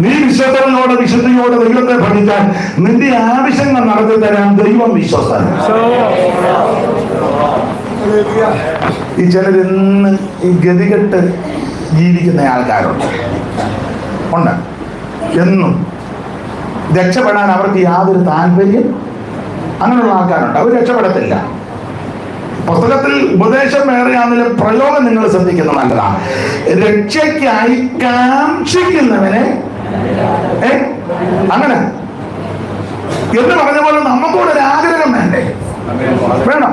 S2: നീ വിശ്വസ്തയോടെ വിശുദ്ധിയോടെ ദൈവത്തെ പഠിച്ചാൽ നിന്റെ ആവശ്യങ്ങൾ നടത്തി തരാൻ ദൈവം വിശ്വസ്തനാണ്. ഈ ചിലരിന്ന് ഈ ഗതികെട്ട് ജീവിക്കുന്ന ആൾക്കാരുണ്ട്, ഉണ്ട്. എന്നും രക്ഷപ്പെടാൻ അവർക്ക് യാതൊരു താല്പര്യം, അങ്ങനെയുള്ള ആൾക്കാരുണ്ട്. അവർ രക്ഷപ്പെടത്തില്ല. പുസ്തകത്തിൽ ഉപദേശം വേറെയാണെങ്കിലും പ്രയോഗം നിങ്ങൾ ശ്രദ്ധിക്കുന്ന നല്ലതാണ്. രക്ഷയ്ക്കായി കാക്ഷിക്കുന്നവനെ അങ്ങനെ എന്ന് പറഞ്ഞ പോലെ നമുക്കൂടെ ഒരു ആഗ്രഹം വേണ്ടേ? വേണം.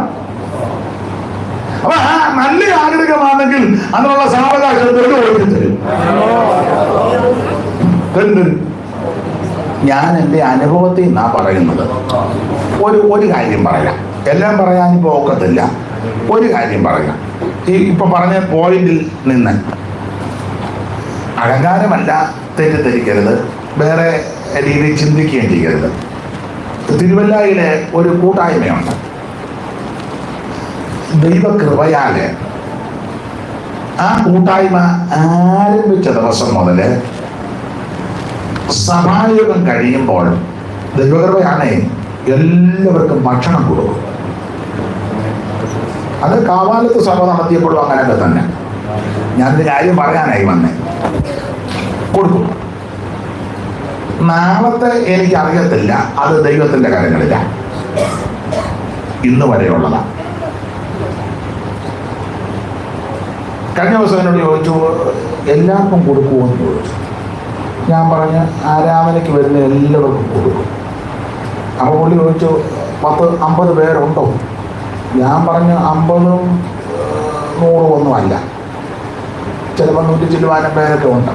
S2: അപ്പൊ ആ നല്ല ആഗ്രഹമാണെങ്കിൽ അതിനുള്ള സാവകാശം തരും. ഞാൻ എൻ്റെ അനുഭവത്തിൽ നിന്നാ പറയുന്നത്. ഒരു കാര്യം പറയാം, എല്ലാം പറയാൻ ഇപ്പോൾ ഒക്കത്തില്ല. ഒരു കാര്യം പറയാം. ഈ ഇപ്പൊ പറഞ്ഞ പോയിന്റിൽ നിന്ന് അഹങ്കാരമല്ല, തെറ്റിദ്ധരിക്കരുത്, വേറെ രീതിയിൽ ചിന്തിക്കുകയും ചെയ്യരുത്. തിരുവല്ലയിലെ ഒരു കൂട്ടായ്മയുണ്ട്. ദൈവകൃപയാല് ആ കൂട്ടായ്മ ആരംഭിച്ച ദിവസം മുതല് സഭായോഗം കഴിയുമ്പോൾ ദൈവകൃപയാണേ എല്ലാവർക്കും ഭക്ഷണം കൊടുക്കും. അത് കാവാലത്ത് സഭ നടത്തിയപ്പോഴും അങ്ങനെയൊക്കെ തന്നെ. ഞാനൊരു കാര്യം പറയാനായി വന്നേ. കൊടുക്കും. നാളത്തെ എനിക്ക് അറിയത്തില്ല, അത് ദൈവത്തിന്റെ കാര്യങ്ങളില്ല. ഇന്ന് വരെയുള്ളതാണ്. കഴിഞ്ഞ ദിവസം എന്നോട് ചോദിച്ചു, എല്ലാവർക്കും കൊടുക്കുമോ എന്ന് ചോദിച്ചു. ഞാൻ പറഞ്ഞ് ആരാധനയ്ക്ക് വരുന്ന എല്ലാവർക്കും കൊടുക്കും. അപ്പോൾ പുള്ളി ചോദിച്ചു, 50 പേരുണ്ടോ? ഞാൻ പറഞ്ഞു 50-ഉം 100-ഉം ഒന്നുമല്ല, ചിലപ്പോൾ 100 ചില്ലുവാനും പേരൊക്കെ ഉണ്ട്.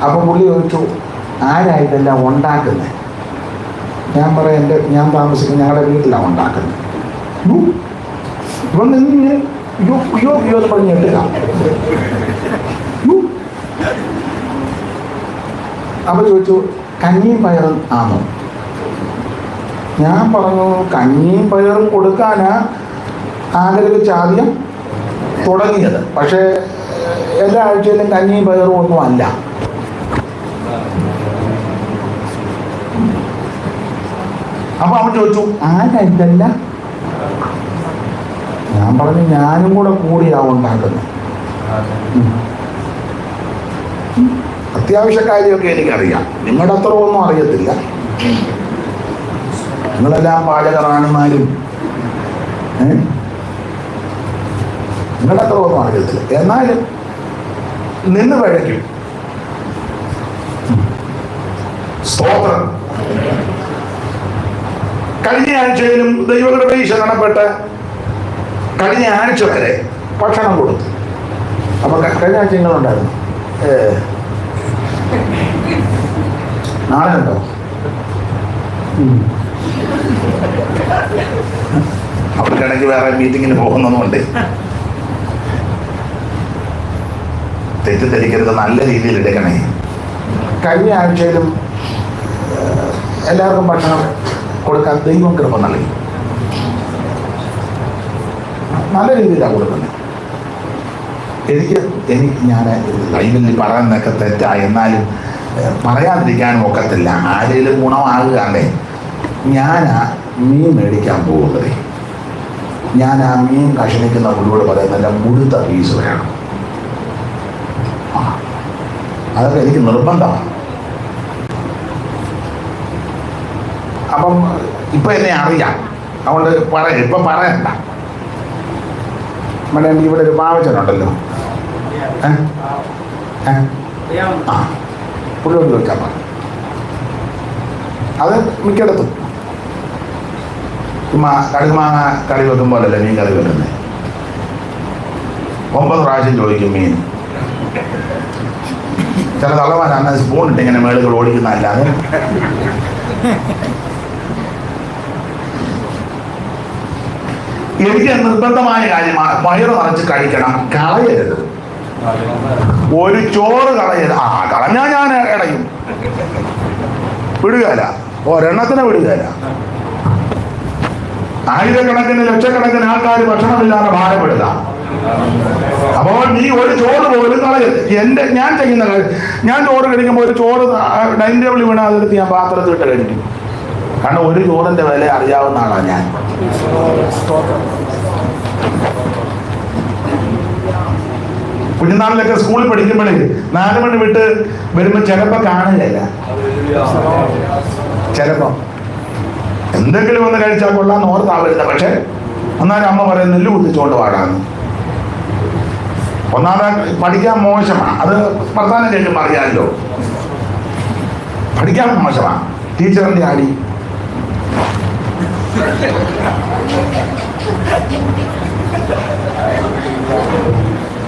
S2: അപ്പോൾ പുള്ളി ചോദിച്ചു, ആരായിട്ടെല്ലാം ഉണ്ടാക്കുന്നത്? ഞാൻ പറയാം, ഞാൻ താമസിക്കുന്ന ഞങ്ങളുടെ വീട്ടിലാണ് ഉണ്ടാക്കുന്നത്. ഇപ്പം നിന്ന് യോ പറഞ്ഞ് എട്ടുക. അപ്പോൾ ചോദിച്ചു, കഞ്ഞിയും പയറും ആണോ? ഞാൻ പറഞ്ഞു, കഞ്ഞിയും പയറും കൊടുക്കാനാ ആഗ്രഹിച്ച് ആദ്യം തുടങ്ങിയത്. പക്ഷേ എല്ലാ ആഴ്ചയിലും കഞ്ഞിയും പയറും ഒന്നും അല്ല. അപ്പൊ അവൻ ചോദിച്ചു, ആരാ ഇതല്ല? ഞാൻ പറഞ്ഞു, ഞാനും കൂടെ കൂടിയാവും ഉണ്ടാക്കുന്നത്. അത്യാവശ്യ കാര്യമൊക്കെ എനിക്കറിയാം, നിങ്ങളുടെ അത്ര ഒന്നും അറിയത്തില്ല. നിങ്ങളെല്ലാം പാചകറാണിമാരും നിങ്ങളുടെ അത്ര ഒന്നും അറിയത്തില്ല. എന്നാലും നിന്ന് പഴയ്ക്കും. സ്തോത്രം. കഴിഞ്ഞ ആഴ്ചയിലും ദൈവകൃപയിൽ ശരണപ്പെട്ട് കഴിഞ്ഞ ആഴ്ച വരെ ഭക്ഷണം കൊടുത്തു. അപ്പൊ കഴിഞ്ഞ ആഴ്ച നിങ്ങളുണ്ടായിരുന്നു. നാളെ ഉണ്ടോ? അവർക്കിടയ്ക്ക് വേറെ മീറ്റിങ്ങിന് പോകുന്നതുകൊണ്ട് തെറ്റിദ്ധരിക്കരുത്, നല്ല രീതിയിൽ എടുക്കണേ. കഴിഞ്ഞ ആഴ്ചയിലും എല്ലാവർക്കും ഭക്ഷണം കൊടുക്കാൻ ദൈവം കൃപ നൽകി. നല്ല രീതിയിലാണ് കൊടുക്കുന്നത്. എനിക്ക് ഞാൻ ലൈവിൽ പറയുന്നതൊക്കെ തെറ്റായി, എന്നാലും പറയാതിരിക്കാനും ഒക്കത്തില്ല. ആരെങ്കിലും ഗുണമാകുക അല്ലേ. ഞാൻ ആ മീൻ മേടിക്കാൻ പോകുന്നത്, ഞാൻ ആ മീൻ കഷണിക്കുന്ന പുള്ളിയോട് പറയുന്നില്ല, മുഴുത്ത പീസ് വേണം. അതൊക്കെ എനിക്ക് നിർബന്ധമാണ്. അപ്പം ഇപ്പൊ എന്നെ അറിയാം, അതുകൊണ്ട് ഇപ്പൊ പറയണ്ട. മേഡം, ഇവിടെ ഒരു പാവച്ചനുണ്ടല്ലോ, ആ പുള്ളിയോട് ചോദിച്ചാൽ മതി. അത് മിക്കയിടത്തും കടുമാങ്ങ കറി വെക്കുമ്പോഴല്ലേ മീൻ കറി വെക്കുന്നത്. 9 പ്രാവശ്യം ചോദിക്കും മീൻ. ചില തള്ളമാരാണ് സ്പൂൺ ഇട്ട് ഇങ്ങനെ മേളുകൾ ഓടിക്കുന്നതല്ലാതെ. എനിക്ക് നിർബന്ധമായ കാര്യമാണ്, വയറ് നിറച്ച് കഴിക്കണം, കളയരുത്. ഒരു ചോറ് കളയരുത്. കളഞ്ഞാൽ ഞാൻ ഇടയും, വിടുകയല്ല. ഒരെണ്ണത്തിനെ വിടുകയില്ല. ആയിരക്കണക്കിന് ലക്ഷക്കണക്കിന് ആൾക്കാർ ഭക്ഷണമില്ലാതെ ഭാരപ്പെടുക. അപ്പോൾ നീ ഒരു ചോറ് പോലും കളയരുത്. ഞാൻ ചെയ്യുന്ന കാര്യം, ഞാൻ ചോറ് കഴിക്കുമ്പോൾ ഒരു ചോറ് ഡൈനിങ് ടേബിളിൽ വീണാൽ അതെടുത്ത് ഞാൻ പാത്രത്തിലിട്ട് കഴിക്കും. കാരണം ഒരു ചോറിന്റെ വില അറിയാവുന്ന ആളാണ് ഞാൻ. കുഞ്ഞുനാളിലൊക്കെ സ്കൂളിൽ പഠിക്കുമ്പോഴേ 4 മണി വിട്ട് വരുമ്പോ ചിലപ്പോ കാണുകയല്ല. ചിലപ്പോ എന്തെങ്കിലും ഒന്ന് കഴിച്ചാൽ കൊള്ളാന്ന് ഓർത്താ വരുന്നത്. പക്ഷെ ഒന്നാലും അമ്മ പറയും നെല്ല് കുത്തിച്ചോണ്ട് പാടാന്ന്. ഒന്നാമത് പഠിക്കാൻ മോശമാണ്. അത് വർത്താനം കേൾക്കുമ്പോൾ അറിയാമല്ലോ. പഠിക്കാൻ മോശമാണ്. ടീച്ചറിന്റെ അടി.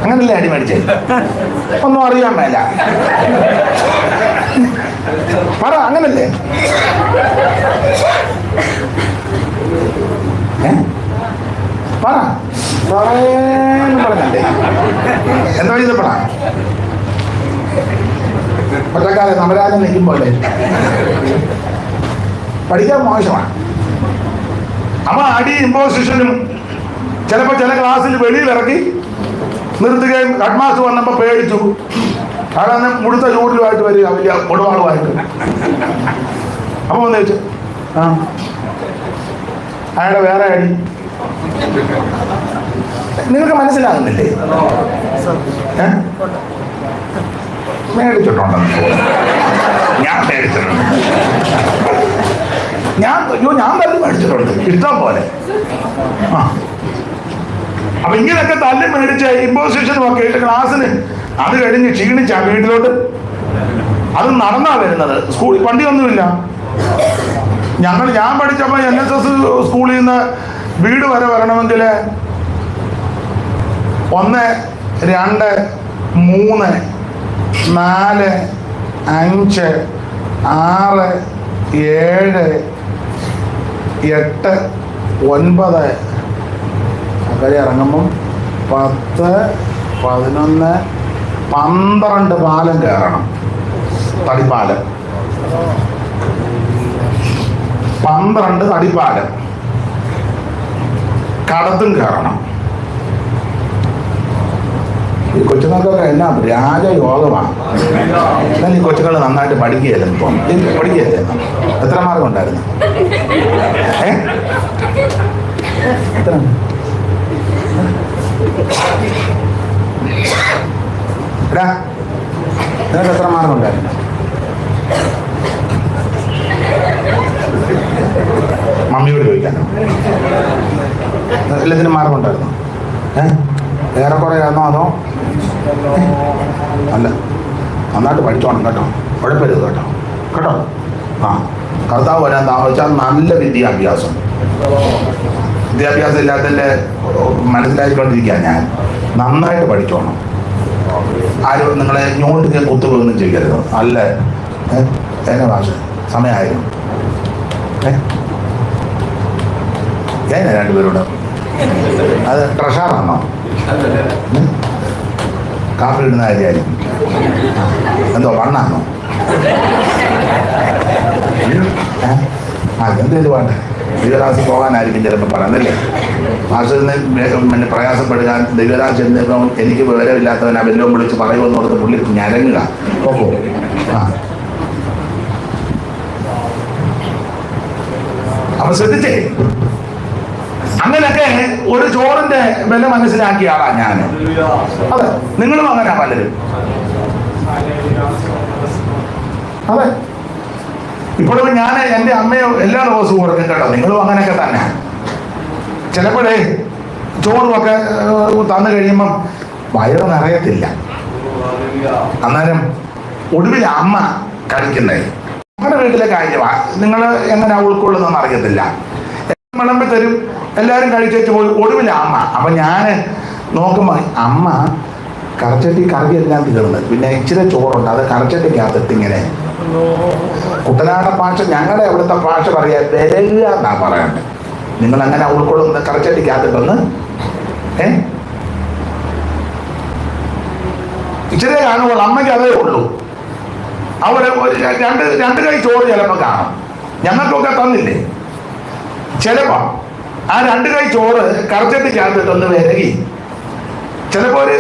S2: അങ്ങനല്ലേ അടി മേടിച്ചേ? ഒന്നും അറിയാൻ മേല. പറ, അങ്ങനല്ലേ? പറ പറഞ്ഞല്ലേ? എന്താ ചെയ്തപ്പെടാ ഒറ്റക്കാലം നവരാജം നിൽക്കുമ്പോലെ പഠിക്കാൻ മോശമാണ്. അമ്മ അടി ഇമ്പോസിഷനും ചിലപ്പോൾ ചില ക്ലാസ്സിൽ വെളിയിലിറക്കി നിർത്തുകയും ഹെഡ്മാസ്റ്റർ വന്നപ്പോൾ പേടിച്ചു. അതാണ് മുഴുത്ത ചൂടിലുമായിട്ട് വരിക, വലിയ കൊടുവാളുമായിട്ട്. അപ്പൊ വന്ന് വെച്ചു അയാളുടെ വേറെ അടി. നിങ്ങൾക്ക് മനസ്സിലാകുന്നില്ലേ? മേടിച്ചിട്ടുണ്ടോ? ഞാൻ മേടിച്ചിട്ടുണ്ട്. ഞാൻ തല്ലി മേടിച്ചിട്ടുണ്ട് ഇഷ്ടം പോലെ. അപ്പൊ ഇങ്ങനെയൊക്കെ തല്ലി മേടിച്ച ഇമ്പോസിഷനും ഒക്കെ ആയിട്ട് ക്ലാസ്സിന് അത് കഴിഞ്ഞ് ക്ഷീണിച്ചാ വീട്ടിലോട്ട്. അത് നടന്നാ വരുന്നത്. സ്കൂളിൽ വണ്ടിയൊന്നുമില്ല. ഞാൻ പഠിച്ചപ്പോ NSS സ്കൂളിൽ നിന്ന് വീട് വരെ വരണമെങ്കിൽ 1, 2, 3, 4, 5, 6, 7, 8, 9 അക്കരെ ഇറങ്ങുമ്പം 10, 11, 12 പാലം കയറണം. തടിപ്പാലം 12 തടിപ്പാലം. കടത്തും കയറണം. ഈ കൊച്ചുങ്ങൾക്കൊക്കെ എന്നാ രാജയോഗമാണ്. എന്നാൽ ഈ കൊച്ചുങ്ങൾ നന്നായിട്ട് പഠിക്കുകയല്ലെന്ന് തോന്നുന്നു. പഠിക്കുകയല്ലേ? എത്ര മാർഗം ഉണ്ടായിരുന്നു? എത്ര? നിനക്ക് എത്ര മാർഗം ഉണ്ടായിരുന്നു? മമ്മിയോട് ചോദിക്കാനോ? എല്ലാത്തിനും മാർഗം ഉണ്ടായിരുന്നു? ഏറെക്കുറെ ആണോ അതോ? അല്ല, നന്നായിട്ട് പഠിച്ചോണം കേട്ടോ. കുഴപ്പമില്ല കേട്ടോ. കേട്ടോ? കർത്താവ് വരാൻ താമസിച്ചാൽ നല്ല വിദ്യാഭ്യാസം ഇല്ലാത്തതിൻ്റെ മനസ്സിലാക്കിക്കൊണ്ടിരിക്കുക. ഞാൻ നന്നായിട്ട് പഠിച്ചോണം. ആരും നിങ്ങളെ ഞോണ്ടിക്ക് കുത്തുകൊന്നും ചെയ്യരുത്. അല്ല എന്നെ ഭാഷ സമയമായിരുന്നു. ഞാൻ 2 പേരോട് അത് ട്രഷറാണോ? കാപ്പി ഇടുന്ന കാര്യമായിരിക്കും. എന്തോ വണ്ണാണോ? എന്തേലും വേണ്ട. ദൈവരാശി പോകാനായിരിക്കും ചിലപ്പോൾ പറയുന്നല്ലേ. മാസ്റ്ററിന് പ്രയാസപ്പെടുക. ദൈവരാശി എന്നിപ്പം എനിക്ക് വിവരമില്ലാത്തവൻ അവരെല്ലാം വിളിച്ച് പറയുമെന്ന് ഓർത്ത് പുള്ളി ഞരങ്ങുക. ഓപ്പോ അപ്പൊ ശ്രദ്ധിച്ചേ. അങ്ങനെയൊക്കെ ഒരു ചോറിന്റെ വില മനസ്സിലാക്കിയ ആളാ ഞാൻ. അതെ, നിങ്ങളും അങ്ങനെ പലരും. അതെ, ഇപ്പോഴും ഞാൻ എൻ്റെ അമ്മയോ എല്ലാ ദിവസവും കൊടുക്കും കേട്ടോ. നിങ്ങളും അങ്ങനെയൊക്കെ തന്നെ. ചിലപ്പോഴേ ചോറുമൊക്കെ തന്നു കഴിയുമ്പം വയറ് നിറയത്തില്ല. അന്നേരം ഒടുവിൽ അമ്മ കഴിക്കുന്നേ. നമ്മുടെ വീട്ടിലെ കാര്യമാണ്. നിങ്ങൾ എങ്ങനെ ഉൾക്കൊള്ളുന്നതെന്ന് അറിയത്തില്ല. വിളമ്പി തരും, എല്ലാവരും കഴിച്ചു പോയി. ഒടുവിൽ അമ്മ. അപ്പം ഞാൻ നോക്കുമ്പോൾ അമ്മ കറച്ചട്ടി കറിയെല്ലാം തീർന്ന്, പിന്നെ ഇച്ചിരി ചോറുണ്ട്. അത് കറച്ചട്ടിക്കകത്തിട്ട് ഇങ്ങനെ കുട്ടനാട ഭാഷ, ഞങ്ങളുടെ അവിടുത്തെ ഭാഷ പറയാ വിരകുക എന്നാ പറയണ്ടേ. നിങ്ങൾ അങ്ങനെ ഉൾക്കൊള്ളുന്ന കറച്ചട്ടിക്കകത്തിട്ടൊന്ന് ഇച്ചിരി കാണുമ്പോൾ അമ്മയ്ക്ക് അതേ ഉള്ളൂ. അവിടെ 2 കൈ ചോറ് ചിലപ്പോൾ കാണും. ഞങ്ങൾക്കൊക്കെ തന്നില്ലേ? ചിലപ്പോ ആ 2 കൈ ചോറ് കറച്ചട്ടിക്കകത്തിട്ടൊന്ന് വിരകി ചിലപ്പോ ഒരു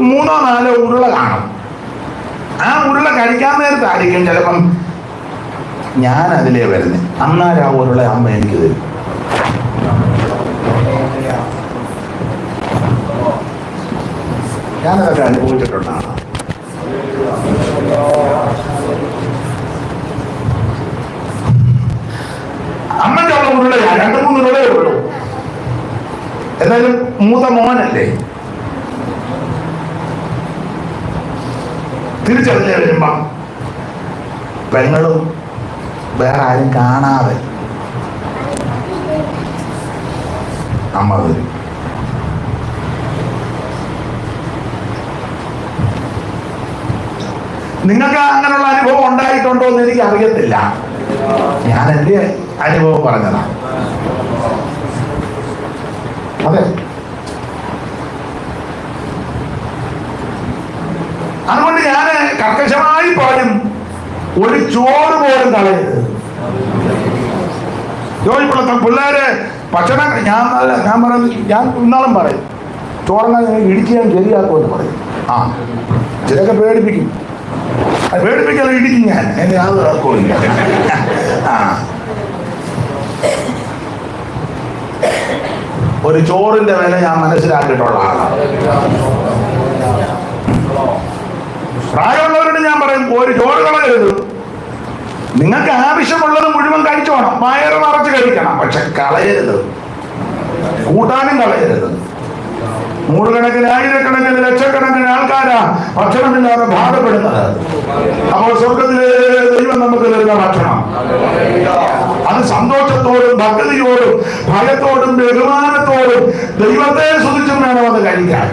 S2: 3-4 ഉരുള കാണും. ആ ഉരുള കഴിക്കാൻ നേരത്തായിരിക്കും ചിലപ്പം ഞാൻ അതിലേ വരുന്നത്. അന്നാലും ആ ഉരുള അമ്മ എനിക്ക് തരും. ഞാനതൊക്കെ അനുഭവിച്ചിട്ടുണ്ടാണ്. അമ്മയ്ക്കുള്ള ഉരുളയാ, 2-3 ഉരുളയേ ഉള്ളൂ. എന്നാലും മൂത്ത മോനല്ലേ, തിരിച്ചറിഞ്ഞേ വരുമ്പം പെങ്ങളും വേറെ ആരും കാണാതെ അമ്മ വരും. നിങ്ങൾക്ക് അങ്ങനെയുള്ള അനുഭവം ഉണ്ടായിട്ടുണ്ടോ എന്ന് എനിക്ക് അറിയത്തില്ല. ഞാൻ എൻ്റെ അനുഭവം പറഞ്ഞതാണ്. അതെ, അതുകൊണ്ട് ഞാൻ കർക്കശമായി പറയും, ഒരു ചോറ് പോലും കളയരുത്. ജോലിപ്പുള്ള പിള്ളേര് ഭക്ഷണം ഞാൻ പറയുന്നത്, ഞാൻ ഇന്നാളും പറയും, ചോറെന്നാൽ ഇടിക്കാൻ ശരിയാക്കുമെന്ന് പറയും. ആ ചിലൊക്കെ പേടിപ്പിക്കും, പേടിപ്പിക്കാതെ ഇടിക്കും ഞാൻ, എന്നെ യാതൊരു ഇറക്കമില്ല. ആ ഒരു ചോറിന്റെ വില ഞാൻ മനസ്സിലാക്കിയിട്ടുള്ള ആളാണ്. പ്രായമുള്ളവരോട് ഞാൻ പറയും, ഒരു ചോറ് കളയരുത്. നിങ്ങൾക്ക് ആവശ്യമുള്ളത് മുഴുവൻ കഴിച്ചോണം, വയറ് നിറച്ച് കഴിക്കണം, പക്ഷെ കളയരുത്, കൂട്ടാനും കളയരുത്. 100 കണക്കിന് 1000 ലക്ഷക്കണക്കിന് ആൾക്കാരാ ഭക്ഷണമില്ലാതെ ബാധപ്പെടുന്നത്. അപ്പോൾ സ്വർഗത്തിലെ ദൈവം നമുക്ക് തരുന്ന ഭക്ഷണം അത് സന്തോഷത്തോടും ഭക്തിയോടും ഭയത്തോടും ബഹുമാനത്തോടും ദൈവത്തെ സ്തുതിച്ചും വേണം അത് കഴിക്കാൻ.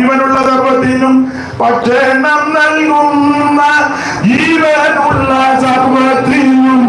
S2: ഇവനുള്ള സർവത്തിനും ഭക്ഷണം നൽകുന്ന ജീവനുള്ള സർവത്തിനും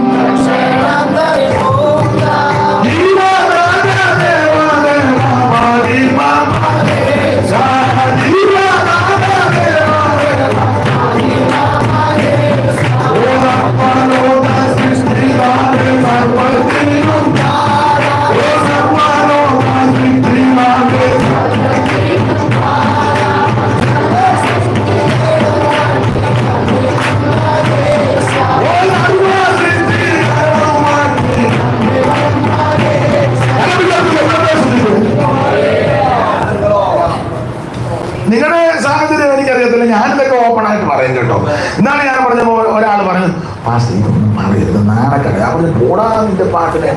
S2: നിങ്ങളുടെ സാഹചര്യം എനിക്കറിയത്തില്ല, ഞാനിതൊക്കെ ഓപ്പണായിട്ട് പറയും കേട്ടോ. എന്നാണ് ഞാൻ പറഞ്ഞപ്പോൾ ഒരാൾ പറഞ്ഞു, പാസ് ഇതൊന്നും പറയരുത്, നാണക്കട. അവിടെ കൂടാ നിന്റെ പാട്ടിനെ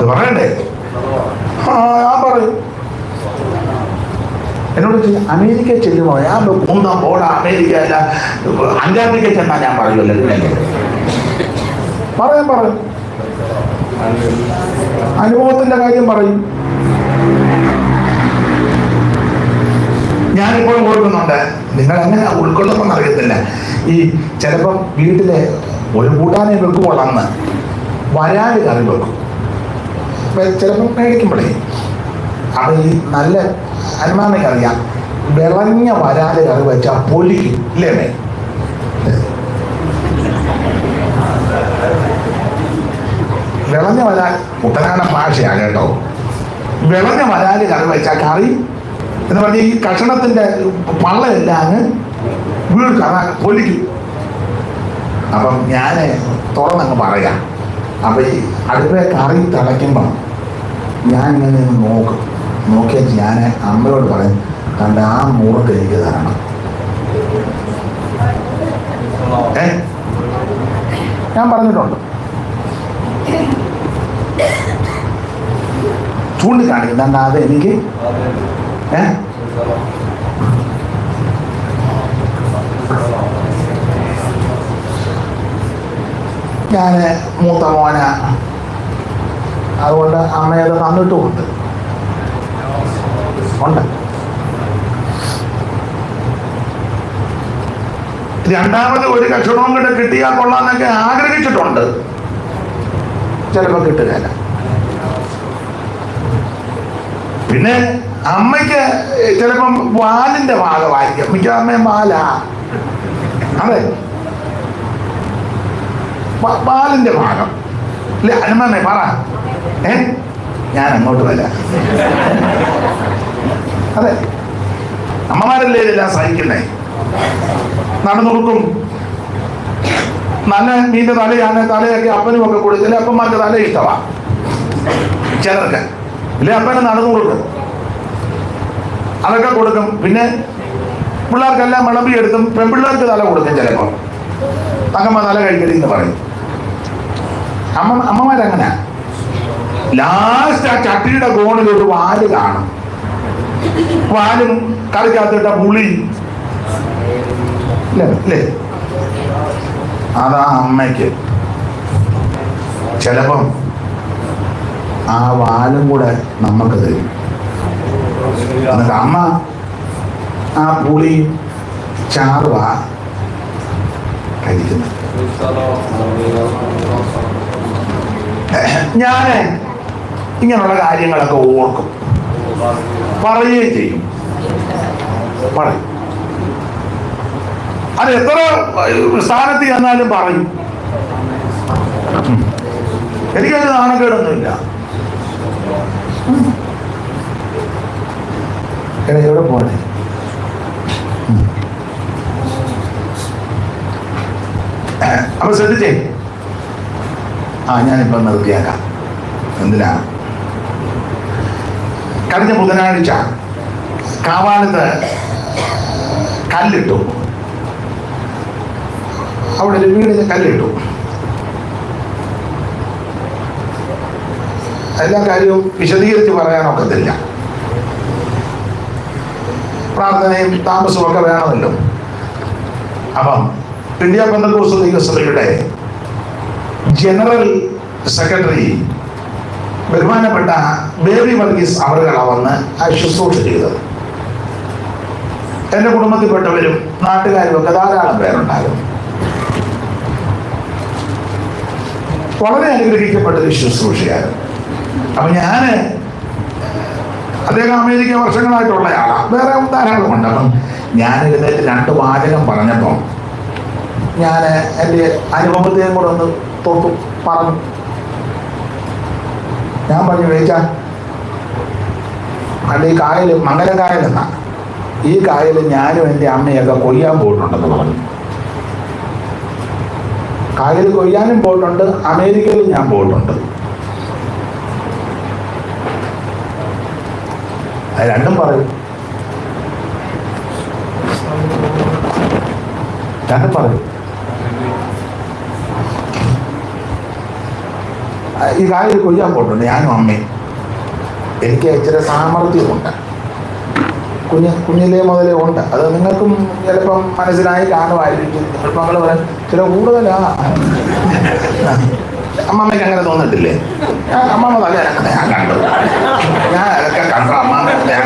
S2: പറയണ്ടേ? ഞാൻ പറയും. എന്നോട് അമേരിക്ക ചെല്ലുമോ? ഞാൻ ഒന്നാം പോടാ, അമേരിക്ക അല്ല അന്റാർട്ടിക്ക ചെന്നാ ഞാൻ പറയുമല്ലോ. പറയും അനുഭവത്തിന്റെ കാര്യം പറയും. ഞാനിപ്പോഴും ഓർക്കുന്നുണ്ട്, നിങ്ങൾ എങ്ങനെ ഉൾക്കൊള്ളുമെന്ന് അറിയത്തില്ല. ഈ ചിലപ്പം വീട്ടിലെ ഒരു കൂട്ടാനെ വെക്കുകൊള്ളന്ന് വരാല് കറി വെക്കും. ചിലപ്പം മേടിക്കുമ്പോഴേ അപ്പൊ ഈ നല്ല അനുമാനക്കറിയാം, വിളഞ്ഞ വരാല് കറി വെച്ചാൽ പൊലിക്കും ഇല്ലേ? വിളഞ്ഞ വരാൽ കുട്ടനാടൻ ഭാഷയാണ് കേട്ടോ. വിളഞ്ഞ വരാല് കറി വെച്ചാൽ കറി എന്ന് പറഞ്ഞ ഈ കഷണത്തിന്റെ പള്ളയെല്ലാം അങ്ങ് വീഴ്ക്കാ പൊലിക്കും. അപ്പം ഞാൻ തുറന്നങ്ങ് പറയാം. അപ്പൊ ഈ അടുപ്പേ കറി തിളയ്ക്കുമ്പം ഞാൻ ഇങ്ങനെ നോക്കിയാൽ ഞാൻ അമ്മയോട് പറയും, കണ്ട ആ മുറുക്ക് എനിക്ക് തരണം. ഞാൻ പറഞ്ഞിട്ടുണ്ട്. ചൂണ്ടിക്കാണിക്കും, അത് എനിക്ക് ഞാൻ മൂത്ത മോന, അതുകൊണ്ട് അമ്മയത് തന്നിട്ടുമുണ്ട്. രണ്ടാമത് ഒരു കഷണവും കൂടെ കിട്ടിയാൽ കൊള്ളാന്നൊക്കെ ആഗ്രഹിച്ചിട്ടുണ്ട്. ചിലപ്പോൾ കിട്ടുകയില്ല. പിന്നെ അമ്മയ്ക്ക് ചിലപ്പം വാലിന്റെ ഭാഗമായിരിക്കും. മിക്ക അമ്മയും വാല. അതെ, പാലിന്റെ ഭാഗം ഇല്ലേ? അനുമാനെ പറ. ഞാൻ അങ്ങോട്ട് വരാം. അതെ, അമ്മമാരല്ലേ ഇതെല്ലാം സഹിക്കുന്നേ. നടന്നുറുക്കും. നല്ല മീൻ്റെ തലയാണ്, തലയൊക്കെ അപ്പനും ഒക്കെ കൊടുക്കും. ചില അപ്പന്മാർക്ക് തല ഇഷ്ടമാണ്, ചിലർക്ക് ഇല്ലേ. അപ്പനെ നടന്നു കൊടുക്കും, അതൊക്കെ കൊടുക്കും. പിന്നെ പിള്ളേർക്കെല്ലാം വിളമ്പിയെടുത്തും പെൺപിള്ളേർക്ക് തല കൊടുക്കും. ചിലപ്പോൾ തങ്ങമ്മ തല കഴിക്കരുത് എന്ന് പറയും. അമ്മമാരങ്ങനെ. ലാസ്റ്റ് ആ ചട്ടിയുടെ കോണിൽ ഒരു വാല് കാണും. വാലും കറിക്കകത്തിട്ട പുളി അല്ലേ, അതാ അമ്മയ്ക്ക്. ചിലപ്പം ആ വാലും കൂടെ നമുക്ക് തരും. എന്നിട്ട് അമ്മ ആ പുളി ചാറുവാ കഴിക്കുന്നത്. ഞാൻ ഇങ്ങനെയുള്ള കാര്യങ്ങളൊക്കെ ഓർക്കും, പറയുകയും ചെയ്യും. പറയും. അത് എത്ര സ്ഥാനത്ത് ചെന്നാലും പറയും. എനിക്കത് നാണക്കേടൊന്നുമില്ല. എവിടെ പോണേ? അപ്പൊ ശ്രദ്ധിച്ചേ. ഞാനിപ്പോ നിർത്തിയാക്കാം. എന്തിനാ? കഴിഞ്ഞ ബുധനാഴ്ച കാവാലത്ത് കല്ലിട്ടു. അവിടെ ഒരു വീടിന് കല്ലിട്ടു. എല്ലാ കാര്യവും വിശദീകരിച്ച് പറയാനൊക്കത്തില്ല. പ്രാർത്ഥനയും താമസവും ഒക്കെ വേണമല്ലോ. അപ്പം ഇന്ത്യ പെന്തക്കോസ്ത് ദൈവസഭയുടെ ജനറൽ സെക്രട്ടറി ബഹുമാനപ്പെട്ട ബേബി വർഗീസ് അവരുകളാണ് വന്ന് ആ ശുശ്രൂഷ ചെയ്തത്. എൻ്റെ കുടുംബത്തിൽപ്പെട്ടവരും നാട്ടുകാരും ഒക്കെ ധാരാളം പേരുണ്ടായിരുന്നു. വളരെ അനുഗ്രഹിക്കപ്പെട്ടൊരു ശുശ്രൂഷയായിരുന്നു. അപ്പൊ ഞാന്, അദ്ദേഹം അമേരിക്ക വർഷങ്ങളായിട്ടുള്ള ആളാണ്, വേറെ ധാരാളം ഉണ്ട്. അപ്പം ഞാൻ എഴുന്നേറ്റ് 2 വാചകം പറഞ്ഞപ്പം ഞാൻ എൻ്റെ അനുഭവത്തെയും കൂടെ ഒന്ന് തൊട്ടു പറഞ്ഞു. ഞാൻ പറഞ്ഞു, വേച്ചാ അല്ല ഈ കായൽ മംഗലം കായലെന്നാ, ഈ കായൽ ഞാനും എൻ്റെ അമ്മയൊക്കെ കൊയ്യാൻ പോയിട്ടുണ്ടെന്ന് പറഞ്ഞു. കായൽ കൊയ്യാനും പോയിട്ടുണ്ട്, അമേരിക്കയിൽ ഞാൻ പോയിട്ടുണ്ട്. അത് രണ്ടും പറയും. ഈ കായൽ കൊയ്യാൻ പോയിട്ടുണ്ട് ഞാനും അമ്മയും. എനിക്ക് ഇച്ചിരി സാമർഥ്യമുണ്ട്, കുഞ്ഞിലേ മുതലേ ഉണ്ട്. അത് നിങ്ങൾക്കും ചിലപ്പം മനസ്സിലായി കാണുമായിരിക്കും. മക്കൾ പറയാൻ ചില കൂടുതലാ. അമ്മമ്മയ്ക്ക് അങ്ങനെ തോന്നിട്ടില്ലേ? അമ്മമ്മ തല അങ്ങനെ ഞാൻ കണ്ടു. ഞാൻ അതൊക്കെ കണ്ടു. അമ്മ ഞാൻ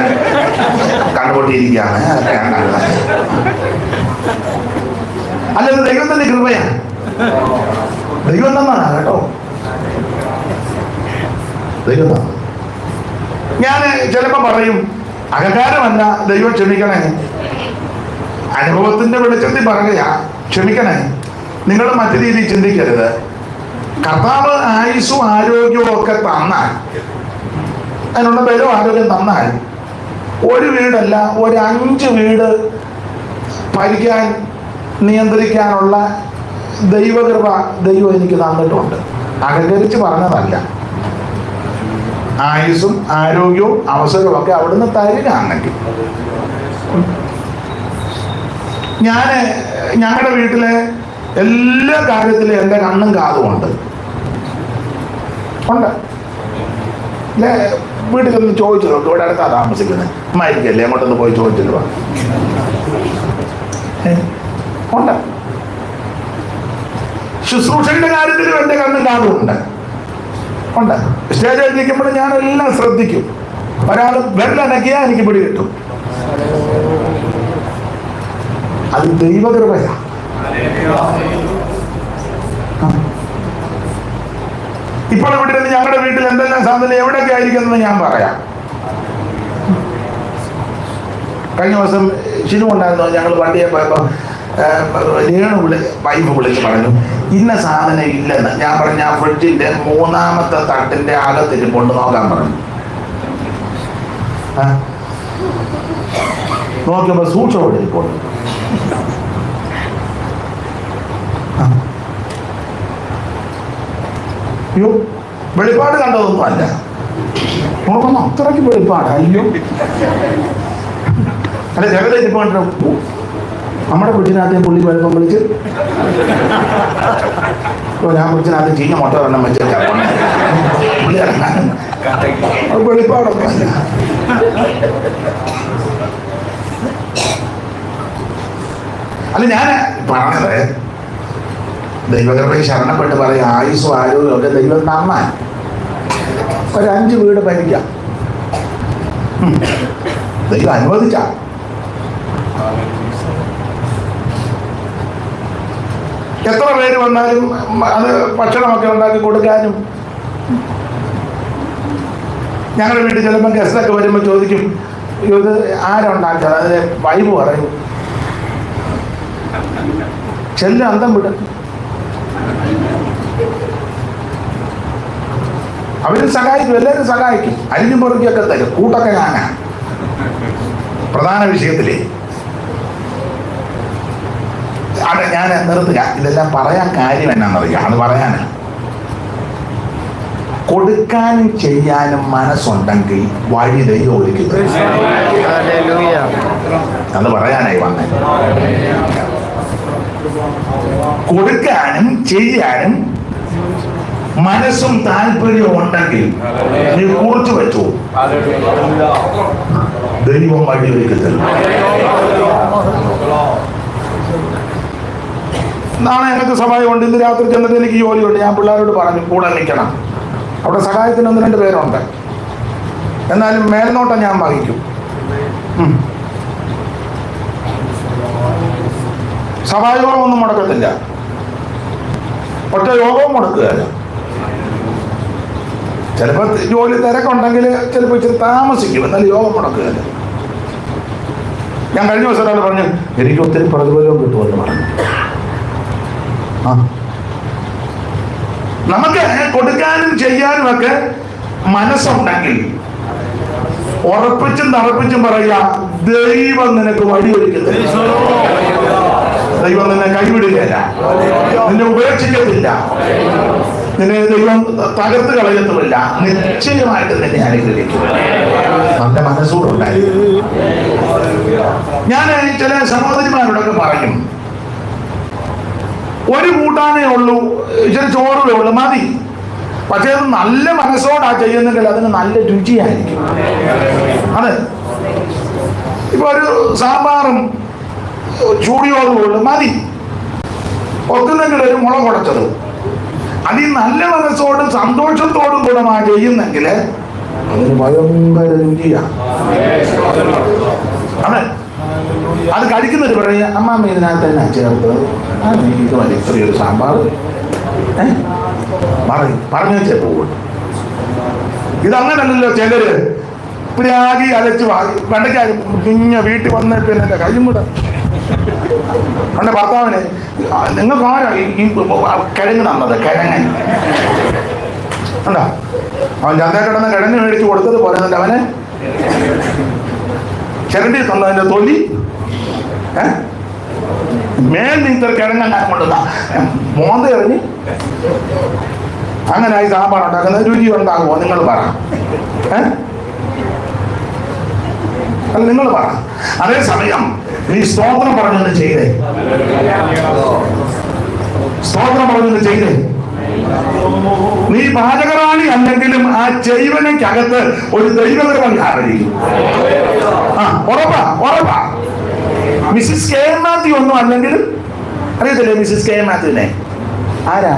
S2: കണ്ടുപൊട്ടിയിരിക്കുകയാണ്. അതൊക്കെ ഞാൻ കണ്ടത്. അല്ലത് ദൈവത്തിന്റെ കൃപയാണ്. ദൈവം തന്നാണ് കേട്ടോ, ദൈവം തന്ന. ഞാൻ ചിലപ്പോ പറയും, അഹങ്കാരമല്ല, ദൈവം ക്ഷമിക്കണേ. അനുഭവത്തിന്റെ വെളിച്ചത്തിൽ പറയുക, ക്ഷമിക്കണേ. നിങ്ങൾ മറ്റു രീതിയിൽ ചിന്തിക്കരുത്. കർത്താവ് ആയുസ്സും ആരോഗ്യവും ഒക്കെ തന്നാൽ, അതിനുള്ള ബലവും ആരോഗ്യം തന്നാൽ, ഒരു വീടല്ല ഒരു 5 വീട് ഭരിക്കാൻ നിയന്ത്രിക്കാനുള്ള ദൈവകൃപ ദൈവം എനിക്ക് തന്നിട്ടുണ്ട്. അഹങ്കരിച്ച് പറഞ്ഞതല്ല. ആയുസ്സും ആരോഗ്യവും അവസരവും ഒക്കെ അവിടുന്ന് തരികയാണെങ്കിൽ. ഞങ്ങളുടെ വീട്ടിലെ എല്ലാ കാര്യത്തിലും എൻ്റെ കണ്ണും കാതും ഉണ്ട്. അല്ലേ? വീട്ടിൽ ഒന്ന് ചോദിച്ചു നോക്കും, ഇവിടെ അടുത്താ താമസിക്കുന്നത്, അമ്മായിരിക്കല്ലേ, അങ്ങോട്ടൊന്ന് പോയി ചോദിച്ചിട്ട് വാ. ഉണ്ട്. ശുശ്രൂഷയുടെ കാര്യത്തിലും എൻ്റെ കണ്ണും കാതും ഉണ്ട്. സ്റ്റേജിൽ ഇരിക്കുമ്പോൾ ഞാൻ എല്ലാം ശ്രദ്ധിക്കും. ഒരാൾ വെള്ളനക്കിയാൽ എനിക്ക് പിടി കിട്ടും. അത് ദൈവകൃപയാ. ഇപ്പോൾ ഇവിടെ നിന്ന് ഞങ്ങളുടെ വീട്ടിൽ എന്തെല്ലാം സാധനം എവിടെയൊക്കെ ആയിരിക്കുന്നത് ഞാൻ പറയാം. കഴിഞ്ഞ ദിവസം ഷിനു ഉണ്ടായിരുന്നു. ഞങ്ങൾ വണ്ടിയെ പോയപ്പോൾ വൈഫ് വിളിച്ച് പറഞ്ഞു ഇന്ന സാധനം ഇല്ലെന്ന്. ഞാൻ പറഞ്ഞു ആ ഫ്രിഡ്ജിന്റെ 3-ാമത്തെ തട്ടിന്റെ അകത്തിരിപ്പുണ്ട് നോക്കാൻ പറഞ്ഞു. നോക്കിയപ്പോ സൂക്ഷ്മോടെ ഇരിപ്പുണ്ട്. അയ്യോ, വെളിപ്പാട് കണ്ടതൊന്നും അല്ല. നോക്കുന്നു അത്രയ്ക്ക് വെളിപ്പാട്. അയ്യോ അല്ല, ജഗതേക്ക് ഇപ്പൊ നമ്മുടെ ഫ്രിഡ്ജിനകത്ത് പുള്ളി വെളുപ്പം വിളിച്ച് ഞാൻ ഫ്രിഡ്ജിനകത്ത് ചീഞ്ഞ മുട്ട വെള്ളം വെച്ച് പുള്ളി ഇറങ്ങാനും അത് വെളിപ്പാടൊന്നും അല്ല. അല്ല, ഞാൻ പറഞ്ഞത് ദൈവകൃപയെ ശരണപ്പെട്ട് പറയും ആയുസ്സും ആരോഗ്യം ഒക്കെ ദൈവം തന്നാൽ ഒരു 5 വീട് ഭരിക്കാം. ദൈവം അനുവദിച്ച. എത്ര പേര് വന്നാലും അത് ഭക്ഷണമൊക്കെ ഉണ്ടാക്കി കൊടുക്കാനും. ഞങ്ങളുടെ വീട്ടിൽ ചിലപ്പോൾ ഗസ്റ്റൊക്കെ വരുമ്പോൾ ചോദിക്കും ഇത് ആരുണ്ടാക്കിയത്? അതിന് വൈബ് പറയും. ചെല്ലും അന്തം വിടും. അവരും സഹായിക്കും, എല്ലാവരും സഹായിക്കും. അരിഞ്ഞും പൊറുക്കിയൊക്കെ തരും. കൂട്ടൊക്കെ ഞാനാ പ്രധാന വിഷയത്തിലേ. അവിടെ ഞാൻ നിർത്തുക. ഇതെല്ലാം പറയാൻ കാര്യം എന്നാണെന്നറിയാം. അത് പറയാനാ. കൊടുക്കാനും ചെയ്യാനും മനസ്സുണ്ടെങ്കിൽ വഴി ദൈവം ഒരുക്കി. അത് പറയാനായി വന്നേ. കൊടുക്കാനും ചെയ്യാനും മനസ്സും താല്പര്യവും ഉണ്ടെങ്കിൽ നീ കുറിച്ച് വെച്ചു, ദൈവം വഴി ഒരുക്കി തരും. നാളെ ഞങ്ങൾക്ക് സഹായമുണ്ട്. ഇന്ന് രാത്രി ചെന്നിട്ട് എനിക്ക് ജോലിയുണ്ട്. ഞാൻ പിള്ളേരോട് പറഞ്ഞു കൂടെ നിൽക്കണം. അവിടെ സഹായത്തിന് 1-2 പേരുണ്ട്. എന്നാലും മേൽനോട്ടം ഞാൻ വഹിക്കും. സഭായോഗമൊന്നും മുടക്കത്തില്ല. ഒറ്റ യോഗവും മുടക്കുകയല്ല. ചിലപ്പോൾ ജോലി തിരക്കുണ്ടെങ്കിൽ ചിലപ്പോൾ ഇച്ചിരി താമസിക്കും. എന്നാലും യോഗം മുടക്കുകയല്ല. ഞാൻ കഴിഞ്ഞ ദിവസം ഒരാൾ പറഞ്ഞു എനിക്ക് ഒത്തിരി പ്രതിഫലവും കിട്ടുമെന്ന് പറഞ്ഞു. നമുക്ക് കൊടുക്കാനും ചെയ്യാനും ഒക്കെ മനസ്സുണ്ടെങ്കിൽ ഉറപ്പിച്ചും തറപ്പിച്ചും പറയുക ദൈവം നിനക്ക് വഴിയൊരുക്കുന്നത്. ദൈവം നിന്നെ കൈവിടുകയില്ല, നിന്നെ ഉപേക്ഷിക്കത്തില്ല, നിന്നെ ദൈവം തകർത്ത് കളയത്തുമില്ല. നിശ്ചയമായിട്ട് നിന്നെ അനുഗ്രഹിക്കും. നല്ല മനസ്സൂടെ ഉണ്ടായിരുന്നു. ഞാൻ ചില സഹോദരിമാരോടൊക്കെ പറയും ഒരു കൂട്ടാനേ ഉള്ളൂ, ഇച്ചിരി ചോറേ ഉള്ളൂ, മതി. പക്ഷേ അത് നല്ല മനസ്സോടാ ചെയ്യുന്നെങ്കിൽ അതിന് നല്ല രുചിയായിരിക്കും. അതെ, ഇപ്പൊ ഒരു സാമ്പാറും ചൂടിയോറും ഉള്ളു മതി. ഒത്തുന്നെങ്കിൽ ഒരു മുളക് കുടച്ചത് അത് ഈ നല്ല മനസ്സോടും സന്തോഷത്തോടും കൂടെ ചെയ്യുന്നെങ്കിൽ അതിന് ഭയങ്കര രുചിയാണ്. അതെ, അത് കഴിക്കുന്നവർ പറയുക അമ്മാമ്മ ഇതിനകത്ത് തന്നെ ചേർത്ത് ഇത് മതി, ചെറിയൊരു സാമ്പാർ പറഞ്ഞു പോകും. ഇതങ്ങനല്ലല്ലോ. ചിലര് പ്രാഗി അലച്ച് വെണ്ടയ്ക്കായി കുഞ്ഞ വീട്ടിൽ വന്നിട്ട് എൻ്റെ കയ്യും കൂടെ എൻ്റെ ഭർത്താവിനെ നിങ്ങൾക്ക് ആരാ ഈ കിഴങ്ങ് തന്നത്? കിഴങ്ങൻ ഉണ്ടോ? അവൻ ചന്തയിൽ കിടന്ന് കിഴങ്ങ് മേടിച്ച് കൊടുത്തത് പറയുന്നുണ്ട്. അവന് ചിരണ്ടി തന്നതിൻ്റെ തൊലി മേൽ നീന്തൽ കിഴങ്ങാൻ കൊണ്ടുവന്ന മോന്ത എറിഞ്ഞ് അങ്ങനെ ആയി സാമ്പാർ ഉണ്ടാക്കുന്നത് രുചി ഉണ്ടാകുമോ? നിങ്ങൾ പറ. അല്ല, നിങ്ങൾ പറ. അതേസമയം നീ സ്തോത്രം പറഞ്ഞൊന്ന് ചെയ്തേ, സ്തോത്രം പറഞ്ഞൊന്ന് ചെയ്തേ. നീ പാചകറാണി അല്ലെങ്കിലും ആ ചെയ്വനക്കകത്ത് ഒരു ദൈവകൃപ കാണുകയും ഉറപ്പാ ഉറപ്പാ. മിസ്സിസ് കെ എം മാത്യു ഒന്നും അല്ലെങ്കിലും അറിയത്തില്ലേ മിസ്സിസ് കെ എം മാത്യുവിനെ? ആരാ?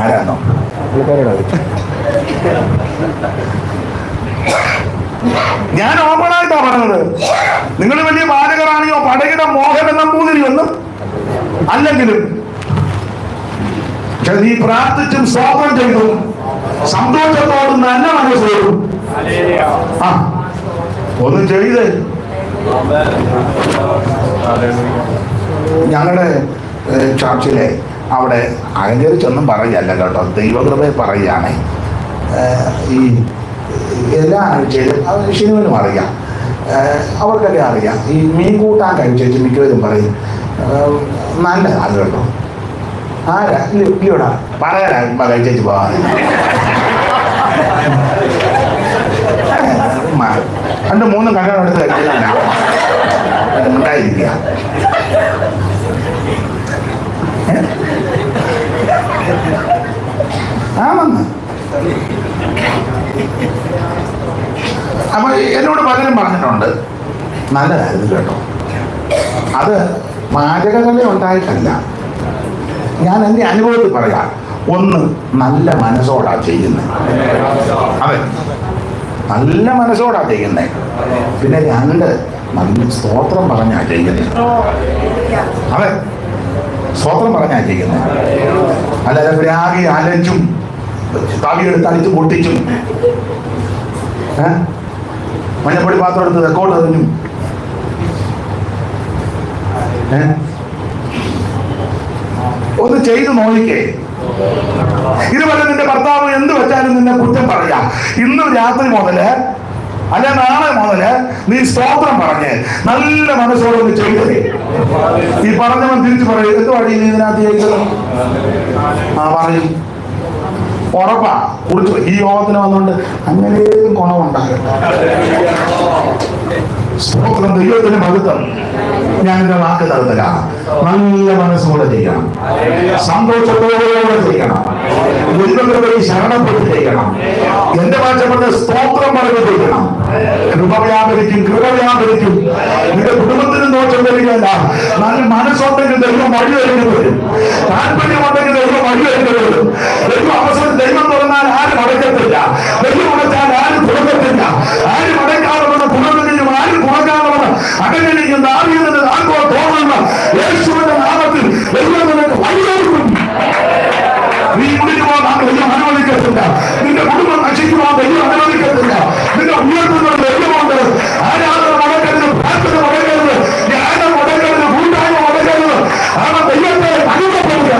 S2: ആരാണോ? ഞാൻ ഓപ്പണായിട്ടാ പറഞ്ഞത്. നിങ്ങൾ വലിയ പാചകറാണിയോ പടകിട മോഹന നമ്പൂതിരിയൊന്നും അല്ലെങ്കിലും നീ പ്രാർത്ഥിച്ചും സ്തോത്രം ചെയ്തു സന്തോഷത്തോടും നല്ല മനസ്സോടും ആ ഒന്ന് ചെയ്ത്. ഞങ്ങളുടെ ചർച്ചിലെ അവിടെ അലങ്കരിച്ചൊന്നും പറയല്ല കേട്ടോ, ദൈവകൃപയെ പറയുകയാണേ. ഈ എല്ലാ ആഴ്ചയിലും ശിനുവിനും അറിയാം, അവർക്കൊക്കെ അറിയാം. ഈ മീൻ കൂട്ടാൻ കഴിച്ചു മിക്കവരും പറയും നല്ലതാണ് കേട്ടോ. ആരാ ഇല്ലയോടാ പറയാനാ കഴിച്ചു പോകാൻ. രണ്ട് മൂന്നും കണ്ണെടുത്ത് കഴിക്കുന്നതിനാ ഉണ്ടായിരിക്കുക. ആണെന്ന് അപ്പൊ എന്നോട് പലരും പറഞ്ഞിട്ടുണ്ട് നല്ലതായിരുന്നു കേട്ടോ. അത് പാചകകല ഉണ്ടായിട്ടല്ല, ഞാൻ എൻ്റെ അനുഭവത്തിൽ പറയാം. ഒന്ന്, നല്ല മനസ്സോടാ ചെയ്യുന്നത്. അതെ, നല്ല മനസ്സോടാ ചെയ്യുന്നത്. പിന്നെ രണ്ട്, നല്ല സ്തോത്രം പറഞ്ഞാ ചെയ്യുന്നത്. അതെ, സ്തോത്രം പറഞ്ഞാ ചെയ്യുന്നത്. അല്ലാതെ രാഗി അലച്ചും തവിയെടുത്ത് അടിച്ച് പൊട്ടിച്ചും മഞ്ഞപ്പൊടി പാത്രം എടുത്ത് തെക്കോട്ട് എറിഞ്ഞും ഒന്ന് ചെയ്തു നോക്കിക്കേ. ഇതുപോലെ നിന്റെ ഭർത്താവ് എന്ത് വെച്ചാലും നിന്നെ കുറ്റം പറയാ. ഇന്ന് രാത്രി മുതല് അല്ല നാളെ മുതല് നീ സ്തോത്രം പറഞ്ഞ് നല്ല മനസ്സോടൊന്ന് ചെയ്തേ. ഈ പറഞ്ഞവൻ തിരിച്ചു പറയും, എന്തുവാടി നീ ഇതിനകത്ത് ചെയ്തത്? പറയും, ഉറപ്പാ. കുറിച്ച് ഈ യോഗത്തിന് വന്നുകൊണ്ട് അങ്ങനെയും ഗുണമുണ്ടാകും. സ്തോത്രം, ദൈവത്തിന് മഹത്വം. ഞാൻ എന്റെ വാക്ക് നിർത്തുക. നല്ല മനസ്സോടെ ചെയ്യണം, സന്തോഷത്തോടെ ചെയ്യണം, ദൈവകൃപയെ ശരണപ്പെട്ട് ചെയ്യണം. എന്റെ വാഴ്ചപ്പെട്ട സ്തോത്രം പറഞ്ഞ് ചെയ്യണം. കൃപ വ്യാപരിക്കും, കൃപ വ്യാപരിക്കും. നിന്റെ കുടുംബത്തിനും ദോഷം വരികയല്ല. നല്ല മനസ്സുണ്ടെങ്കിൽ ദൈവം വഴി വരുന്നത് വരും. താല്പര്യമുണ്ടെങ്കിൽ ദൈവം വഴി വരുന്നത് വരും. ദൈവം അവസരം ദൈവം തുറന്നാൽ ആരും അടയ്ക്കത്തില്ല. ദൈവം അടച്ചാൽ ആരും തുറക്കത്തില്ല. ആരും അടയ്ക്കാറുള്ള തുറന്നിരിക്കും, ആരും തുറക്കാറുള്ള അടങ്ങിയിരിക്കും. ദാവീദിന്റെ നാൾക്കോ തോന്നുന്ന യേശുവിന്റെ നാമത്തിൽ ദൈവം നിനക്ക് വഴിയൊരുക്കും. നീ മുന്നിൽ പോകാൻ ദൈവം അനുവദിക്കത്തില്ല. നിന്റെ കുടുംബം നശിക്കുവാൻ ദൈവം അനുവദിക്കത്തില്ല. നിന്റെ ഉയർത്തുന്ന ദൈവമുണ്ട്. ആരാധന മുടക്കരുത്, പ്രാർത്ഥന മുടക്കരുത്, ധ്യാനം മുടക്കരുത്, കൂട്ടായ്മ മുടക്കരുത്. കാരണം ദൈവത്തെ അനുഭവപ്പെടുക.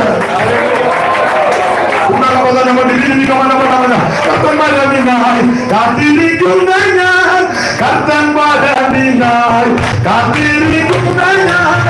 S2: കാത്തിരിക്കുന്ന ഞാൻ കർത്തൻ പാടാനായി, കാത്തിരിക്കുന്ന ഞാൻ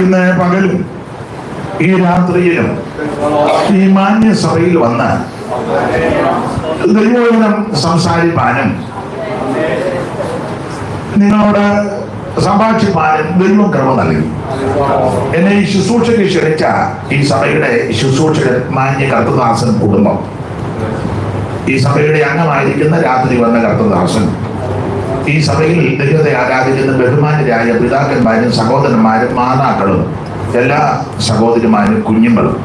S2: ഇന്ന് പകലും ഈ രാത്രിയിലും ഈ മാന്യസഭയിൽ വന്ന് ദൈവവചനം സംസാരിപ്പാനും നിങ്ങളോട് സംഭാഷിപ്പാനും ദൈവം കൃപ നൽകി. എന്നെ ഈ ശുശ്രൂഷയ്ക്ക് ക്ഷണിച്ച ഈ സഭയുടെ ശുശ്രൂഷകൻ മാന്യ കർത്തദാസൻ കുടുംബം, ഈ സഭയുടെ അംഗമായിരിക്കുന്ന രാത്രി വന്ന കർത്തദാസൻ, ഈ സഭയിൽ ദൈവത്തെ ആരാധിക്കുന്ന ബഹുമാന്യരായ പിതാക്കന്മാരും സഹോദരന്മാരും മാതാക്കളും എല്ലാ സഹോദരിമാരും കുഞ്ഞുങ്ങളും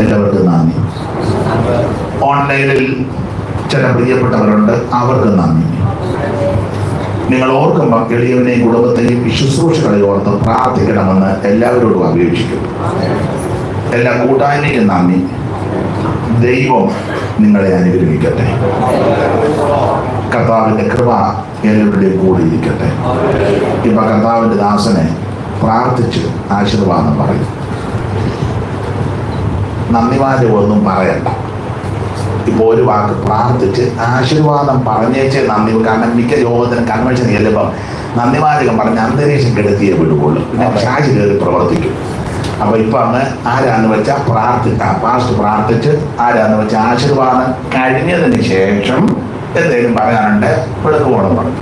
S2: എല്ലാവർക്കും നന്ദി. ഓൺലൈനിൽ ചില പ്രിയപ്പെട്ടവരുണ്ട്, അവർക്ക് നന്ദി. നിങ്ങൾ ഓർക്കുമ്പോൾ എളിയവനെയും കുടുംബത്തെയും ശുശ്രൂഷകളെ ഓർത്ത് പ്രാർത്ഥിക്കണമെന്ന് എല്ലാവരോടും അപേക്ഷിക്കും. എല്ലാ കൂട്ടായ്മയ്ക്കും നന്ദി. ദൈവം നിങ്ങളെ അനുഗ്രഹിക്കട്ടെ. കർത്താവിന്റെ കൃപ എല്ലാവരുടെയും കൂടി ഇരിക്കട്ടെ. ഇപ്പൊ കർത്താവിന്റെ ദാസനെ പ്രാർത്ഥിച്ച് ആശീർവാദം പറയും. നന്ദിമാരെ ഒന്നും പറയണ്ട. ഇപ്പൊ ഒരു വാക്ക് പ്രാർത്ഥിച്ച് ആശീർവാദം പറഞ്ഞേച്ച് നന്ദി. കാരണം മിക്ക യോഗത്തിനും കൺവെൻഷൻ ചെല്ലുമ്പോൾ നന്ദിവാചകം പറഞ്ഞ് അന്തരീക്ഷം കെടുത്തിയേ വിടുകയുള്ളൂ. പിന്നെ ഷാജി കയറി പ്രവർത്തിക്കും. അപ്പൊ ഇപ്പൊ അന്ന് ആരാന്ന് വെച്ചാൽ പാസ്റ്റ് പ്രാർത്ഥിച്ച് ആരാന്ന് വെച്ചാൽ ആശീർവാദം കഴിഞ്ഞതിന് ശേഷം എന്തെങ്കിലും പറയാനുണ്ട് വിളക്ക് പോകണം പറഞ്ഞു.